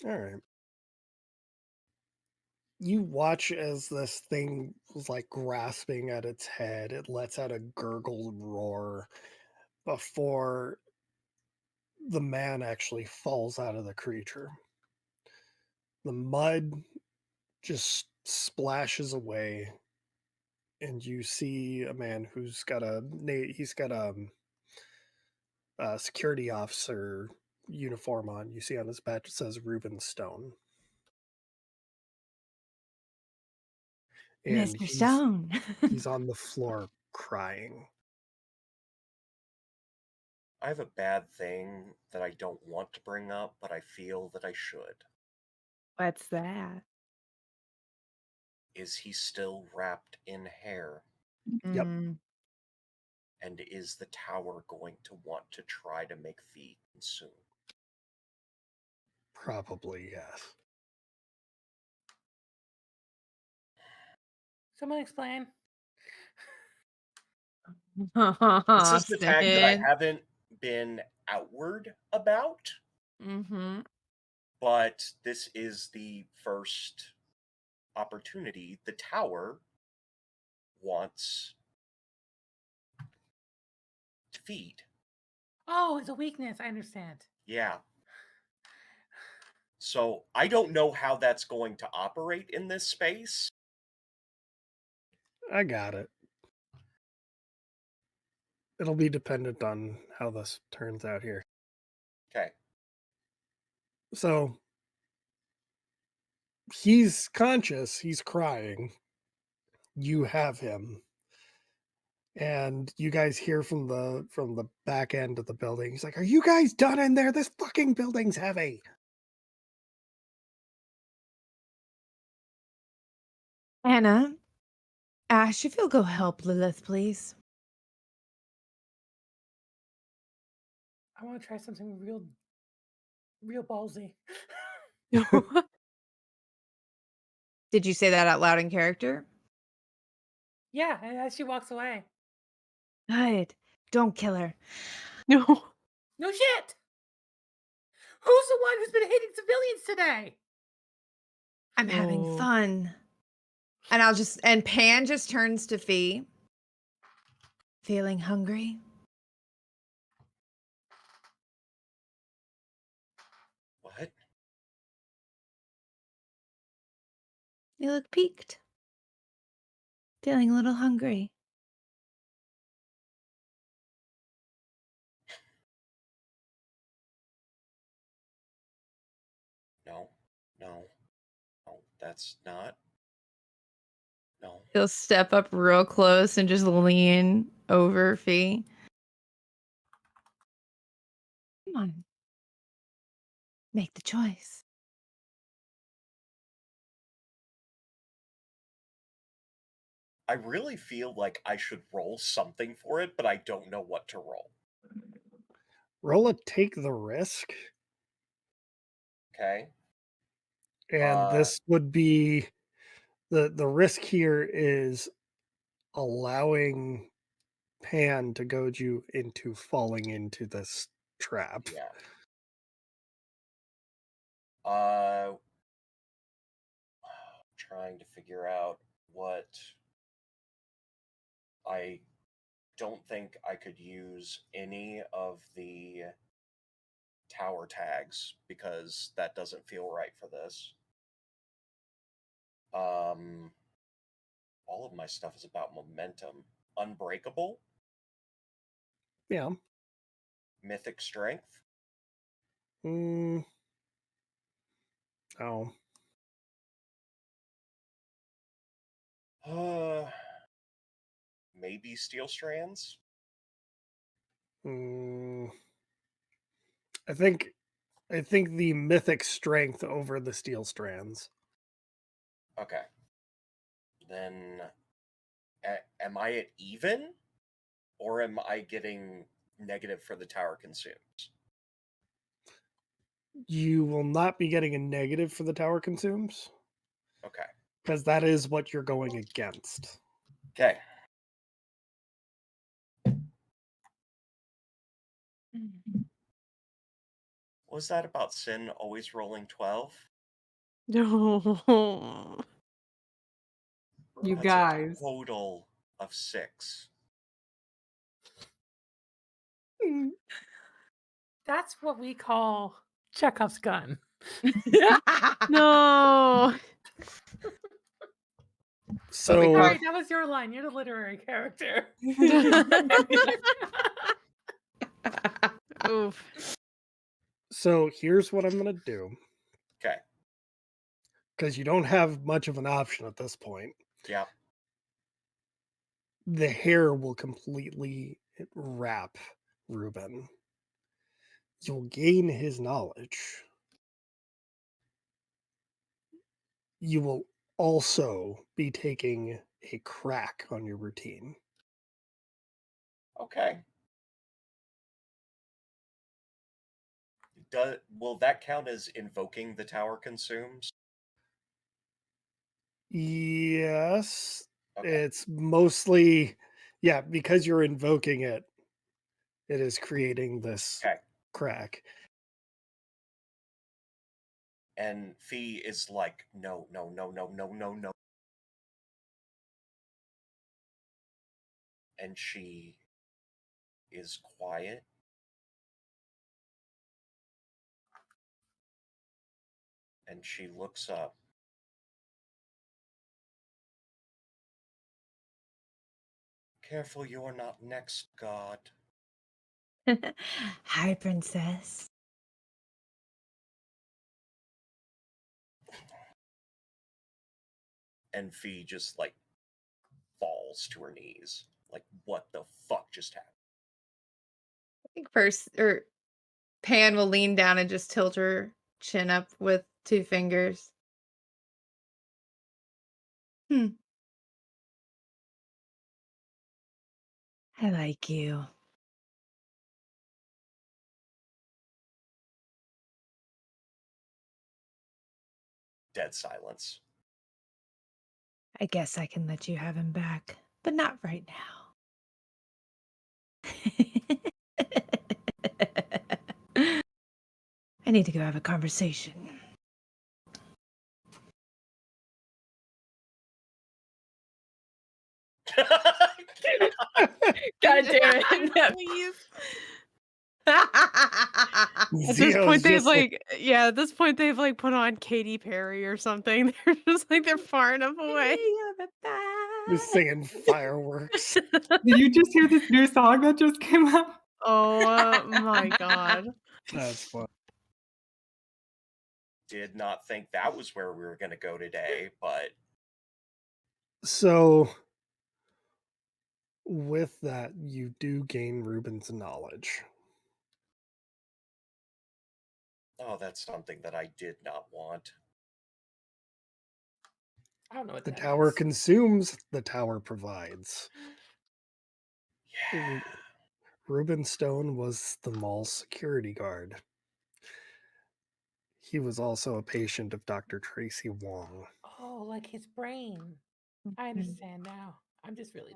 Speaker 1: All right. You watch as this thing was like grasping at its head. It lets out a gurgled roar before the man actually falls out of the creature. The mud just splashes away, and you see a man who's got a security officer uniform on. You see on his badge it says Reuben Stone, and
Speaker 6: Mr. Stone.
Speaker 1: he's on the floor crying.
Speaker 3: I have a bad thing that I don't want to bring up, but I feel that I should.
Speaker 7: What's that?
Speaker 3: Is he still wrapped in hair?
Speaker 1: Yep.
Speaker 3: And is the tower going to want to try to make Fee consume?
Speaker 1: Probably yes.
Speaker 5: Someone explain.
Speaker 3: This is the tag that I
Speaker 7: Sid.
Speaker 3: haven't been outward about, but this is the first opportunity. The tower wants to feed.
Speaker 5: Oh, it's a weakness. I understand.
Speaker 3: Yeah. So I don't know how that's going to operate in this space.
Speaker 1: I got it. It'll be dependent on how this turns out here.
Speaker 3: Okay.
Speaker 1: So he's conscious, he's crying. You have him. And you guys hear from the back end of the building. He's like, "Are you guys done in there? This fucking building's heavy."
Speaker 6: Anna, Ash, if you'll go help Lilith, please.
Speaker 5: I want to try something real ballsy.
Speaker 6: Did you say that out loud in character?
Speaker 5: Yeah, and as she walks away.
Speaker 6: Good. Don't kill her.
Speaker 4: No.
Speaker 5: No shit! Who's the one who's been hitting civilians today?
Speaker 6: I'm having
Speaker 4: Oh.
Speaker 6: fun. And Pan just turns to Fee. Feeling hungry?
Speaker 3: What?
Speaker 6: You look peaked. Feeling a little hungry.
Speaker 3: No. No. No. That's not. No.
Speaker 7: He'll step up real close and just lean over Fee.
Speaker 6: Come on. Make the choice.
Speaker 3: I really feel like I should roll something for it, but I don't know what to roll.
Speaker 1: Roll a take the risk.
Speaker 3: Okay.
Speaker 1: And this would be the risk here is allowing Pan to goad you into falling into this trap.
Speaker 3: Yeah. Trying to figure out what I don't think I could use any of the tower tags because that doesn't feel right for this. All of my stuff is about momentum. Unbreakable,
Speaker 1: Yeah.
Speaker 3: mythic strength.
Speaker 1: Oh.
Speaker 3: Maybe steel strands.
Speaker 1: I think the mythic strength over the steel strands.
Speaker 3: Okay. Then am I at even? Or am I getting negative for the tower consumes?
Speaker 1: You will not be getting a negative for the tower consumes.
Speaker 3: Okay.
Speaker 1: Because that is what you're going against.
Speaker 3: Okay. What was that about Sin always rolling 12?
Speaker 4: No.
Speaker 2: You
Speaker 3: That's
Speaker 2: guys.
Speaker 3: a total of 6.
Speaker 5: That's what we call Chekhov's gun.
Speaker 4: No.
Speaker 1: So
Speaker 5: Sorry, that was your line. You're the literary character.
Speaker 4: Oof.
Speaker 1: So here's what I'm gonna do.
Speaker 3: Okay.
Speaker 1: Because you don't have much of an option at this point.
Speaker 3: Yeah.
Speaker 1: The hair will completely wrap Reuben. You'll gain his knowledge. You will also be taking a crack on your routine.
Speaker 3: Okay. Will that count as invoking the tower consumes?
Speaker 1: Yes.
Speaker 3: Okay.
Speaker 1: It's mostly, yeah, because you're invoking it, it is creating this
Speaker 3: Okay.
Speaker 1: crack.
Speaker 3: And Fee is like, no. And she is quiet. And she looks up. Careful you're not next, God.
Speaker 6: Hi, princess.
Speaker 3: And Fee just, like, falls to her knees. Like, what the fuck just happened?
Speaker 7: I think first, or Pan will lean down and just tilt her chin up with 2 fingers. Hmm. I like you.
Speaker 3: Dead silence.
Speaker 6: I guess I can let you have him back, but not right now. I need to go have a conversation.
Speaker 7: God damn it.
Speaker 4: Please.
Speaker 7: At
Speaker 4: At this
Speaker 1: Zio's
Speaker 4: point, they've
Speaker 1: just like,
Speaker 4: at this point, they've put on Katy Perry or something. They're just they're far enough away.
Speaker 1: just singing fireworks.
Speaker 2: Did you just hear this new song that just came out?
Speaker 4: Oh my god.
Speaker 1: That's fun.
Speaker 3: Did not think that was where we were going to go today, but
Speaker 1: So, with that, you do gain Reuben's knowledge.
Speaker 3: oh, that's something that I did not want.
Speaker 5: I don't know what
Speaker 1: The
Speaker 5: that
Speaker 1: tower
Speaker 5: means.
Speaker 1: consumes, the tower provides.
Speaker 3: Yeah.
Speaker 1: Reuben Stone was the mall's security guard. He was also a patient of Dr. Tracy Wong.
Speaker 5: Oh, like his brain. I understand now. I'm just really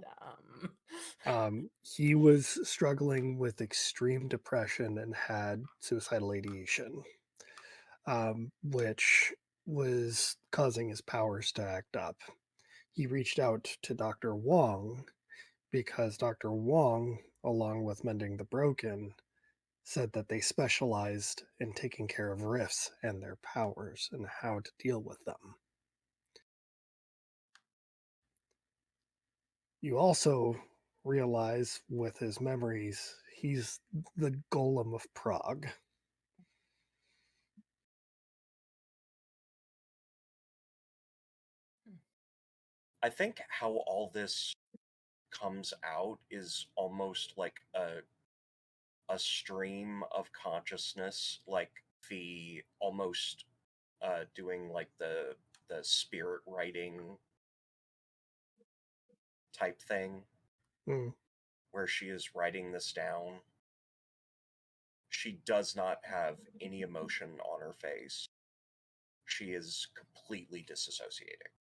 Speaker 5: dumb.
Speaker 1: He was struggling with extreme depression and had suicidal ideation, which was causing his powers to act up. He reached out to Dr. Wong because Dr. Wong, along with Mending the Broken, said that they specialized in taking care of rifts and their powers and how to deal with them. You also realize with his memories, he's the Golem of Prague.
Speaker 3: I think how all this comes out is almost like a stream of consciousness, like the almost doing like the spirit writing type thing,
Speaker 1: Mm.
Speaker 3: where she is writing this down. She does not have any emotion on her face. She is completely disassociating.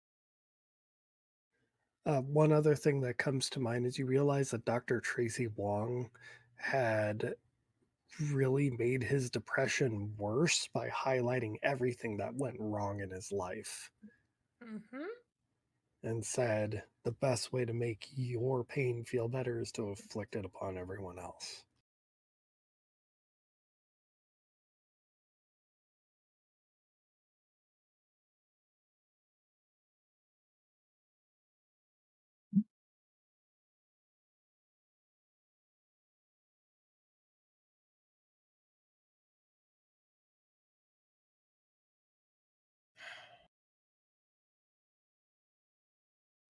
Speaker 1: One other thing that comes to mind is you realize that Dr. Tracy Wong had really made his depression worse by highlighting everything that went wrong in his life
Speaker 5: Mm-hmm.
Speaker 1: and said the best way to make your pain feel better is to inflict it upon everyone else.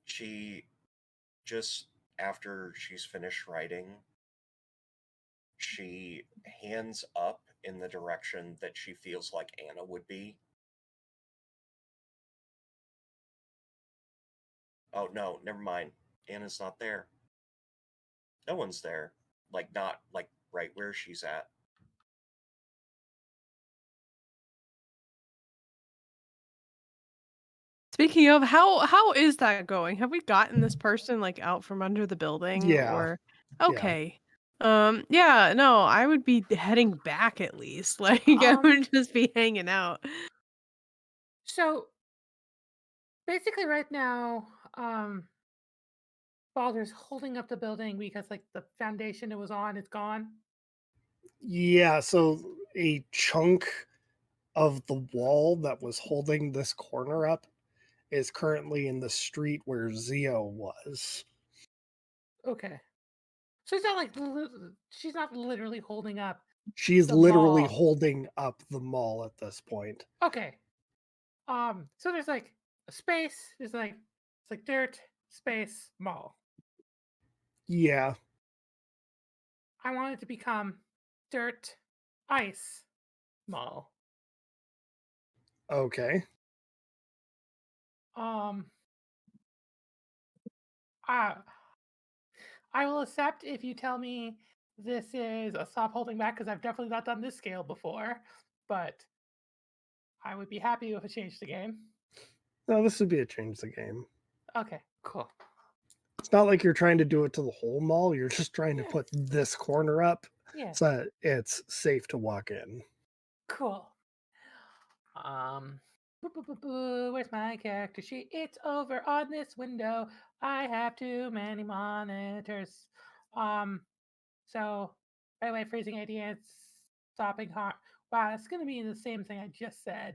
Speaker 3: She just, after she's finished writing, she hands up in the direction that she feels like Anna would be. Oh no, never mind. Anna's not there. No one's there. Like, not like right where she's at.
Speaker 4: Speaking of, how is that going? Have we gotten this person out from under the building
Speaker 1: Yeah.
Speaker 4: or
Speaker 1: Yeah.
Speaker 4: okay. Yeah, no, I would be heading back at least. I would just be hanging out.
Speaker 5: So basically right now, Baldur's holding up the building because like the foundation it was on is gone.
Speaker 1: Yeah, so a chunk of the wall that was holding this corner up is currently in the street where Zio was.
Speaker 5: Okay. So it's not like she's not literally holding up
Speaker 1: She's
Speaker 5: the
Speaker 1: literally
Speaker 5: mall.
Speaker 1: holding up the mall at this point.
Speaker 5: Okay. So there's like a space. There's like it's like dirt, space, mall.
Speaker 1: Yeah.
Speaker 5: I want it to become dirt, ice, mall.
Speaker 1: Okay.
Speaker 5: Um. I I will accept if you tell me this is a stop holding back because I've definitely not done this scale before, but I would be happy with a change the game.
Speaker 1: No, this would be a change the game.
Speaker 5: Okay, cool.
Speaker 1: It's not like you're trying to do it to the whole mall. You're just trying to
Speaker 5: Yeah.
Speaker 1: put this corner up
Speaker 5: Yeah,
Speaker 1: so that it's safe to walk in.
Speaker 5: cool. Where's my character sheet? It's over on this window. I have too many monitors. Um, so by the way, freezing ideas, stopping heart. Wow, that's gonna be the same thing I just said.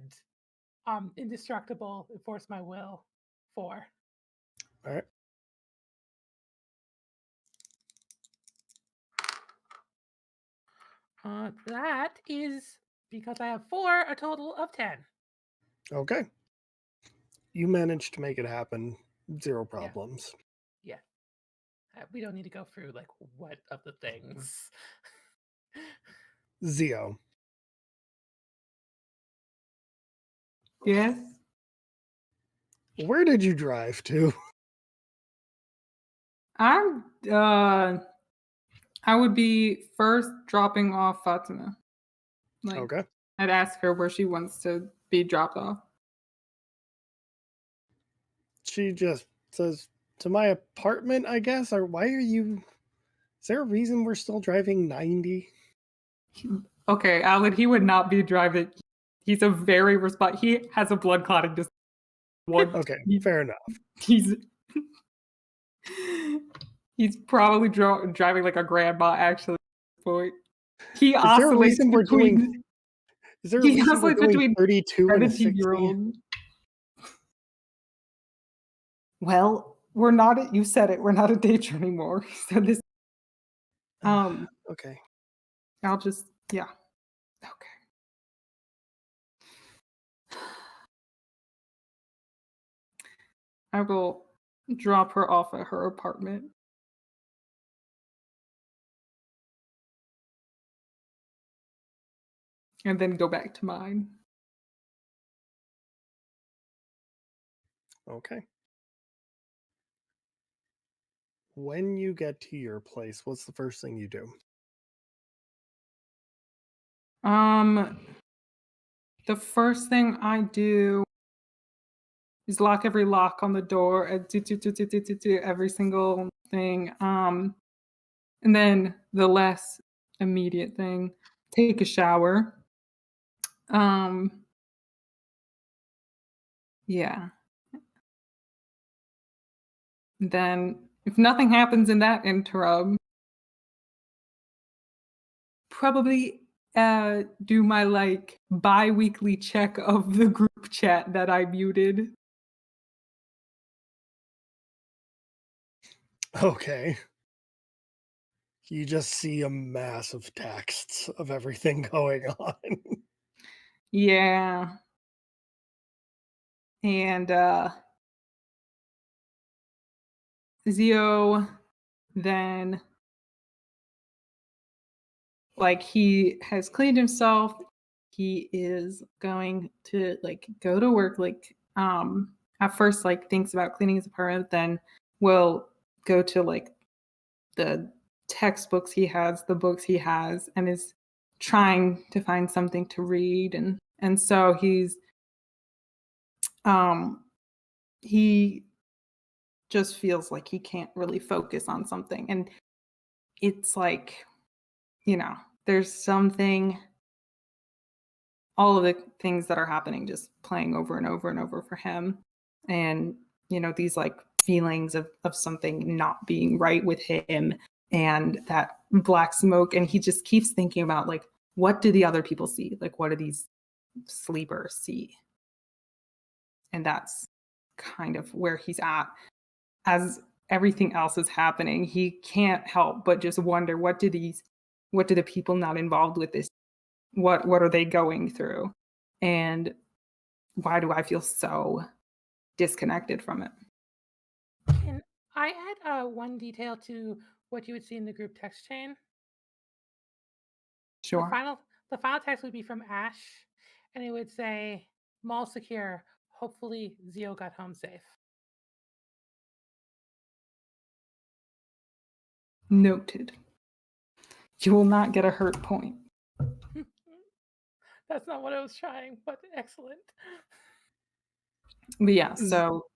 Speaker 5: Indestructible, enforce my will. 4.
Speaker 1: All right.
Speaker 5: That is because I have 4, a total of 10.
Speaker 1: Okay. You managed to make it happen. Zero
Speaker 5: Yeah.
Speaker 1: problems.
Speaker 5: Yeah. We don't need to go through like what of the things.
Speaker 1: Zio.
Speaker 2: Yes.
Speaker 1: Where did you drive to?
Speaker 2: I'm I would be first dropping off Fatima. Like
Speaker 1: Okay.
Speaker 2: I'd ask her where she wants to be dropped off.
Speaker 1: She just says, to my apartment, I guess? Or why are you... Is there a reason we're still driving 90?
Speaker 2: Okay, Alan, he would not be driving. He's a very he has a blood clotting disorder.
Speaker 1: Okay, fair enough.
Speaker 2: He's he's probably driving like a grandma actually at this point. He
Speaker 1: Is there a
Speaker 2: oscillates
Speaker 1: reason we're
Speaker 2: between
Speaker 1: doing... Is there a
Speaker 2: he
Speaker 1: reason we're
Speaker 2: oscillates
Speaker 1: doing
Speaker 2: between
Speaker 1: 32 and a 60?
Speaker 2: 17-year-old. Well, we're not you said it, we're not a danger anymore. So this
Speaker 1: Okay.
Speaker 2: I'll just yeah. Okay. I will drop her off at her apartment. And then go back to mine.
Speaker 1: Okay. When you get to your place, what's the first thing you do?
Speaker 2: The first thing I do is lock every lock on the door and do every single thing. And then the less immediate thing, take a shower. Yeah. Then if nothing happens in that interim, probably do my like bi-weekly check of the group chat that I muted.
Speaker 1: Okay. You just see a mass of texts of everything going on.
Speaker 2: Yeah. And Zio then like he has cleaned himself. He is going to like go to work like at first like thinks about cleaning his apartment, then will go to like the textbooks he has, the books he has, and is trying to find something to read. And so he just feels like he can't really focus on something. And it's like, you know, there's something, all of the things that are happening just playing over and over and over for him. And, you know, these like feelings of something not being right with him and that black smoke. And he just keeps thinking about like, what do the other people see? Like, what do these sleepers see? And that's kind of where he's at. As everything else is happening, he can't help but just wonder, what do the people not involved with this, what are they going through? And why do I feel so disconnected from it?
Speaker 5: Can I add one detail to what you would see in the group text chain? The
Speaker 2: Sure.
Speaker 5: final the final text would be from Ash, and it would say, "Mall secure. Hopefully Zio got home safe."
Speaker 2: Noted. You will not get a hurt point.
Speaker 5: That's not what I was trying, but excellent.
Speaker 2: But yeah, so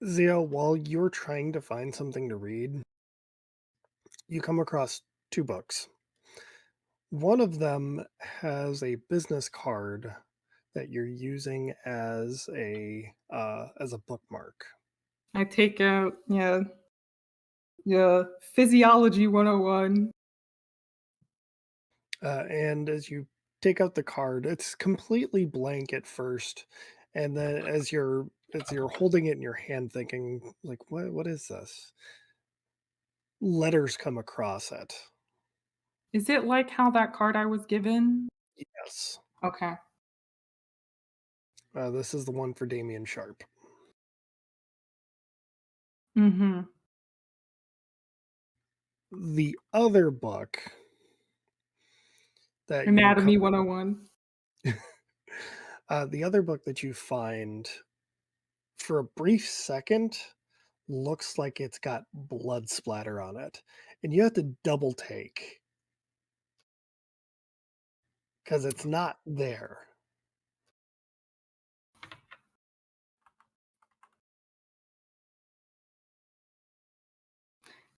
Speaker 1: Zio, while you're trying to find something to read, you come across two books. One of them has a business card that you're using as a bookmark.
Speaker 2: I take out, yeah, Physiology 101.
Speaker 1: And as you take out the card, it's completely blank at first, and then as you're holding it in your hand, thinking like, what is this? Letters come across it.
Speaker 2: Is it like how that card I was given?
Speaker 1: Yes,
Speaker 2: Okay.
Speaker 1: this is the one for Damien Sharp.
Speaker 2: Mm-hmm.
Speaker 1: The other book that
Speaker 2: Anatomy 101.
Speaker 1: the other book that you find, for a brief second, looks like it's got blood splatter on it, and you have to double take because it's not there.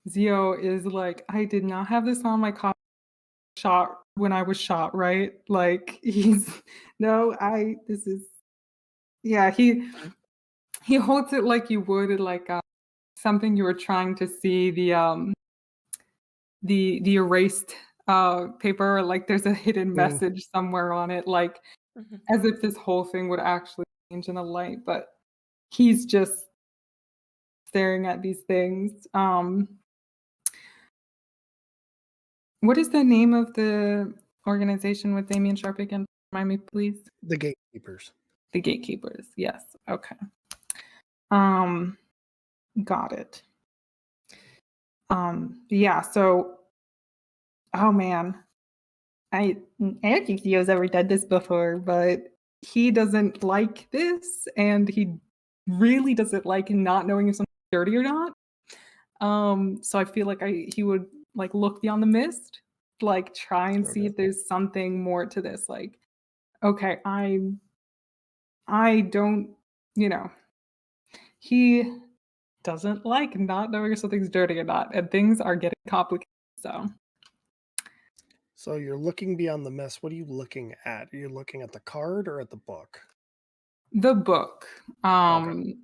Speaker 2: Zio is like, I did not have this on my shot when I was shot, right? Like this is, yeah, he holds it like you would like something you were trying to see, the erased paper, like there's a hidden message somewhere on it, like as if this whole thing would actually change in the light, but he's just staring at these things. What is the name of the organization with Damien Sharp again? Remind me, please.
Speaker 1: The Gatekeepers.
Speaker 2: The Gatekeepers. Yes. Okay. Got it. Yeah. So, oh man, I don't think Theo's ever done this before, but he doesn't like this, and he really doesn't like not knowing if something's dirty or not. So I feel like he would like look beyond the mist, like try and see
Speaker 1: Okay.
Speaker 2: if there's something more to this. Like, okay, I don't, he doesn't like not knowing if something's dirty or not, and things are getting complicated.
Speaker 1: So you're looking beyond the mist. What are you looking at? Are you looking at the card or at the book?
Speaker 2: The book,
Speaker 1: Okay.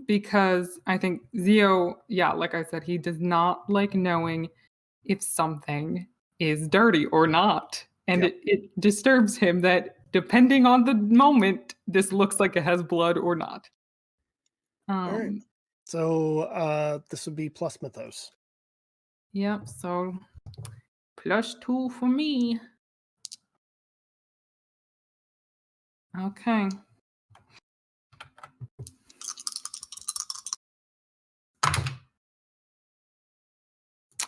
Speaker 2: because I think Zio, yeah, like I said, he does not like knowing if something is dirty or not. And
Speaker 1: Yep.
Speaker 2: it disturbs him that depending on the moment, this looks like it has blood or not.
Speaker 1: All right. So this would be plus mythos.
Speaker 2: Yep, so +2 for me. Okay.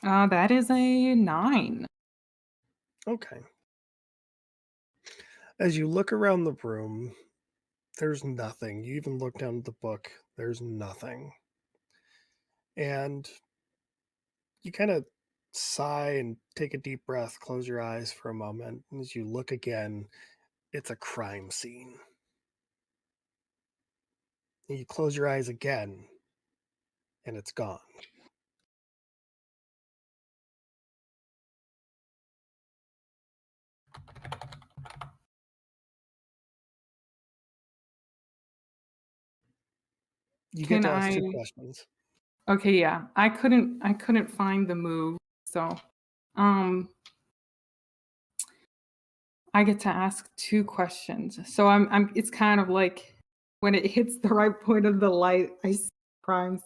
Speaker 2: That is a 9.
Speaker 1: Okay. As you look around the room, there's nothing. You even look down at the book, there's nothing. And you kind of sigh and take a deep breath, close your eyes for a moment. And as you look again, it's a crime scene. And you close your eyes again, and it's gone. You get
Speaker 2: Can
Speaker 1: to ask
Speaker 2: I
Speaker 1: 2 questions.
Speaker 2: Okay, yeah. I couldn't find the move. So, I get to ask 2 questions. So it's kind of like when it hits the right point of the light, I see crimes.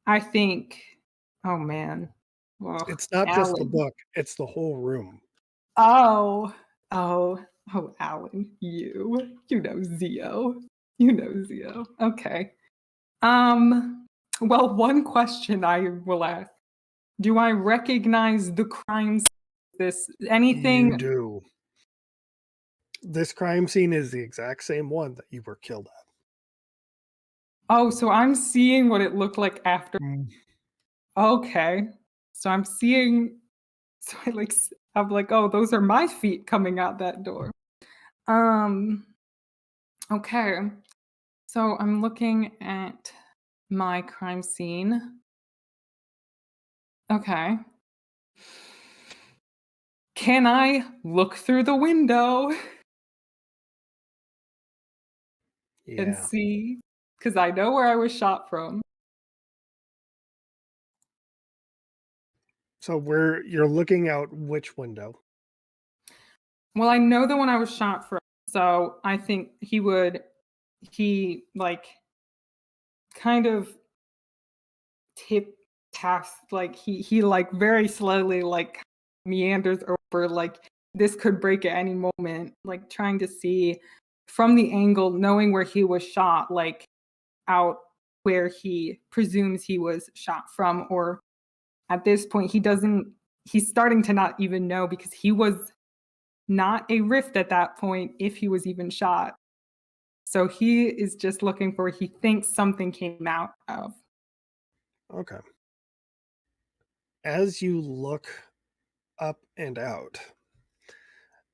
Speaker 2: I think, oh man. Well,
Speaker 1: It's not just the
Speaker 2: Alan.
Speaker 1: book, it's the whole room.
Speaker 2: Oh, Alan, you know Zio. You know Zio. Okay. Well, one question I will ask. Do I recognize the crime scene? This
Speaker 1: You
Speaker 2: anything?
Speaker 1: do. This crime scene is the exact same one that you were killed at.
Speaker 2: Oh, so I'm seeing what it looked like after.
Speaker 1: Mm,
Speaker 2: Okay. So I'm seeing, so I'm like, oh, those are my feet coming out that door. Um, okay. So I'm looking at my crime scene. Okay. Can I look through the window and
Speaker 1: yeah.
Speaker 2: see? Because I know where I was shot from.
Speaker 1: So you're looking out which window?
Speaker 2: Well, I know the one I was shot from. So I think he like kind of tip taps, like he like very slowly like meanders over, like this could break at any moment, like trying to see from the angle, knowing where he was shot, like out where he presumes he was shot from, or at this point he's starting to not even know, because he was not a rift at that point if he was even shot. So he is just looking for, he thinks something came out of.
Speaker 1: Okay. As you look up and out,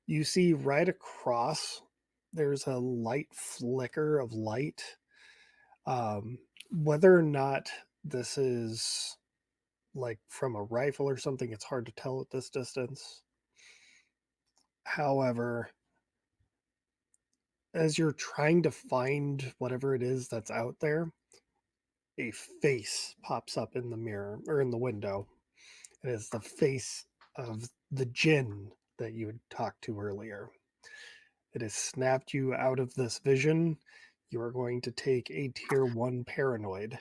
Speaker 1: you see right across there's a light flicker of light. Whether or not this is like from a rifle or something, it's hard to tell at this distance. However, as you're trying to find whatever it is that's out there, a face pops up in the mirror or in the window. It is the face of the Jinn that you had talked to earlier. It has snapped you out of this vision. You are going to take a tier 1 paranoid.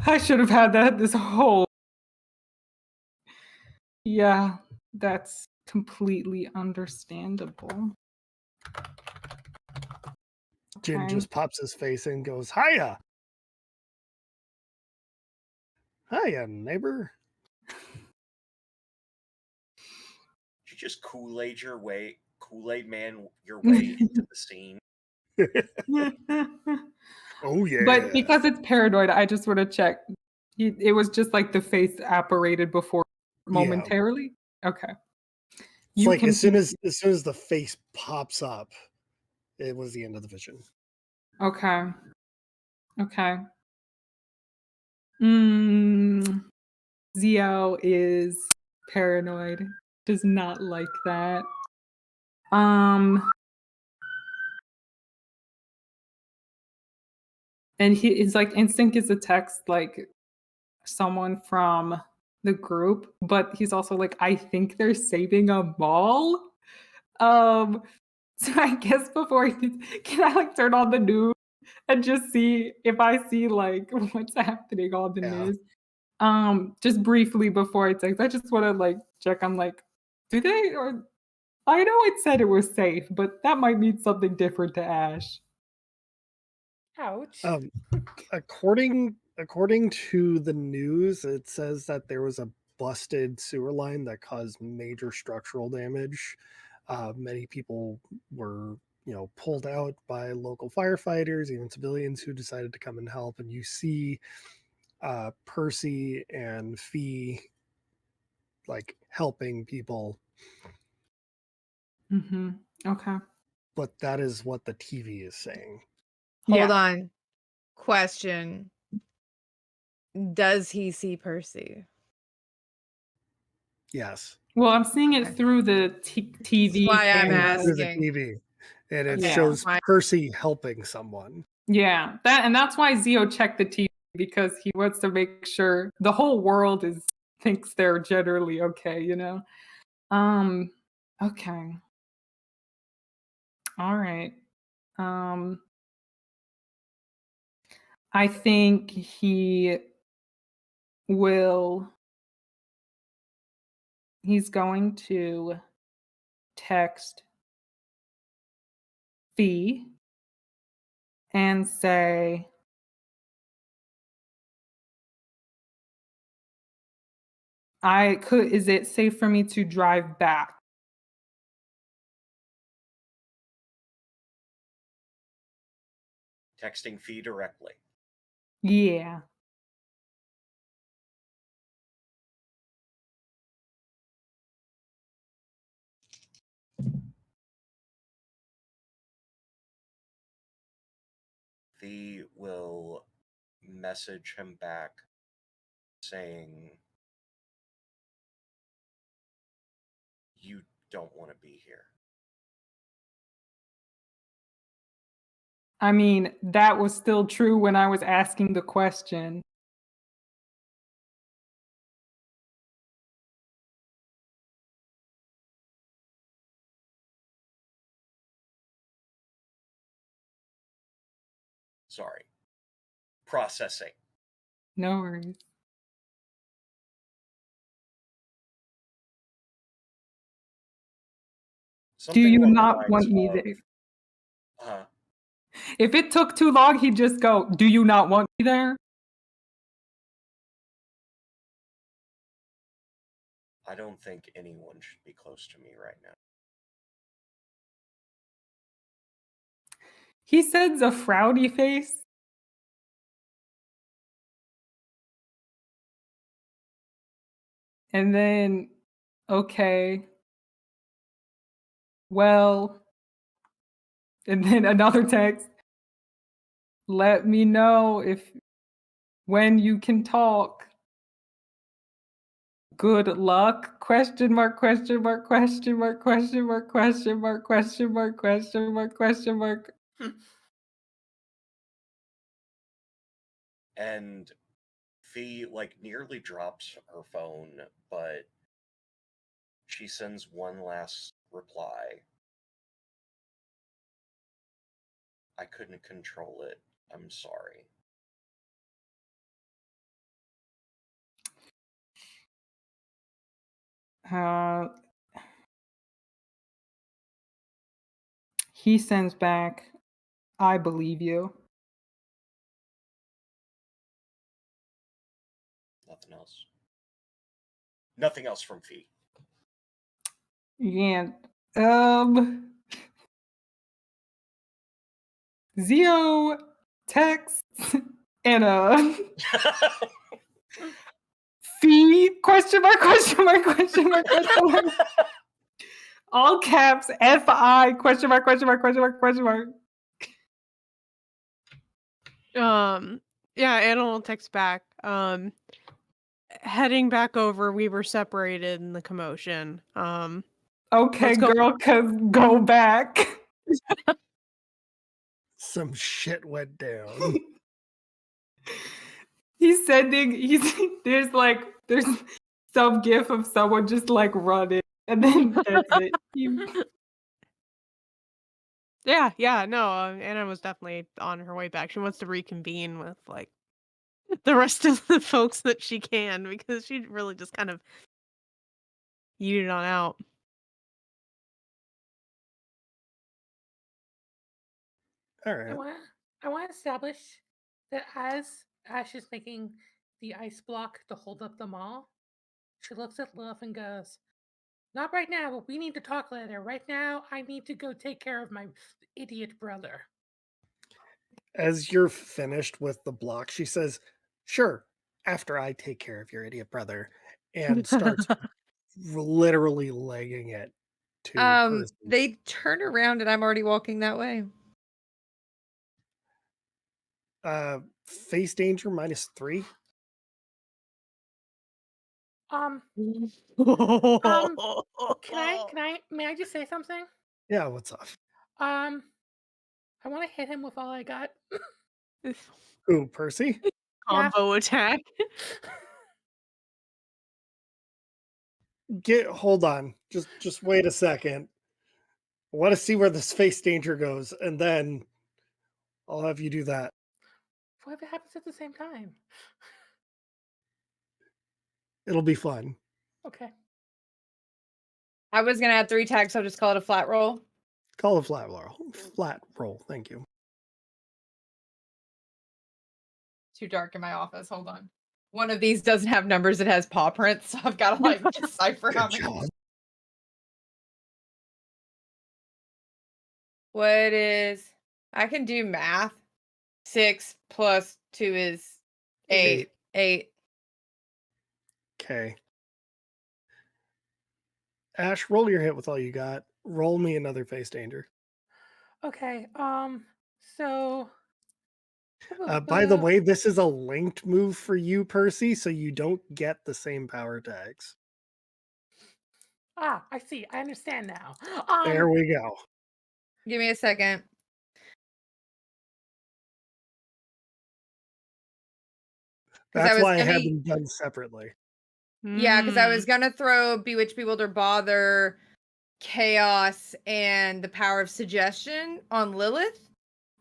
Speaker 2: I should have had that this whole. Yeah, that's completely understandable.
Speaker 1: Jinn
Speaker 2: Okay.
Speaker 1: just pops his face and goes, Hiya! Hiya, neighbor.
Speaker 3: Did you just Kool-Aid man your way into the scene?
Speaker 1: Oh, yeah.
Speaker 2: But because it's paranoid, I just want to check. It was just like the face apparated before
Speaker 1: Yeah.
Speaker 2: momentarily. Okay.
Speaker 1: It's
Speaker 2: You
Speaker 1: like
Speaker 2: can
Speaker 1: as soon as the face pops up, it was the end of the vision.
Speaker 2: Okay. Okay. Zio is paranoid. Does not like that. And his like instinct is to text like someone from the group, but he's also like, I think they're saving a mall. Um, so I guess before can I like turn on the news and just see if I see like what's happening on the
Speaker 1: Yeah.
Speaker 2: news? Just briefly before I text, I just want to like check. I'm like, do they, or I know it said it was safe, but that might mean something different to Ash.
Speaker 5: Ouch.
Speaker 1: According to the news, it says that there was a busted sewer line that caused major structural damage. Many people were, pulled out by local firefighters, even civilians who decided to come and help. And you see Percy and Fee like helping people,
Speaker 2: Okay.
Speaker 1: but that is what the TV is saying.
Speaker 7: Hold
Speaker 2: Yeah.
Speaker 7: on. Question. Does he see Percy?
Speaker 1: Yes.
Speaker 2: Well, I'm seeing it
Speaker 7: Okay.
Speaker 2: through the TV
Speaker 7: why I'm
Speaker 2: camera.
Speaker 1: Through the
Speaker 7: asking.
Speaker 1: TV. And it
Speaker 2: Yeah.
Speaker 1: shows
Speaker 7: Why-
Speaker 1: Percy helping someone.
Speaker 2: Yeah, that's why Zio checked the TV, because he wants to make sure the whole world thinks they're generally okay, you know? Okay. All right. Um I think he's going to text Fee and say, is it safe for me to drive back?
Speaker 3: Texting Fee directly.
Speaker 2: Yeah.
Speaker 3: Fee will message him back saying, you don't want to be here.
Speaker 2: I mean, that was still true when I was asking the question.
Speaker 3: Sorry. Processing.
Speaker 2: No worries.
Speaker 3: Something
Speaker 2: Do you
Speaker 3: along the
Speaker 2: not
Speaker 3: lines
Speaker 2: want me
Speaker 3: of,
Speaker 2: there? If it took too long, he'd just go, do you not want me there?
Speaker 3: I don't think anyone should be close to me right now.
Speaker 2: He sends a frowny face. And then, okay. Well, and then another text. Let me know when you can talk. Good luck? Question mark, question mark, question mark, question mark, question mark, question mark, question mark, question mark.
Speaker 3: And Fee nearly drops her phone, but she sends one last reply. I couldn't control it. I'm sorry.
Speaker 2: He sends back, I believe you.
Speaker 3: Nothing else. Nothing else from Fee.
Speaker 2: Yeah. Zio texts Anna. Fee? Question mark, question mark, question mark, question mark. All caps, F-I, question mark, question mark, question mark, question mark.
Speaker 4: Yeah, Anna will text back. Heading back over, we were separated in the commotion.
Speaker 2: Okay,
Speaker 4: let's go.
Speaker 2: girl, cause go back.
Speaker 1: Some shit went down.
Speaker 2: There's some gif of someone just running, and then that's it.
Speaker 4: Yeah, no, Anna was definitely on her way back. She wants to reconvene with the rest of the folks that she can, because she really just kind of yeeted on out.
Speaker 1: All right.
Speaker 5: I want to establish that as Ash is making the ice block to hold up the mall, she looks at Lilith and goes, "Not right now, but we need to talk later. Right now, I need to go take care of my idiot brother."
Speaker 1: As you're finished with the block, she says, "Sure, after I take care of your idiot brother," and starts literally legging it to Percy.
Speaker 6: They turn around and I'm already walking that way.
Speaker 1: Face danger -3.
Speaker 5: May I just say something?
Speaker 1: Yeah, what's up?
Speaker 5: I want to hit him with all I got.
Speaker 1: Who, Percy?
Speaker 4: Combo attack.
Speaker 1: Hold on. Just wait a second. I want to see where this face danger goes, and then I'll have you do that.
Speaker 5: What if it happens at the same time?
Speaker 1: It'll be fun.
Speaker 5: Okay.
Speaker 7: I was gonna add 3 tags, so I'll just call it a flat roll.
Speaker 1: Call it flat roll. Flat roll. Thank you.
Speaker 7: Too dark in my office. Hold on. One of these doesn't have numbers, it has paw prints, so I've got to like decipher how
Speaker 1: Good
Speaker 7: many.
Speaker 1: job.
Speaker 7: What is I can do math. 6 plus 2 is 8. 8.
Speaker 1: Okay. Ash, roll your hit with all you got. Roll me another face danger.
Speaker 5: Okay. So.
Speaker 1: By the way, this is a linked move for you, Percy, so you don't get the same power tags.
Speaker 5: I see. I understand now.
Speaker 1: There we go.
Speaker 7: Give me a second.
Speaker 1: That's why I had them done separately.
Speaker 7: Yeah, because I was gonna throw Bewitch, Bewilder, Bother, Chaos, and the Power of Suggestion on Lilith.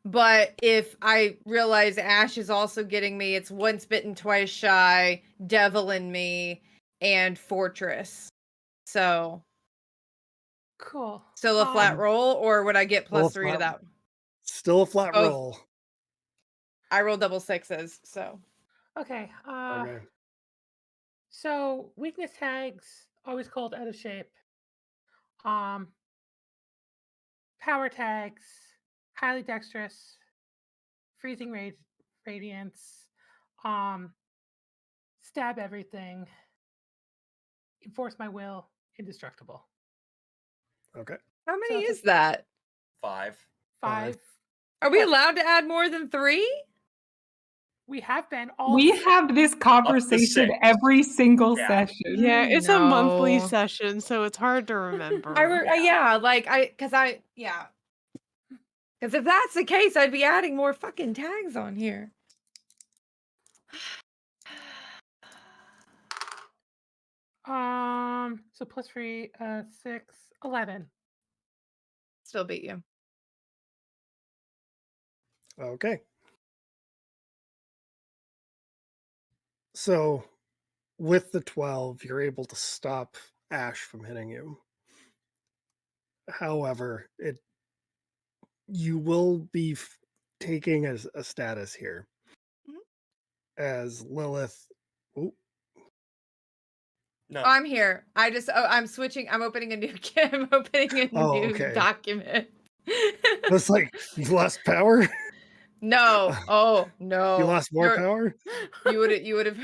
Speaker 7: But if I realize Ash is also getting me, it's Once Bitten, Twice Shy, Devil in Me, and Fortress. So
Speaker 5: Cool.
Speaker 7: still a flat roll, or would I get plus 3 to that?
Speaker 1: Still a flat
Speaker 7: Both.
Speaker 1: roll.
Speaker 7: I roll double sixes, so.
Speaker 5: Okay.
Speaker 1: Okay.
Speaker 5: So weakness tags always called out of shape. Power tags, highly dexterous, freezing radiance, stab everything, enforce my will, indestructible.
Speaker 1: Okay.
Speaker 7: How many
Speaker 5: So
Speaker 7: is that?
Speaker 3: 5.
Speaker 5: 5.
Speaker 7: Are we allowed to add more than 3?
Speaker 5: We have been all.
Speaker 2: We have this conversation
Speaker 3: 6.
Speaker 2: every single
Speaker 3: Yeah.
Speaker 2: session.
Speaker 4: Yeah, it's a monthly
Speaker 7: No.
Speaker 4: session, so it's hard to remember.
Speaker 7: Because if that's the case, I'd be adding more fucking tags on here.
Speaker 5: So plus 3, 6, 11.
Speaker 7: Still beat you.
Speaker 1: Okay. So with the 12, you're able to stop Ash from hitting you. However, you will be taking a status here. As Lilith. Ooh,
Speaker 3: No.
Speaker 7: I'm here. I'm switching. I'm opening a new
Speaker 1: okay.
Speaker 7: document.
Speaker 1: It's like, you lost power?
Speaker 7: No. Oh no.
Speaker 1: You lost more power?
Speaker 7: You would have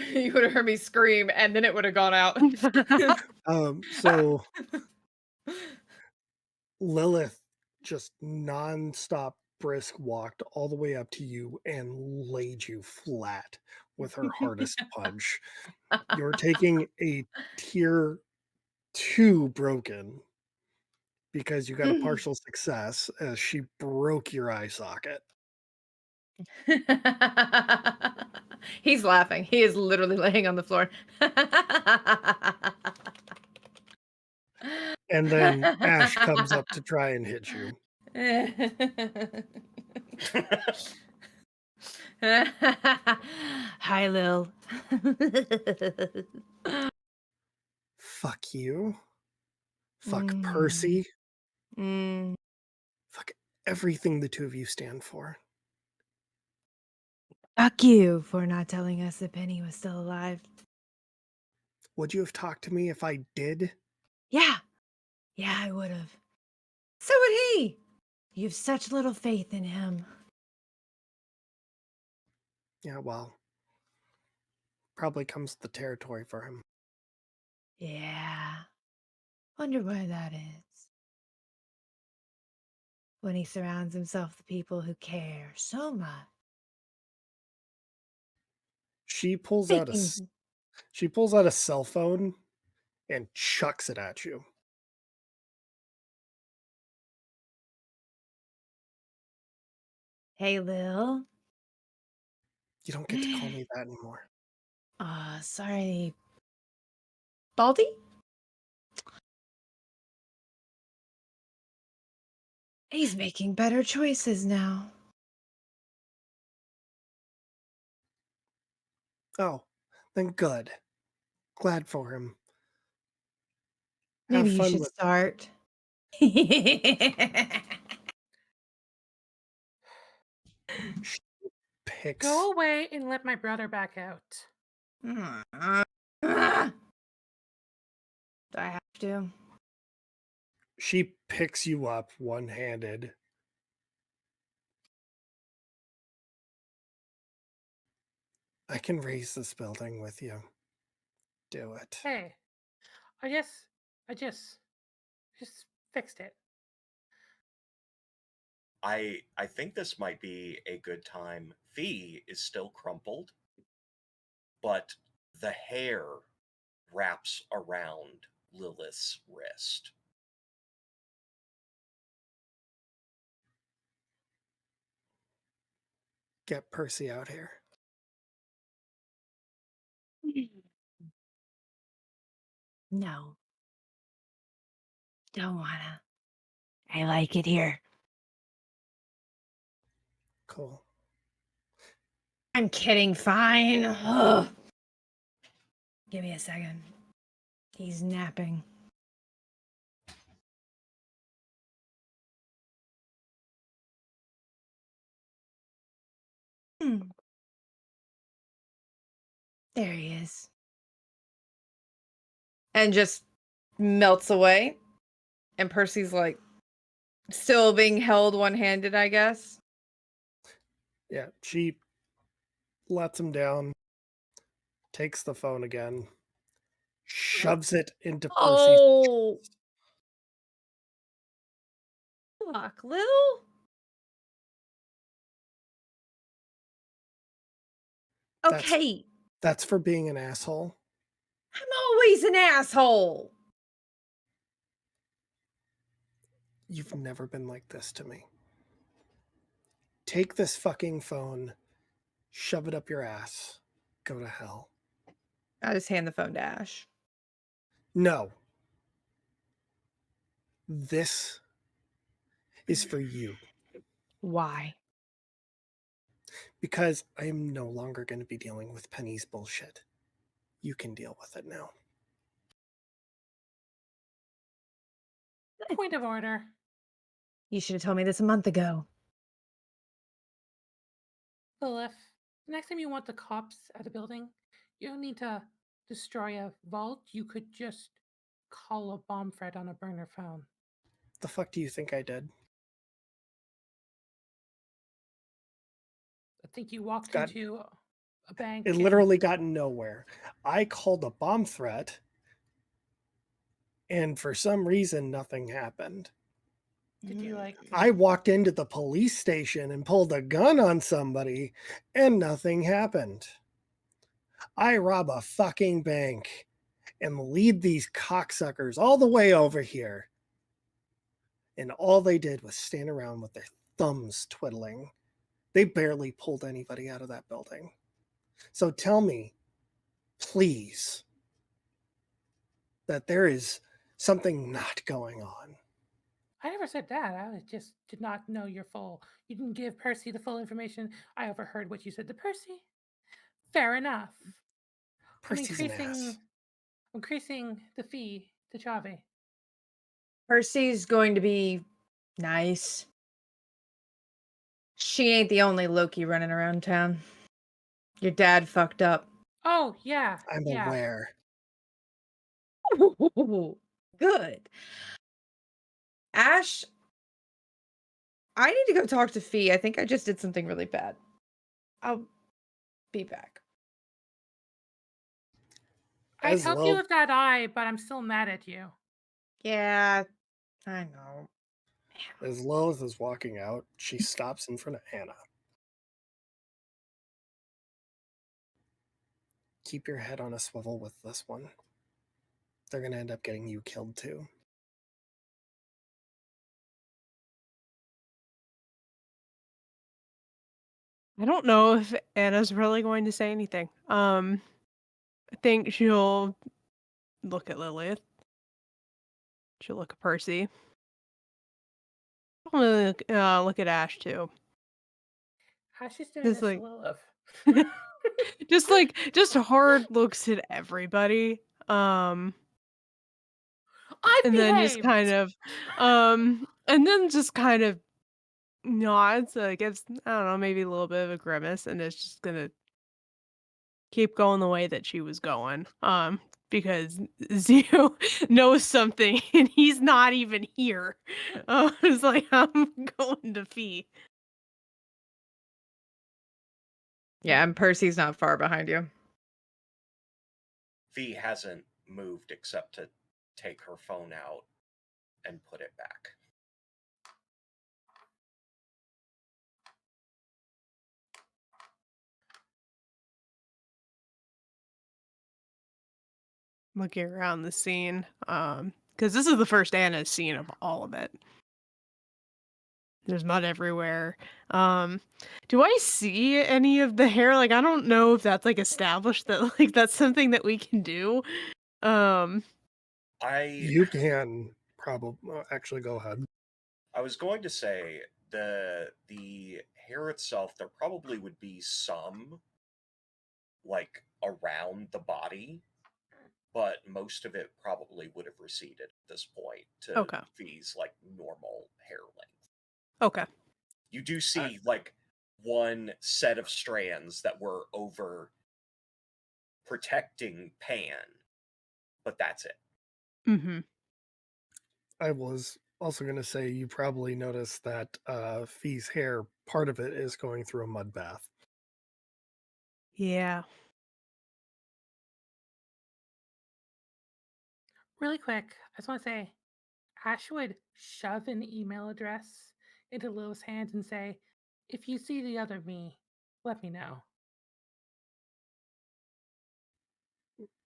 Speaker 7: heard me scream, and then it would have gone out.
Speaker 1: So Lilith just nonstop brisk walked all the way up to you and laid you flat with her hardest punch. You're taking a tier 2 broken because you got a partial success as she broke your eye socket.
Speaker 7: He's laughing. He is literally laying on the floor.
Speaker 1: And then Ash comes up to try and hit you.
Speaker 7: Hi, Lil.
Speaker 1: Fuck you. Fuck Percy. Fuck everything the two of you stand for.
Speaker 7: Fuck you for not telling us that Penny was still alive.
Speaker 1: Would you have talked to me if I did?
Speaker 6: Yeah. Yeah, I would have. So would he. You've such little faith in him.
Speaker 1: Yeah, well, probably comes with the territory for him.
Speaker 6: Yeah. Wonder why that is. When he surrounds himself with people who care so much.
Speaker 1: She pulls out a cell phone and chucks it at you.
Speaker 6: Hey, Lil.
Speaker 1: You don't get to call me that anymore.
Speaker 6: Sorry. Baldy? He's making better choices now.
Speaker 1: Oh, then good. Glad for him. Have
Speaker 6: Maybe you
Speaker 1: fun
Speaker 6: should
Speaker 1: with
Speaker 6: start.
Speaker 1: She picks
Speaker 5: Go away and let my brother back out.
Speaker 7: Do I have to?
Speaker 1: she picks you up one-handed. I can raise this building with you. Do it.
Speaker 5: Hey, I just fixed it.
Speaker 3: I think this might be a good time. Fee is still crumpled, but the hair wraps around Lilith's wrist.
Speaker 1: Get Percy out here.
Speaker 6: No. Don't wanna. I like it here.
Speaker 1: Cool.
Speaker 6: I'm kidding, fine. Ugh. Give me a second. He's napping. There he is.
Speaker 7: And just melts away. And Percy's like still being held one-handed, I guess.
Speaker 1: Yeah, she lets him down, takes the phone again, shoves it into Percy's
Speaker 6: Oh,
Speaker 1: chest.
Speaker 6: fuck, Lil.
Speaker 1: That's
Speaker 6: Okay,
Speaker 1: that's for being an asshole.
Speaker 6: I'm always an asshole.
Speaker 1: You've never been like this to me. Take this fucking phone, shove it up your ass, go to hell.
Speaker 7: I just hand the phone to Ash.
Speaker 1: No. This is for you.
Speaker 6: Why?
Speaker 1: Because I am no longer going to be dealing with Penny's bullshit. You can deal with it now.
Speaker 5: Point of order.
Speaker 6: You should have told me this a month ago.
Speaker 5: Lilith, next time you want the cops at a building, you don't need to destroy a vault. You could just call a bomb threat on a burner phone.
Speaker 1: The fuck do you think I did?
Speaker 5: I think you walked
Speaker 1: Got-
Speaker 5: into a bank.
Speaker 1: It literally got nowhere. I called a bomb threat, and for some reason, nothing happened.
Speaker 5: Did you like?
Speaker 1: I walked into the police station and pulled a gun on somebody, and nothing happened. I rob a fucking bank and lead these cocksuckers all the way over here. And all they did was stand around with their thumbs twiddling. They barely pulled anybody out of that building. So tell me, please, that there is something not going on.
Speaker 5: I never said that. I just did not know your full. You didn't give Percy the full information. I overheard what you said to Percy. Fair enough.
Speaker 1: Percy's an ass.
Speaker 5: Increasing the fee to Chavi.
Speaker 7: Percy's going to be nice. She ain't the only Loki running around town. Your dad fucked up.
Speaker 5: Oh yeah,
Speaker 1: I'm
Speaker 5: yeah.
Speaker 1: aware.
Speaker 7: Good. Ash, I need to go talk to Fee. I think I just did something really bad. I'll be back.
Speaker 5: I'd
Speaker 1: As
Speaker 5: help
Speaker 1: low
Speaker 5: you with that eye, but I'm still mad at you.
Speaker 7: Yeah, I know.
Speaker 1: as Lois is walking out, she stops in front of Hannah. Keep your head on a swivel with this one. They're going to end up getting you killed too.
Speaker 4: I don't know if Anna's really going to say anything. I think she'll look at Lilith. She'll look at Percy. Probably look at Ash too.
Speaker 5: How's she doing
Speaker 4: Just
Speaker 5: this
Speaker 4: like
Speaker 5: to Lilith?
Speaker 4: just hard looks at everybody.
Speaker 5: I've
Speaker 4: And then just
Speaker 5: behaved.
Speaker 4: kind of nods, gives, I don't know, maybe a little bit of a grimace, and is just gonna keep going the way that she was going. Because Zio knows something and he's not even here. It's like, I'm going to Fee.
Speaker 7: Yeah, and Percy's not far behind you.
Speaker 3: Fee hasn't moved except to take her phone out and put it back.
Speaker 4: Looking around the scene, because this is the first Anna's seen of all of it. There's mud everywhere. Do I see any of the hair? Like, I don't know if that's like established that like that's something that we can do.
Speaker 1: You can probably actually go ahead.
Speaker 3: I was going to say the hair itself, there probably would be some like around the body, but most of it probably would have receded at this point to
Speaker 4: Okay.
Speaker 3: Fee's like normal hair length.
Speaker 4: Okay.
Speaker 3: You do see like one set of strands that were over protecting Pan, but that's it.
Speaker 4: Mm-hmm.
Speaker 1: I was also going to say you probably noticed that Fee's hair, part of it is going through a mud bath.
Speaker 4: Yeah.
Speaker 5: Really quick, I just want to say, Ash would shove an email address into Lil's hand and say, "If you see the other me, let me know."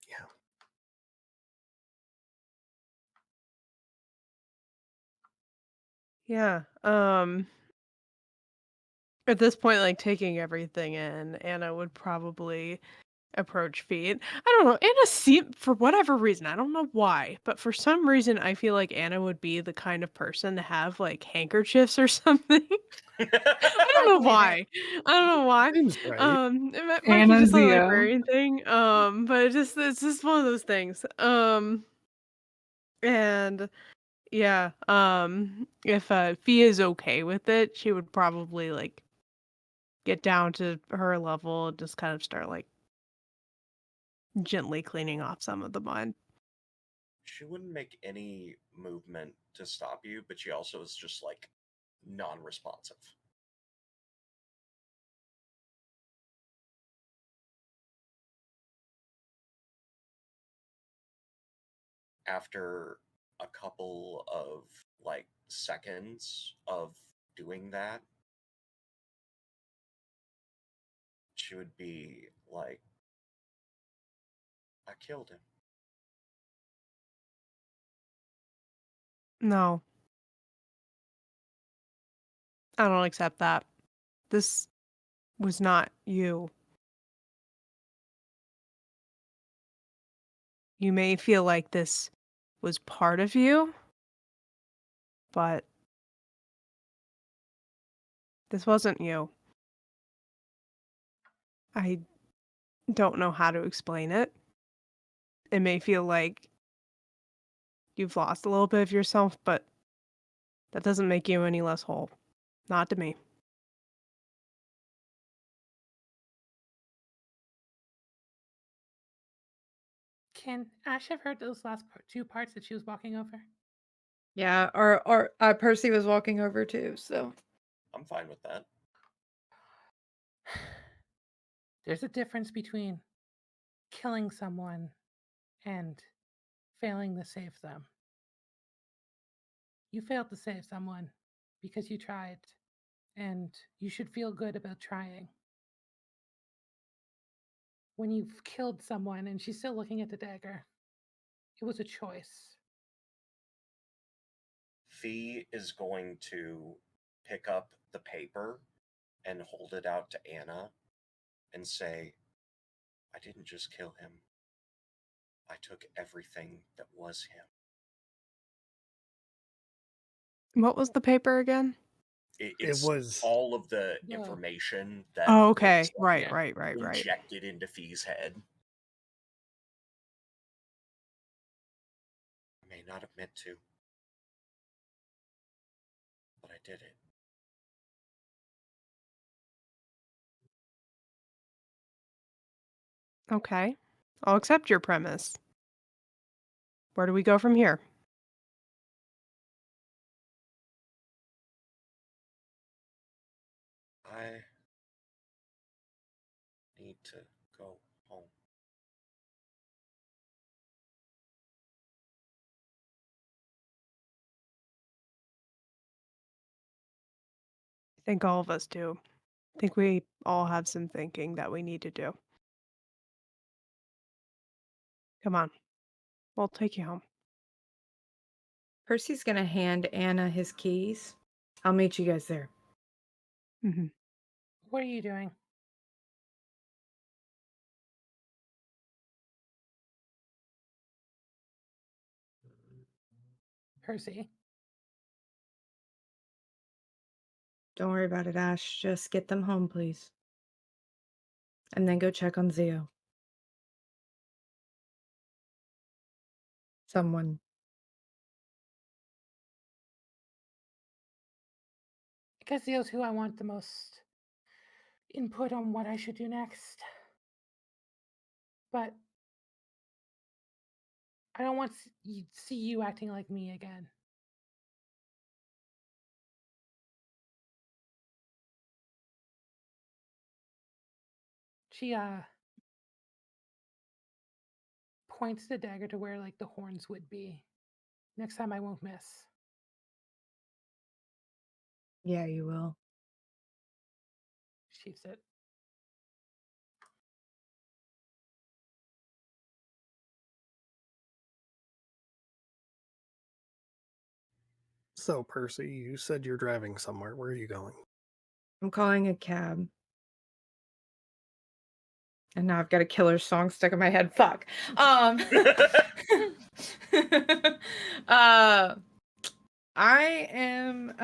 Speaker 1: Yeah.
Speaker 4: Yeah. At this point, like taking everything in, Anna would probably approach Feet. I don't know. Anna seemed, for whatever reason, I don't know why, but for some reason, I feel like Anna would be the kind of person to have like handkerchiefs or something. I don't know
Speaker 5: believe it.
Speaker 4: why. I don't know why.
Speaker 1: Seems right.
Speaker 4: It might be
Speaker 2: Anna
Speaker 4: just a
Speaker 2: Zio.
Speaker 4: librarian thing. But it's just one of those things. And yeah, if Fia is okay with it, she would probably like get down to her level and just kind of start like gently cleaning off some of the mud.
Speaker 3: She wouldn't make any movement to stop you, but she also is just like non-responsive. After a couple of like seconds of doing that, she would be like, "I killed him."
Speaker 4: No, I don't accept that. This was not you. You may feel like this was part of you, but this wasn't you. I don't know how to explain it. It may feel like you've lost a little bit of yourself, but that doesn't make you any less whole. Not to me.
Speaker 5: Can Ash have heard those last two parts that she was walking over?
Speaker 7: Yeah, or Percy was walking over too, so
Speaker 3: I'm fine with that.
Speaker 5: There's a difference between killing someone and failing to save them. You failed to save someone because you tried, and you should feel good about trying. When you've killed someone and she's still looking at the dagger, it was a choice.
Speaker 3: Fee is going to pick up the paper and hold it out to Anna and say, "I didn't just kill him. I took everything that was him."
Speaker 4: What was the paper again?
Speaker 3: It's
Speaker 1: was
Speaker 3: all of the
Speaker 5: Yeah.
Speaker 3: information that
Speaker 4: Oh, okay.
Speaker 3: is
Speaker 4: Right,
Speaker 5: Yeah.
Speaker 4: right, right, right.
Speaker 3: injected into Fee's head. I may not have meant to, but I did it.
Speaker 4: Okay. I'll accept your premise. Where do we go from here?
Speaker 3: I need to go home.
Speaker 4: I think all of us do. I think we all have some thinking that we need to do. Come on. We'll take you home.
Speaker 7: Percy's gonna hand Anna his keys. I'll meet you guys there.
Speaker 4: Hmm.
Speaker 5: What are you doing? Percy.
Speaker 7: Don't worry about it, Ash. Just get them home, please. And then go check on Zio. Someone.
Speaker 5: Because Theo's who I want the most input on what I should do next. But I don't want to see you acting like me again. She points the dagger to where like the horns would be. Next time I won't miss.
Speaker 7: Yeah, you will.
Speaker 5: Sheaves it.
Speaker 1: So, Percy, you said you're driving somewhere. Where are you going?
Speaker 7: I'm calling a cab. And now I've got a killer song stuck in my head. Fuck. uh I am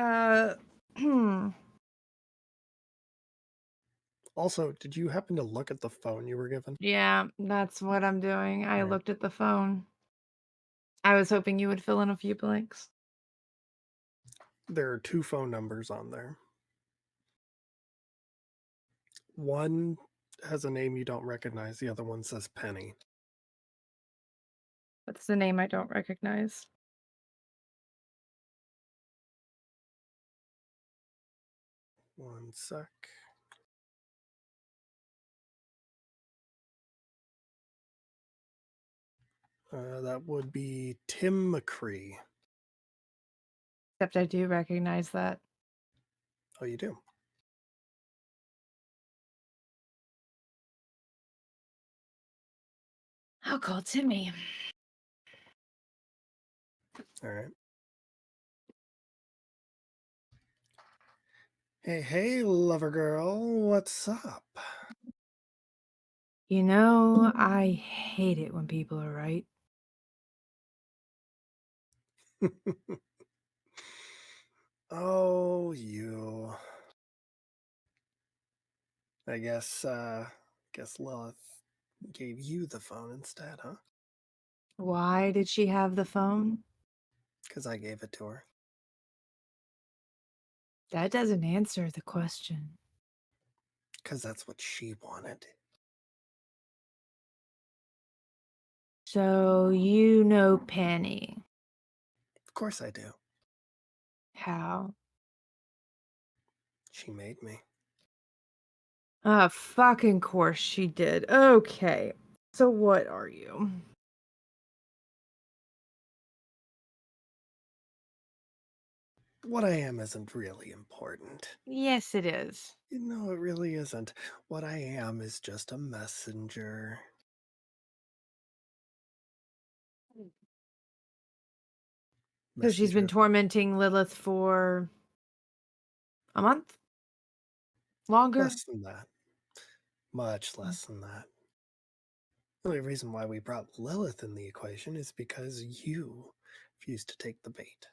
Speaker 1: Also, did you happen to look at the phone you were given?
Speaker 7: yeah, that's what I'm doing. I
Speaker 1: Alright.
Speaker 7: looked at the phone. I was hoping you would fill in a few blanks.
Speaker 1: There are 2 phone numbers on there. One has a name you don't recognize, the other one says Penny.
Speaker 7: What's the name I don't recognize?
Speaker 1: One sec. That would be Tim McCree.
Speaker 7: Except I do recognize that.
Speaker 1: Oh, you do?
Speaker 7: I'll call Timmy.
Speaker 1: Alright. Hey, lover girl, what's up?
Speaker 7: You know, I hate it when people are right.
Speaker 1: Oh, you. I guess Lilith gave you the phone instead, huh?
Speaker 7: Why did she have the phone?
Speaker 1: Because I gave it to her.
Speaker 7: That doesn't answer the question.
Speaker 1: Because that's what she wanted.
Speaker 7: So you know Penny.
Speaker 1: Of course I do.
Speaker 7: How?
Speaker 1: She made me.
Speaker 7: Fucking course she did. Okay. So what are you?
Speaker 1: What I am isn't really important.
Speaker 7: Yes, it is.
Speaker 1: No, it really isn't. What I am is just a messenger.
Speaker 7: So she's been
Speaker 1: Messenger.
Speaker 7: tormenting Lilith for a month? Longer?
Speaker 1: Less than that. Much less than that. The only reason why we brought Lilith in the equation is because you refused to take the bait.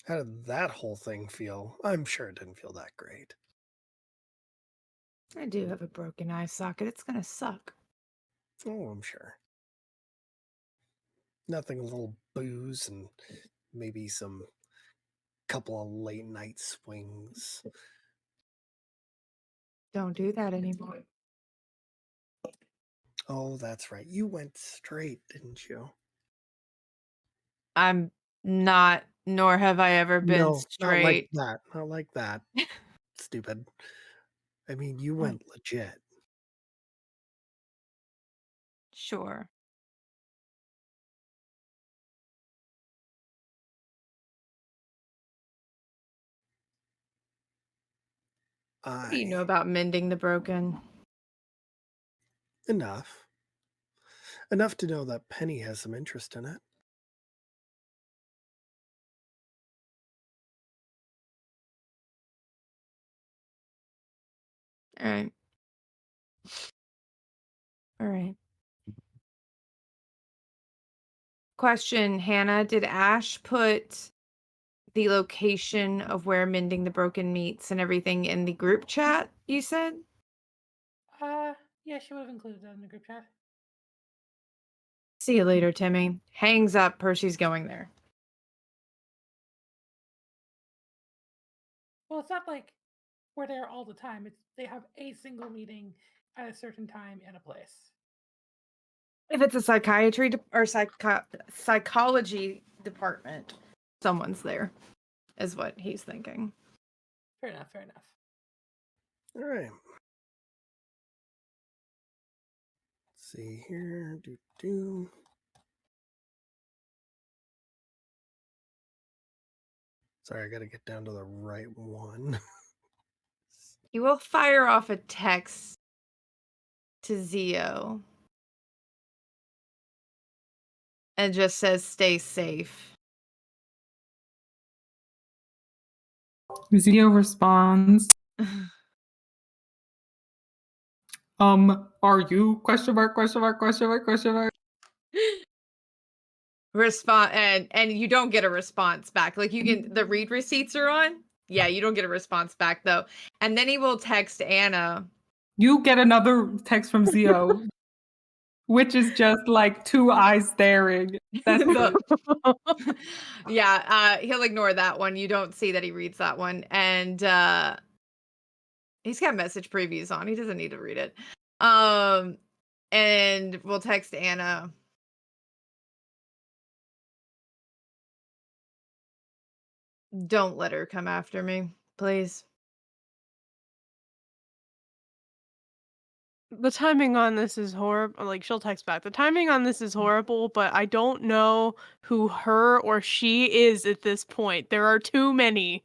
Speaker 1: How did that whole thing feel? I'm sure it didn't feel that great.
Speaker 7: I do have a broken eye socket. It's gonna suck.
Speaker 1: Oh, I'm sure. Nothing, a little booze and maybe some couple of late night swings.
Speaker 7: Don't do that anymore.
Speaker 1: Oh, that's right. You went straight, didn't you?
Speaker 7: I'm not, nor have I ever been
Speaker 1: No, not like
Speaker 7: straight.
Speaker 1: that. Not like that. Stupid. I mean, you
Speaker 7: What?
Speaker 1: went legit.
Speaker 7: Sure. What do you know about mending the broken?
Speaker 1: Enough. Enough to know that Penny has some interest in it.
Speaker 7: All right. All right. Question, Hannah, did Ash put the location of where mending the broken meets and everything in the group chat, you said?
Speaker 5: Yeah, she would have included that in the group chat.
Speaker 7: See you later, Timmy. Hangs up. Percy's going there.
Speaker 5: Well, it's not like we're there all the time. It's they have a single meeting at a certain time and a place.
Speaker 7: If it's a psychiatry or psychology department, someone's there, is what he's thinking.
Speaker 5: Fair enough. Fair enough.
Speaker 1: All right. Let's see here. Sorry, I got to get down to the right one.
Speaker 7: He will fire off a text to Zio and just says, "Stay safe."
Speaker 2: Zio responds, are you? Question mark, question mark, question mark, question mark.
Speaker 7: Respond, and you don't get a response back. Like, you can, the read receipts are on. Yeah, you don't get a response back though. And then he will text Anna.
Speaker 2: You get another text from Zio, which is just like two eyes staring. That's it.
Speaker 7: Yeah, he'll ignore that one. You don't see that he reads that one. And he's got message previews on. He doesn't need to read it. And we'll text Anna. Don't let her come after me, please.
Speaker 4: The timing on this is horrible. Like, she'll text back. The timing on this is horrible, but I don't know who her or she is at this point. There are too many.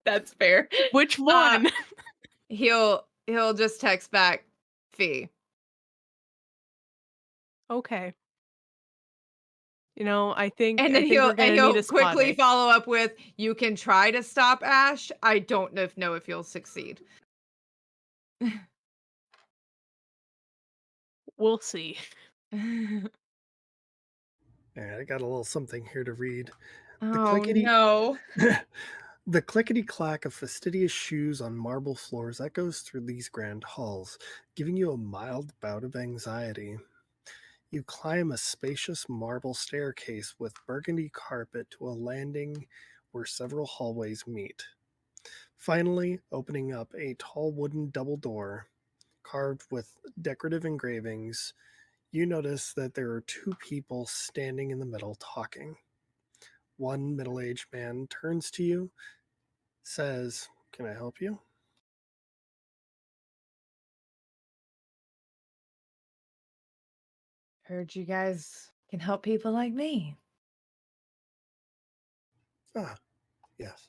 Speaker 7: That's fair.
Speaker 4: Which one?
Speaker 7: He'll just text back Fee.
Speaker 4: Okay. You know, I think
Speaker 7: And then
Speaker 4: we're gonna need
Speaker 7: he'll
Speaker 4: a
Speaker 7: quickly
Speaker 4: spotting.
Speaker 7: follow up with, "You can try to stop Ash. I don't know if you'll succeed."
Speaker 4: We'll see.
Speaker 1: All right, I got a little something here to read. The
Speaker 7: Oh
Speaker 1: clickety
Speaker 7: no.
Speaker 1: the clickety clack of fastidious shoes on marble floors echoes through these grand halls, giving you a mild bout of anxiety. You climb a spacious marble staircase with burgundy carpet to a landing where several hallways meet. Finally, opening up a tall wooden double door, carved with decorative engravings, you notice that there are two people standing in the middle talking. One middle aged man turns to you, says, "Can I help you?"
Speaker 7: Heard you guys can help people like me.
Speaker 1: Ah, yes.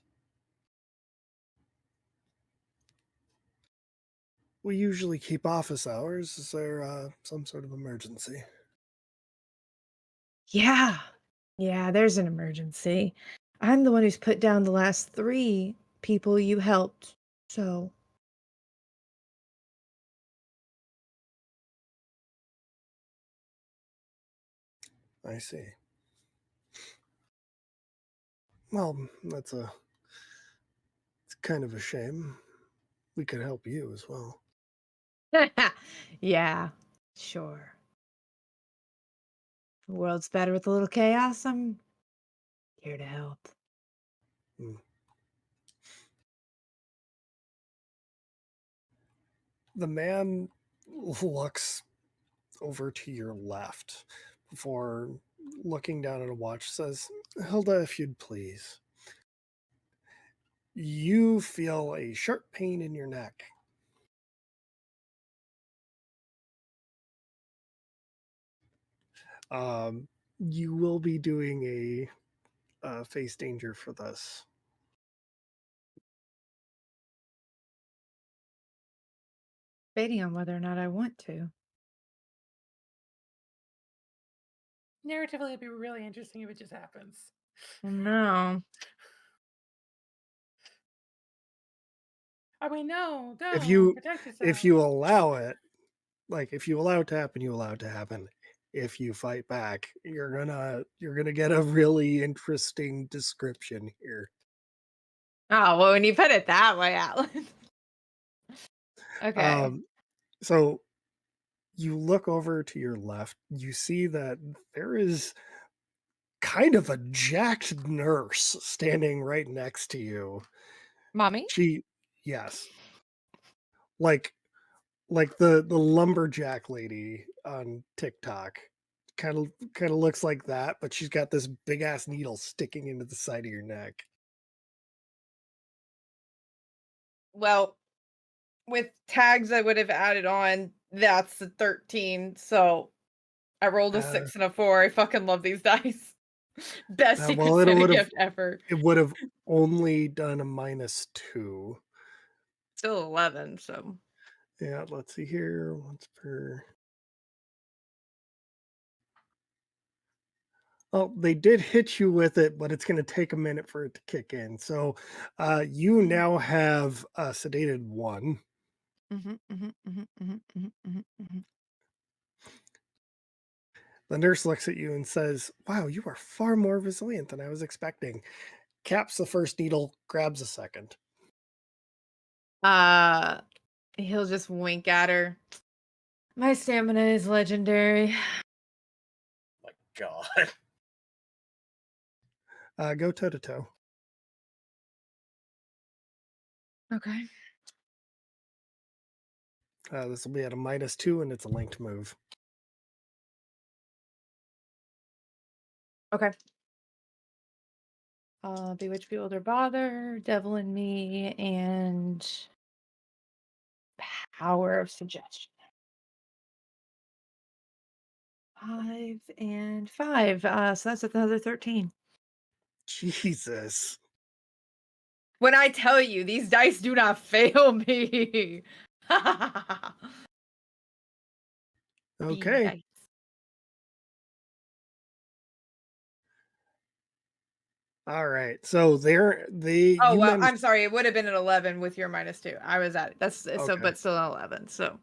Speaker 1: We usually keep office hours. Is there some sort of emergency?
Speaker 6: Yeah. Yeah, there's an emergency. I'm the one who's put down the last 3 people you helped. So,
Speaker 1: I see. Well, it's kind of a shame. We could help you as well.
Speaker 6: Yeah, sure. The world's better with a little chaos. I'm here to help.
Speaker 1: Hmm. The man looks over to your left before looking down at a watch, says, Hilda, if you'd please. You feel a sharp pain in your neck. You will be doing a face danger for this.
Speaker 6: Debating on whether or not I want to.
Speaker 5: Narratively, it'd be really interesting if it just happens.
Speaker 6: No.
Speaker 5: I mean, no,
Speaker 1: If
Speaker 5: don't protect yourself.
Speaker 1: you allow it, like if you allow it to happen, you allow it to happen. If you fight back, you're gonna get a really interesting description here.
Speaker 6: Oh, well, when you put it that way, Alan. Okay.
Speaker 1: So you look over to your left, you see that there is kind of a jacked nurse standing right next to you.
Speaker 6: Mommy?
Speaker 1: Yes, like the lumberjack lady on TikTok. Kind of looks like that, but she's got this big ass needle sticking into the side of your neck.
Speaker 7: Well, with tags I would have added on, that's a 13. So I rolled a
Speaker 1: Uh,
Speaker 7: 6 and a 4. I fucking love these dice. Best Secret
Speaker 1: well,
Speaker 7: Santa gift ever.
Speaker 1: it would have only done a -2.
Speaker 7: Still 11, so.
Speaker 1: Yeah, let's see here. Once per. Oh, they did hit you with it, but it's going to take a minute for it to kick in. So, you now have a sedated 1. The nurse looks at you and says, Wow, you are far more resilient than I was expecting. Caps the first needle, grabs a second.
Speaker 7: He'll just wink at her. My stamina is legendary.
Speaker 3: My God.
Speaker 1: Go toe to toe.
Speaker 7: Okay.
Speaker 1: This will be at a -2, and it's a linked move.
Speaker 7: Okay. Bewitch Beholder Bother, Devil in Me, and Power of Suggestion. 5 and 5. So that's another 13.
Speaker 1: Jesus.
Speaker 7: When I tell you, these dice do not fail me. Bean
Speaker 1: Okay.
Speaker 7: dice.
Speaker 1: All right. So
Speaker 7: Oh,
Speaker 1: you
Speaker 7: well,
Speaker 1: managed.
Speaker 7: I'm sorry. It would have been an 11 with your -2. I was at it. That's so,
Speaker 1: Okay.
Speaker 7: but still an 11. So,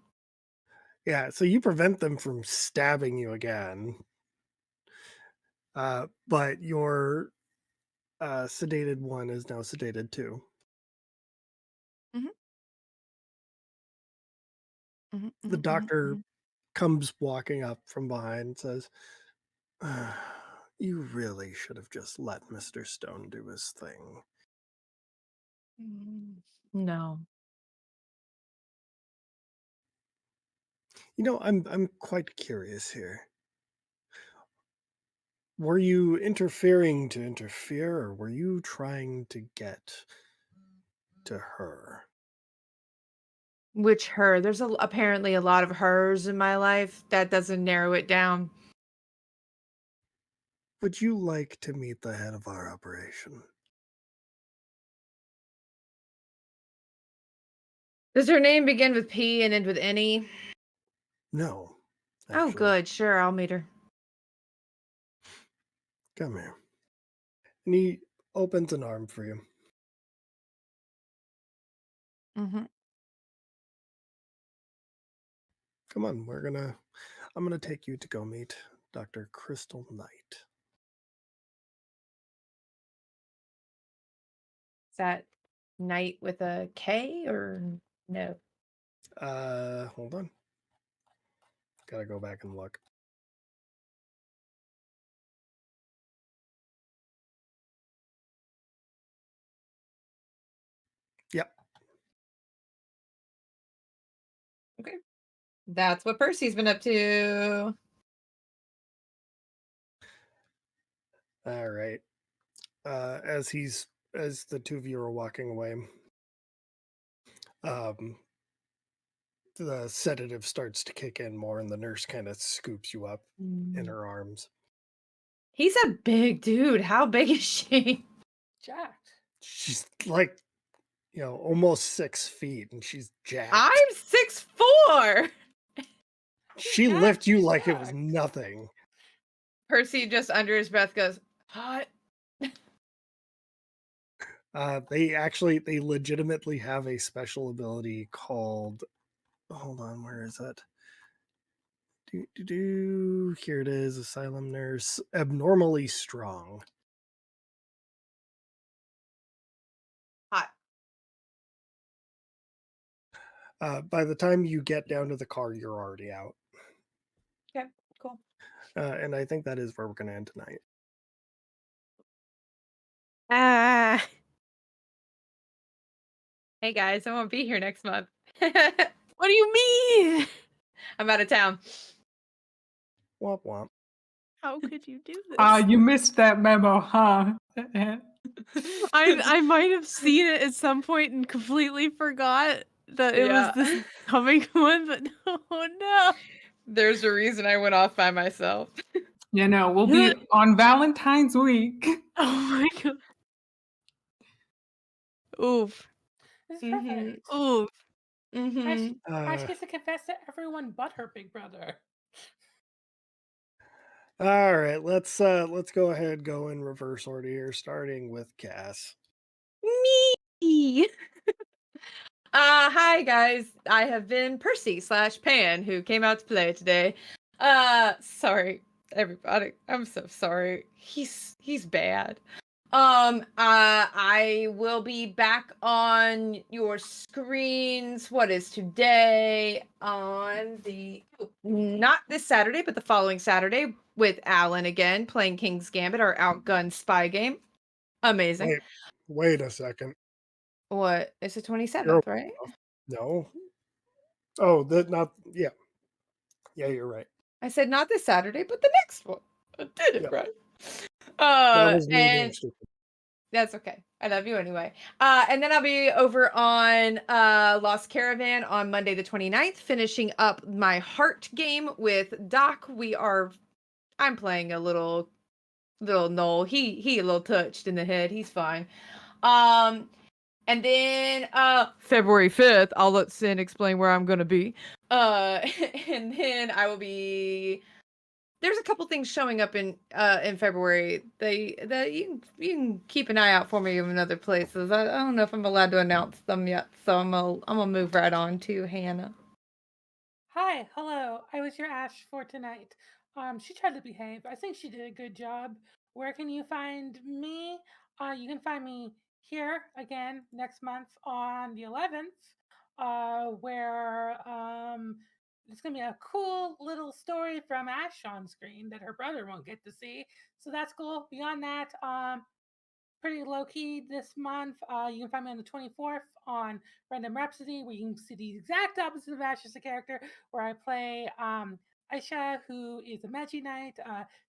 Speaker 1: Yeah. So you prevent them from stabbing you again. But your sedated 1 is now sedated 2. The doctor comes walking up from behind and says, You really should have just let Mr. Stone do his thing.
Speaker 6: No.
Speaker 1: You know, I'm quite curious here. Were you interfering to interfere, or were you trying to get to her?
Speaker 7: which her? There's apparently a lot of hers in my life. That doesn't narrow it down.
Speaker 1: Would you like to meet the head of our operation?
Speaker 7: Does her name begin with P and end with any?
Speaker 1: No,
Speaker 7: Oh,
Speaker 1: actually.
Speaker 7: good. Sure, I'll meet her.
Speaker 1: Come here. And he opens an arm for you. Come on, I'm gonna take you to go meet Dr. Crystal Knight.
Speaker 7: that knight with a K or no?
Speaker 1: Hold on. Gotta go back and look. Yep.
Speaker 7: Okay. That's what Percy's been up to.
Speaker 1: All right. As the two of you are walking away, the sedative starts to kick in more, and the nurse kind of scoops you up in her arms.
Speaker 7: He's a big dude. How big is she?
Speaker 5: Jacked.
Speaker 1: She's like, almost 6 feet, and she's jacked.
Speaker 7: I'm 6'4".
Speaker 1: She
Speaker 5: Jacked,
Speaker 1: lifted you
Speaker 5: she's
Speaker 1: like it was
Speaker 5: jacked.
Speaker 1: nothing.
Speaker 7: Percy just under his breath goes, hot.
Speaker 1: They legitimately have a special ability called, hold on, where is it? Here it is, Asylum Nurse, abnormally strong.
Speaker 7: Hot.
Speaker 1: By the time you get down to the car, you're already out.
Speaker 7: Okay, cool.
Speaker 1: And I think that is where we're going to end tonight.
Speaker 4: Ah.
Speaker 7: Hey guys, I won't be here next month.
Speaker 4: What do you mean?
Speaker 7: I'm out of town.
Speaker 1: Womp womp.
Speaker 4: How could you do this?
Speaker 2: You missed that memo, huh?
Speaker 4: I might have seen it at some point and completely forgot that it was this coming one, but oh no.
Speaker 7: There's a reason I went off by myself.
Speaker 2: We'll be on Valentine's week.
Speaker 4: Oh my god. Oof.
Speaker 5: This is perfect.
Speaker 4: Oof.
Speaker 5: Ash gets to confess to everyone but her big brother.
Speaker 1: All right, let's go ahead and go in reverse order here, starting with Cass.
Speaker 7: Me. Hi guys. I have been Percy / Pan, who came out to play today. Sorry, everybody. I'm so sorry. He's bad. I will be back on your screens. What is today? On not this Saturday, but the following Saturday with Alan again, playing King's Gambit, our outgun spy game. Amazing.
Speaker 1: Wait a second.
Speaker 7: What? It's the 27th, right?
Speaker 1: No. Oh, yeah. Yeah, you're right.
Speaker 7: I said not this Saturday, but the next one. I did it right.
Speaker 1: That was me being
Speaker 7: And
Speaker 1: stupid.
Speaker 7: that's okay. I love you anyway. And then I'll be over on Lost Caravan on Monday the 29th, finishing up my heart game with Doc. I'm playing a little Noel. He a little touched in the head. He's fine. And then February 5th, I'll let Sin explain where I'm gonna be. And then I will be. There's a couple things showing up in February. You can keep an eye out for me in other places. I don't know if I'm allowed to announce them yet, so I'm gonna move right on to Hannah.
Speaker 5: Hi, hello. I was your Ash for tonight. She tried to behave. I think she did a good job. Where can you find me? You can find me here again next month on the 11th, where it's gonna be a cool little story from Ash on screen that her brother won't get to see. So that's cool. Beyond that, pretty low key this month. You can find me on the 24th on Random Rhapsody, where you can see the exact opposite of Ash as a character, where I play Aisha, who is a Magi Knight.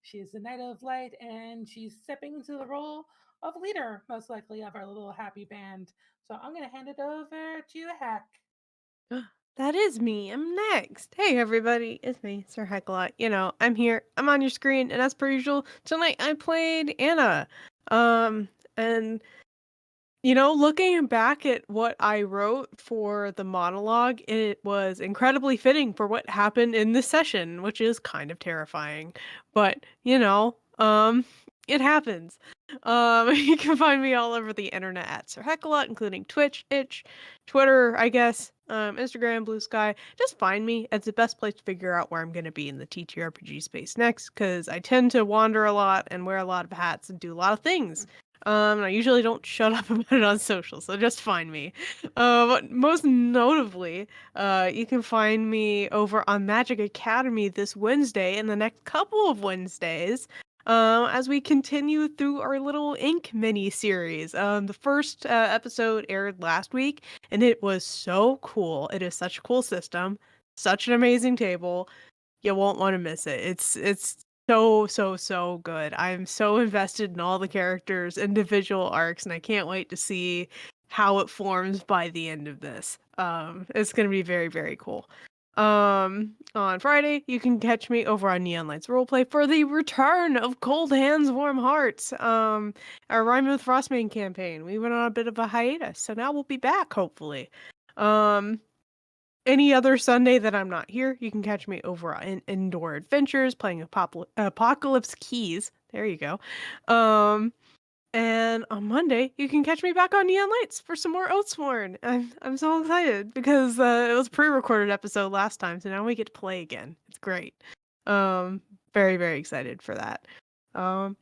Speaker 5: She is the Knight of Light, and she's stepping into the role of leader, most likely, of our little happy band. So I'm going to hand it over to Heck.
Speaker 4: That is me. I'm next. Hey everybody, it's me, Sir Heckalot. I'm here. I'm on your screen, and as per usual, tonight I played Anna. And looking back at what I wrote for the monologue, it was incredibly fitting for what happened in this session, which is kind of terrifying. But, it happens. You can find me all over the internet at Sir Heckalot, including Twitch, Itch, Twitter, I guess, Instagram, Blue Sky. Just find me. It's the best place to figure out where I'm going to be in the TTRPG space next, because I tend to wander a lot and wear a lot of hats and do a lot of things. I usually don't shut up about it on social, so just find me. But most notably, you can find me over on Magic Academy this Wednesday and the next couple of Wednesdays. As we continue through our little Ink mini series. The first episode aired last week, and it was so cool. It is such a cool system, such an amazing table. You won't want to miss it. It's so good. I'm so invested in all the characters' individual arcs, and I can't wait to see how it forms by the end of this. It's gonna be very cool. On Friday, you can catch me over on Neon Lights Roleplay for the return of Cold Hands, Warm Hearts. Our Rhyme with Frostbane campaign. We went on a bit of a hiatus, so now we'll be back, hopefully. Any other Sunday that I'm not here, you can catch me over in Indoor Adventures playing Apocalypse Keys. There you go. And on Monday, you can catch me back on Neon Lights for some more Oathsworn. I'm so excited because it was a pre-recorded episode last time, so now we get to play again. It's great. Very excited for that. But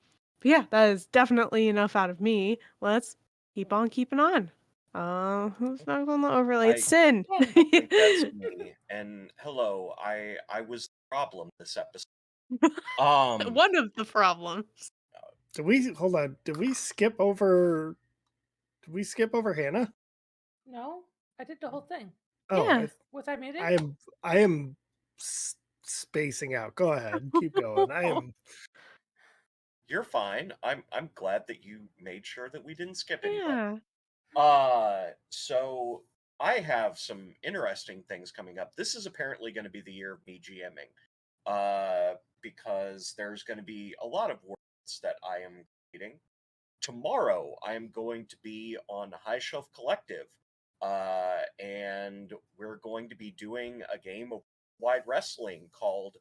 Speaker 4: yeah, that is definitely enough out of me. Let's keep on keeping on. Who's not on the overlay? It's Sin.
Speaker 3: I think that's me. And hello, I was the problem this episode.
Speaker 4: One of the problems.
Speaker 1: Did we hold on? Did we skip over? Did we skip over Hannah?
Speaker 5: No, I did the whole thing.
Speaker 1: Oh,
Speaker 4: Yeah.
Speaker 5: Was I muted?
Speaker 1: I am spacing out. Go ahead, keep going. I am.
Speaker 3: You're fine. I'm glad that you made sure that we didn't skip anybody.
Speaker 4: Yeah.
Speaker 3: So I have some interesting things coming up. This is apparently going to be the year of me GMing. Because there's going to be a lot of words that I am creating. Tomorrow, I am going to be on High Shelf Collective, and we're going to be doing a game of wide wrestling called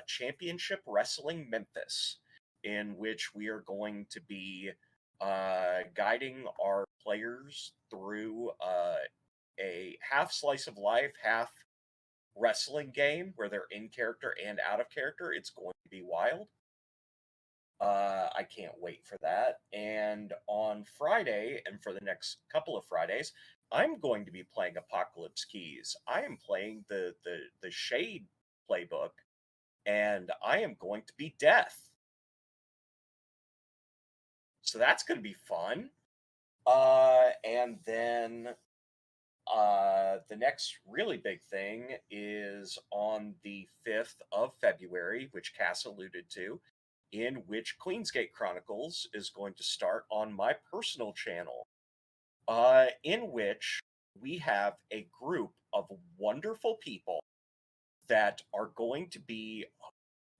Speaker 3: Championship Wrestling Memphis, in which we are going to be guiding our players through a half slice of life, half wrestling game where they're in character and out of character. It's going to be wild. I can't wait for that. And on Friday, and for the next couple of Fridays, I'm going to be playing Apocalypse Keys. I am playing the Shade playbook, and I am going to be Death. So that's going to be fun. And then the next really big thing is on the 5th of February, which Cass alluded to, in which Queensgate Chronicles is going to start on my personal channel, in which we have a group of wonderful people that are going to be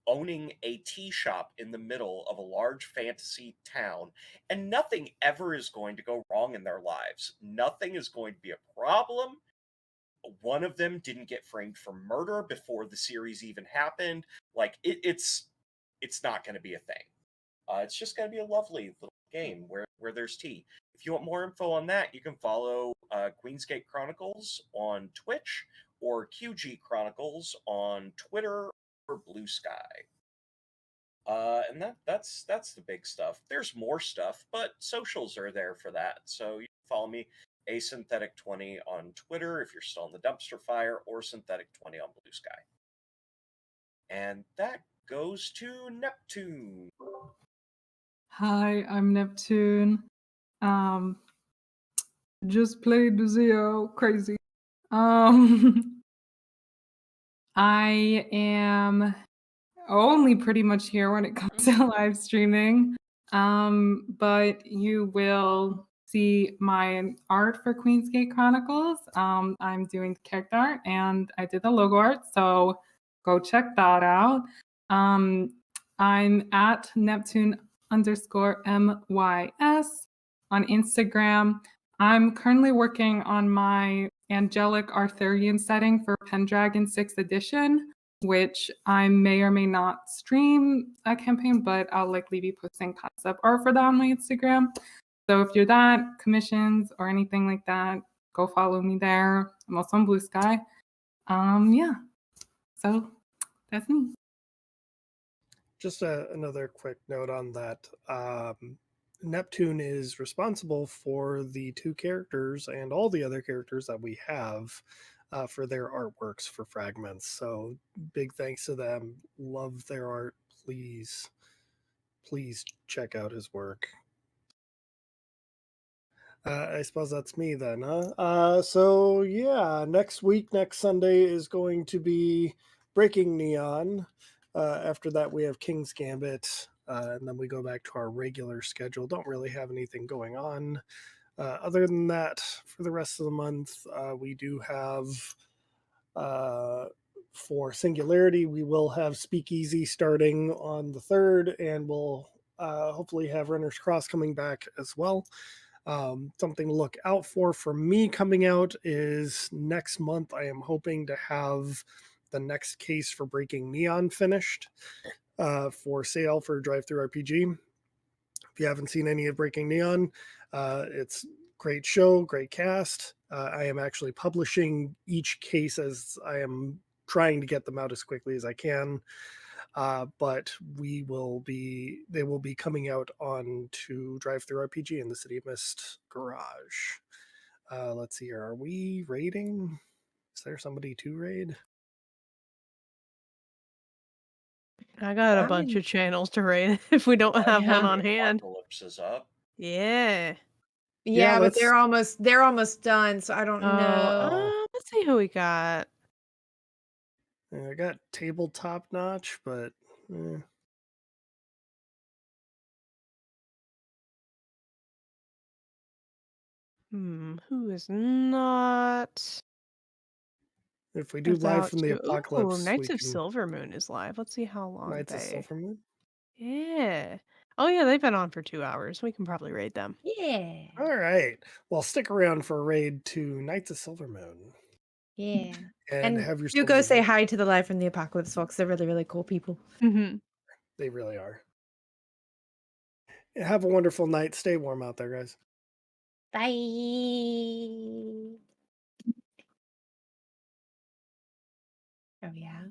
Speaker 3: owning a tea shop in the middle of a large fantasy town, and nothing ever is going to go wrong in their lives. Nothing is going to be a problem. One of them didn't get framed for murder before the series even happened. Like it's not going to be a thing. It's just going to be a lovely little game where there's tea. If you want more info on that, you can follow Queensgate Chronicles on Twitch or QG Chronicles on Twitter or Blue Sky. And that's the big stuff. There's more stuff, but socials are there for that. So you can follow me, asynthetic20 on Twitter if you're still on the dumpster fire, or synthetic20 on Blue Sky. And that goes to Neptune.
Speaker 2: Hi, I'm Neptune. Just played Zio. Crazy. I am only pretty much here when it comes to live streaming. But you will see my art for Queensgate Chronicles. I'm doing character art and I did the logo art, so go check that out. I'm at Neptune_MYS on Instagram. I'm currently working on my Angelic Arthurian setting for Pendragon 6th edition, which I may or may not stream a campaign, but I'll likely be posting concept art for that on my Instagram. So if you're that, commissions or anything like that, go follow me there. I'm also on Blue Sky. Yeah. So that's me.
Speaker 1: Just another quick note on that. Neptune is responsible for the 2 characters and all the other characters that we have for their artworks for Fragments. So big thanks to them. Love their art. Please check out his work. I suppose that's me then, huh? So yeah, next week, next Sunday is going to be Breaking Neon. After that, we have King's Gambit, and then we go back to our regular schedule. Don't really have anything going on. Other than that, for the rest of the month, we do have for Singularity, we will have Speakeasy starting on the 3rd, and we'll hopefully have Runner's Cross coming back as well. Something to look out for me coming out is next month. I am hoping to have the next case for Breaking Neon finished for sale for Drive Through RPG. If you haven't seen any of Breaking Neon, it's great show, great cast. I am actually publishing each case as I am trying to get them out as quickly as I can. But they will be coming out on to Drive Through RPG in the City of Mist garage. Let's see here. Are we raiding? Is there somebody to raid?
Speaker 4: I got a
Speaker 6: I'm
Speaker 4: bunch
Speaker 6: in-
Speaker 4: of channels to raid if we don't have one
Speaker 6: Yeah.
Speaker 4: on hand.
Speaker 3: Apocalypse is up.
Speaker 4: Yeah.
Speaker 6: Yeah, but
Speaker 1: let's-
Speaker 6: they're almost done, so I don't know.
Speaker 4: Let's see who we got.
Speaker 1: I got tabletop notch, but
Speaker 4: Who is not
Speaker 1: if we do live
Speaker 4: about
Speaker 1: from the
Speaker 4: to?
Speaker 1: apocalypse,
Speaker 4: Ooh, Knights
Speaker 1: we
Speaker 4: of
Speaker 1: can
Speaker 4: Silvermoon is live. Let's see how long
Speaker 1: Knights of
Speaker 4: they.
Speaker 1: Silvermoon.
Speaker 4: Yeah. Oh yeah, they've been on for 2 hours. We can probably raid them.
Speaker 6: Yeah.
Speaker 1: All right. Well, stick around for a raid to Knights of Silvermoon.
Speaker 6: Yeah.
Speaker 1: And
Speaker 6: And
Speaker 1: have
Speaker 6: do
Speaker 1: yourselves
Speaker 6: go
Speaker 1: a
Speaker 6: say hi to the Live from the Apocalypse folks. They're really, really cool people.
Speaker 4: Mm-hmm.
Speaker 1: They really are. Have a wonderful night. Stay warm out there, guys.
Speaker 6: Bye. Are we out?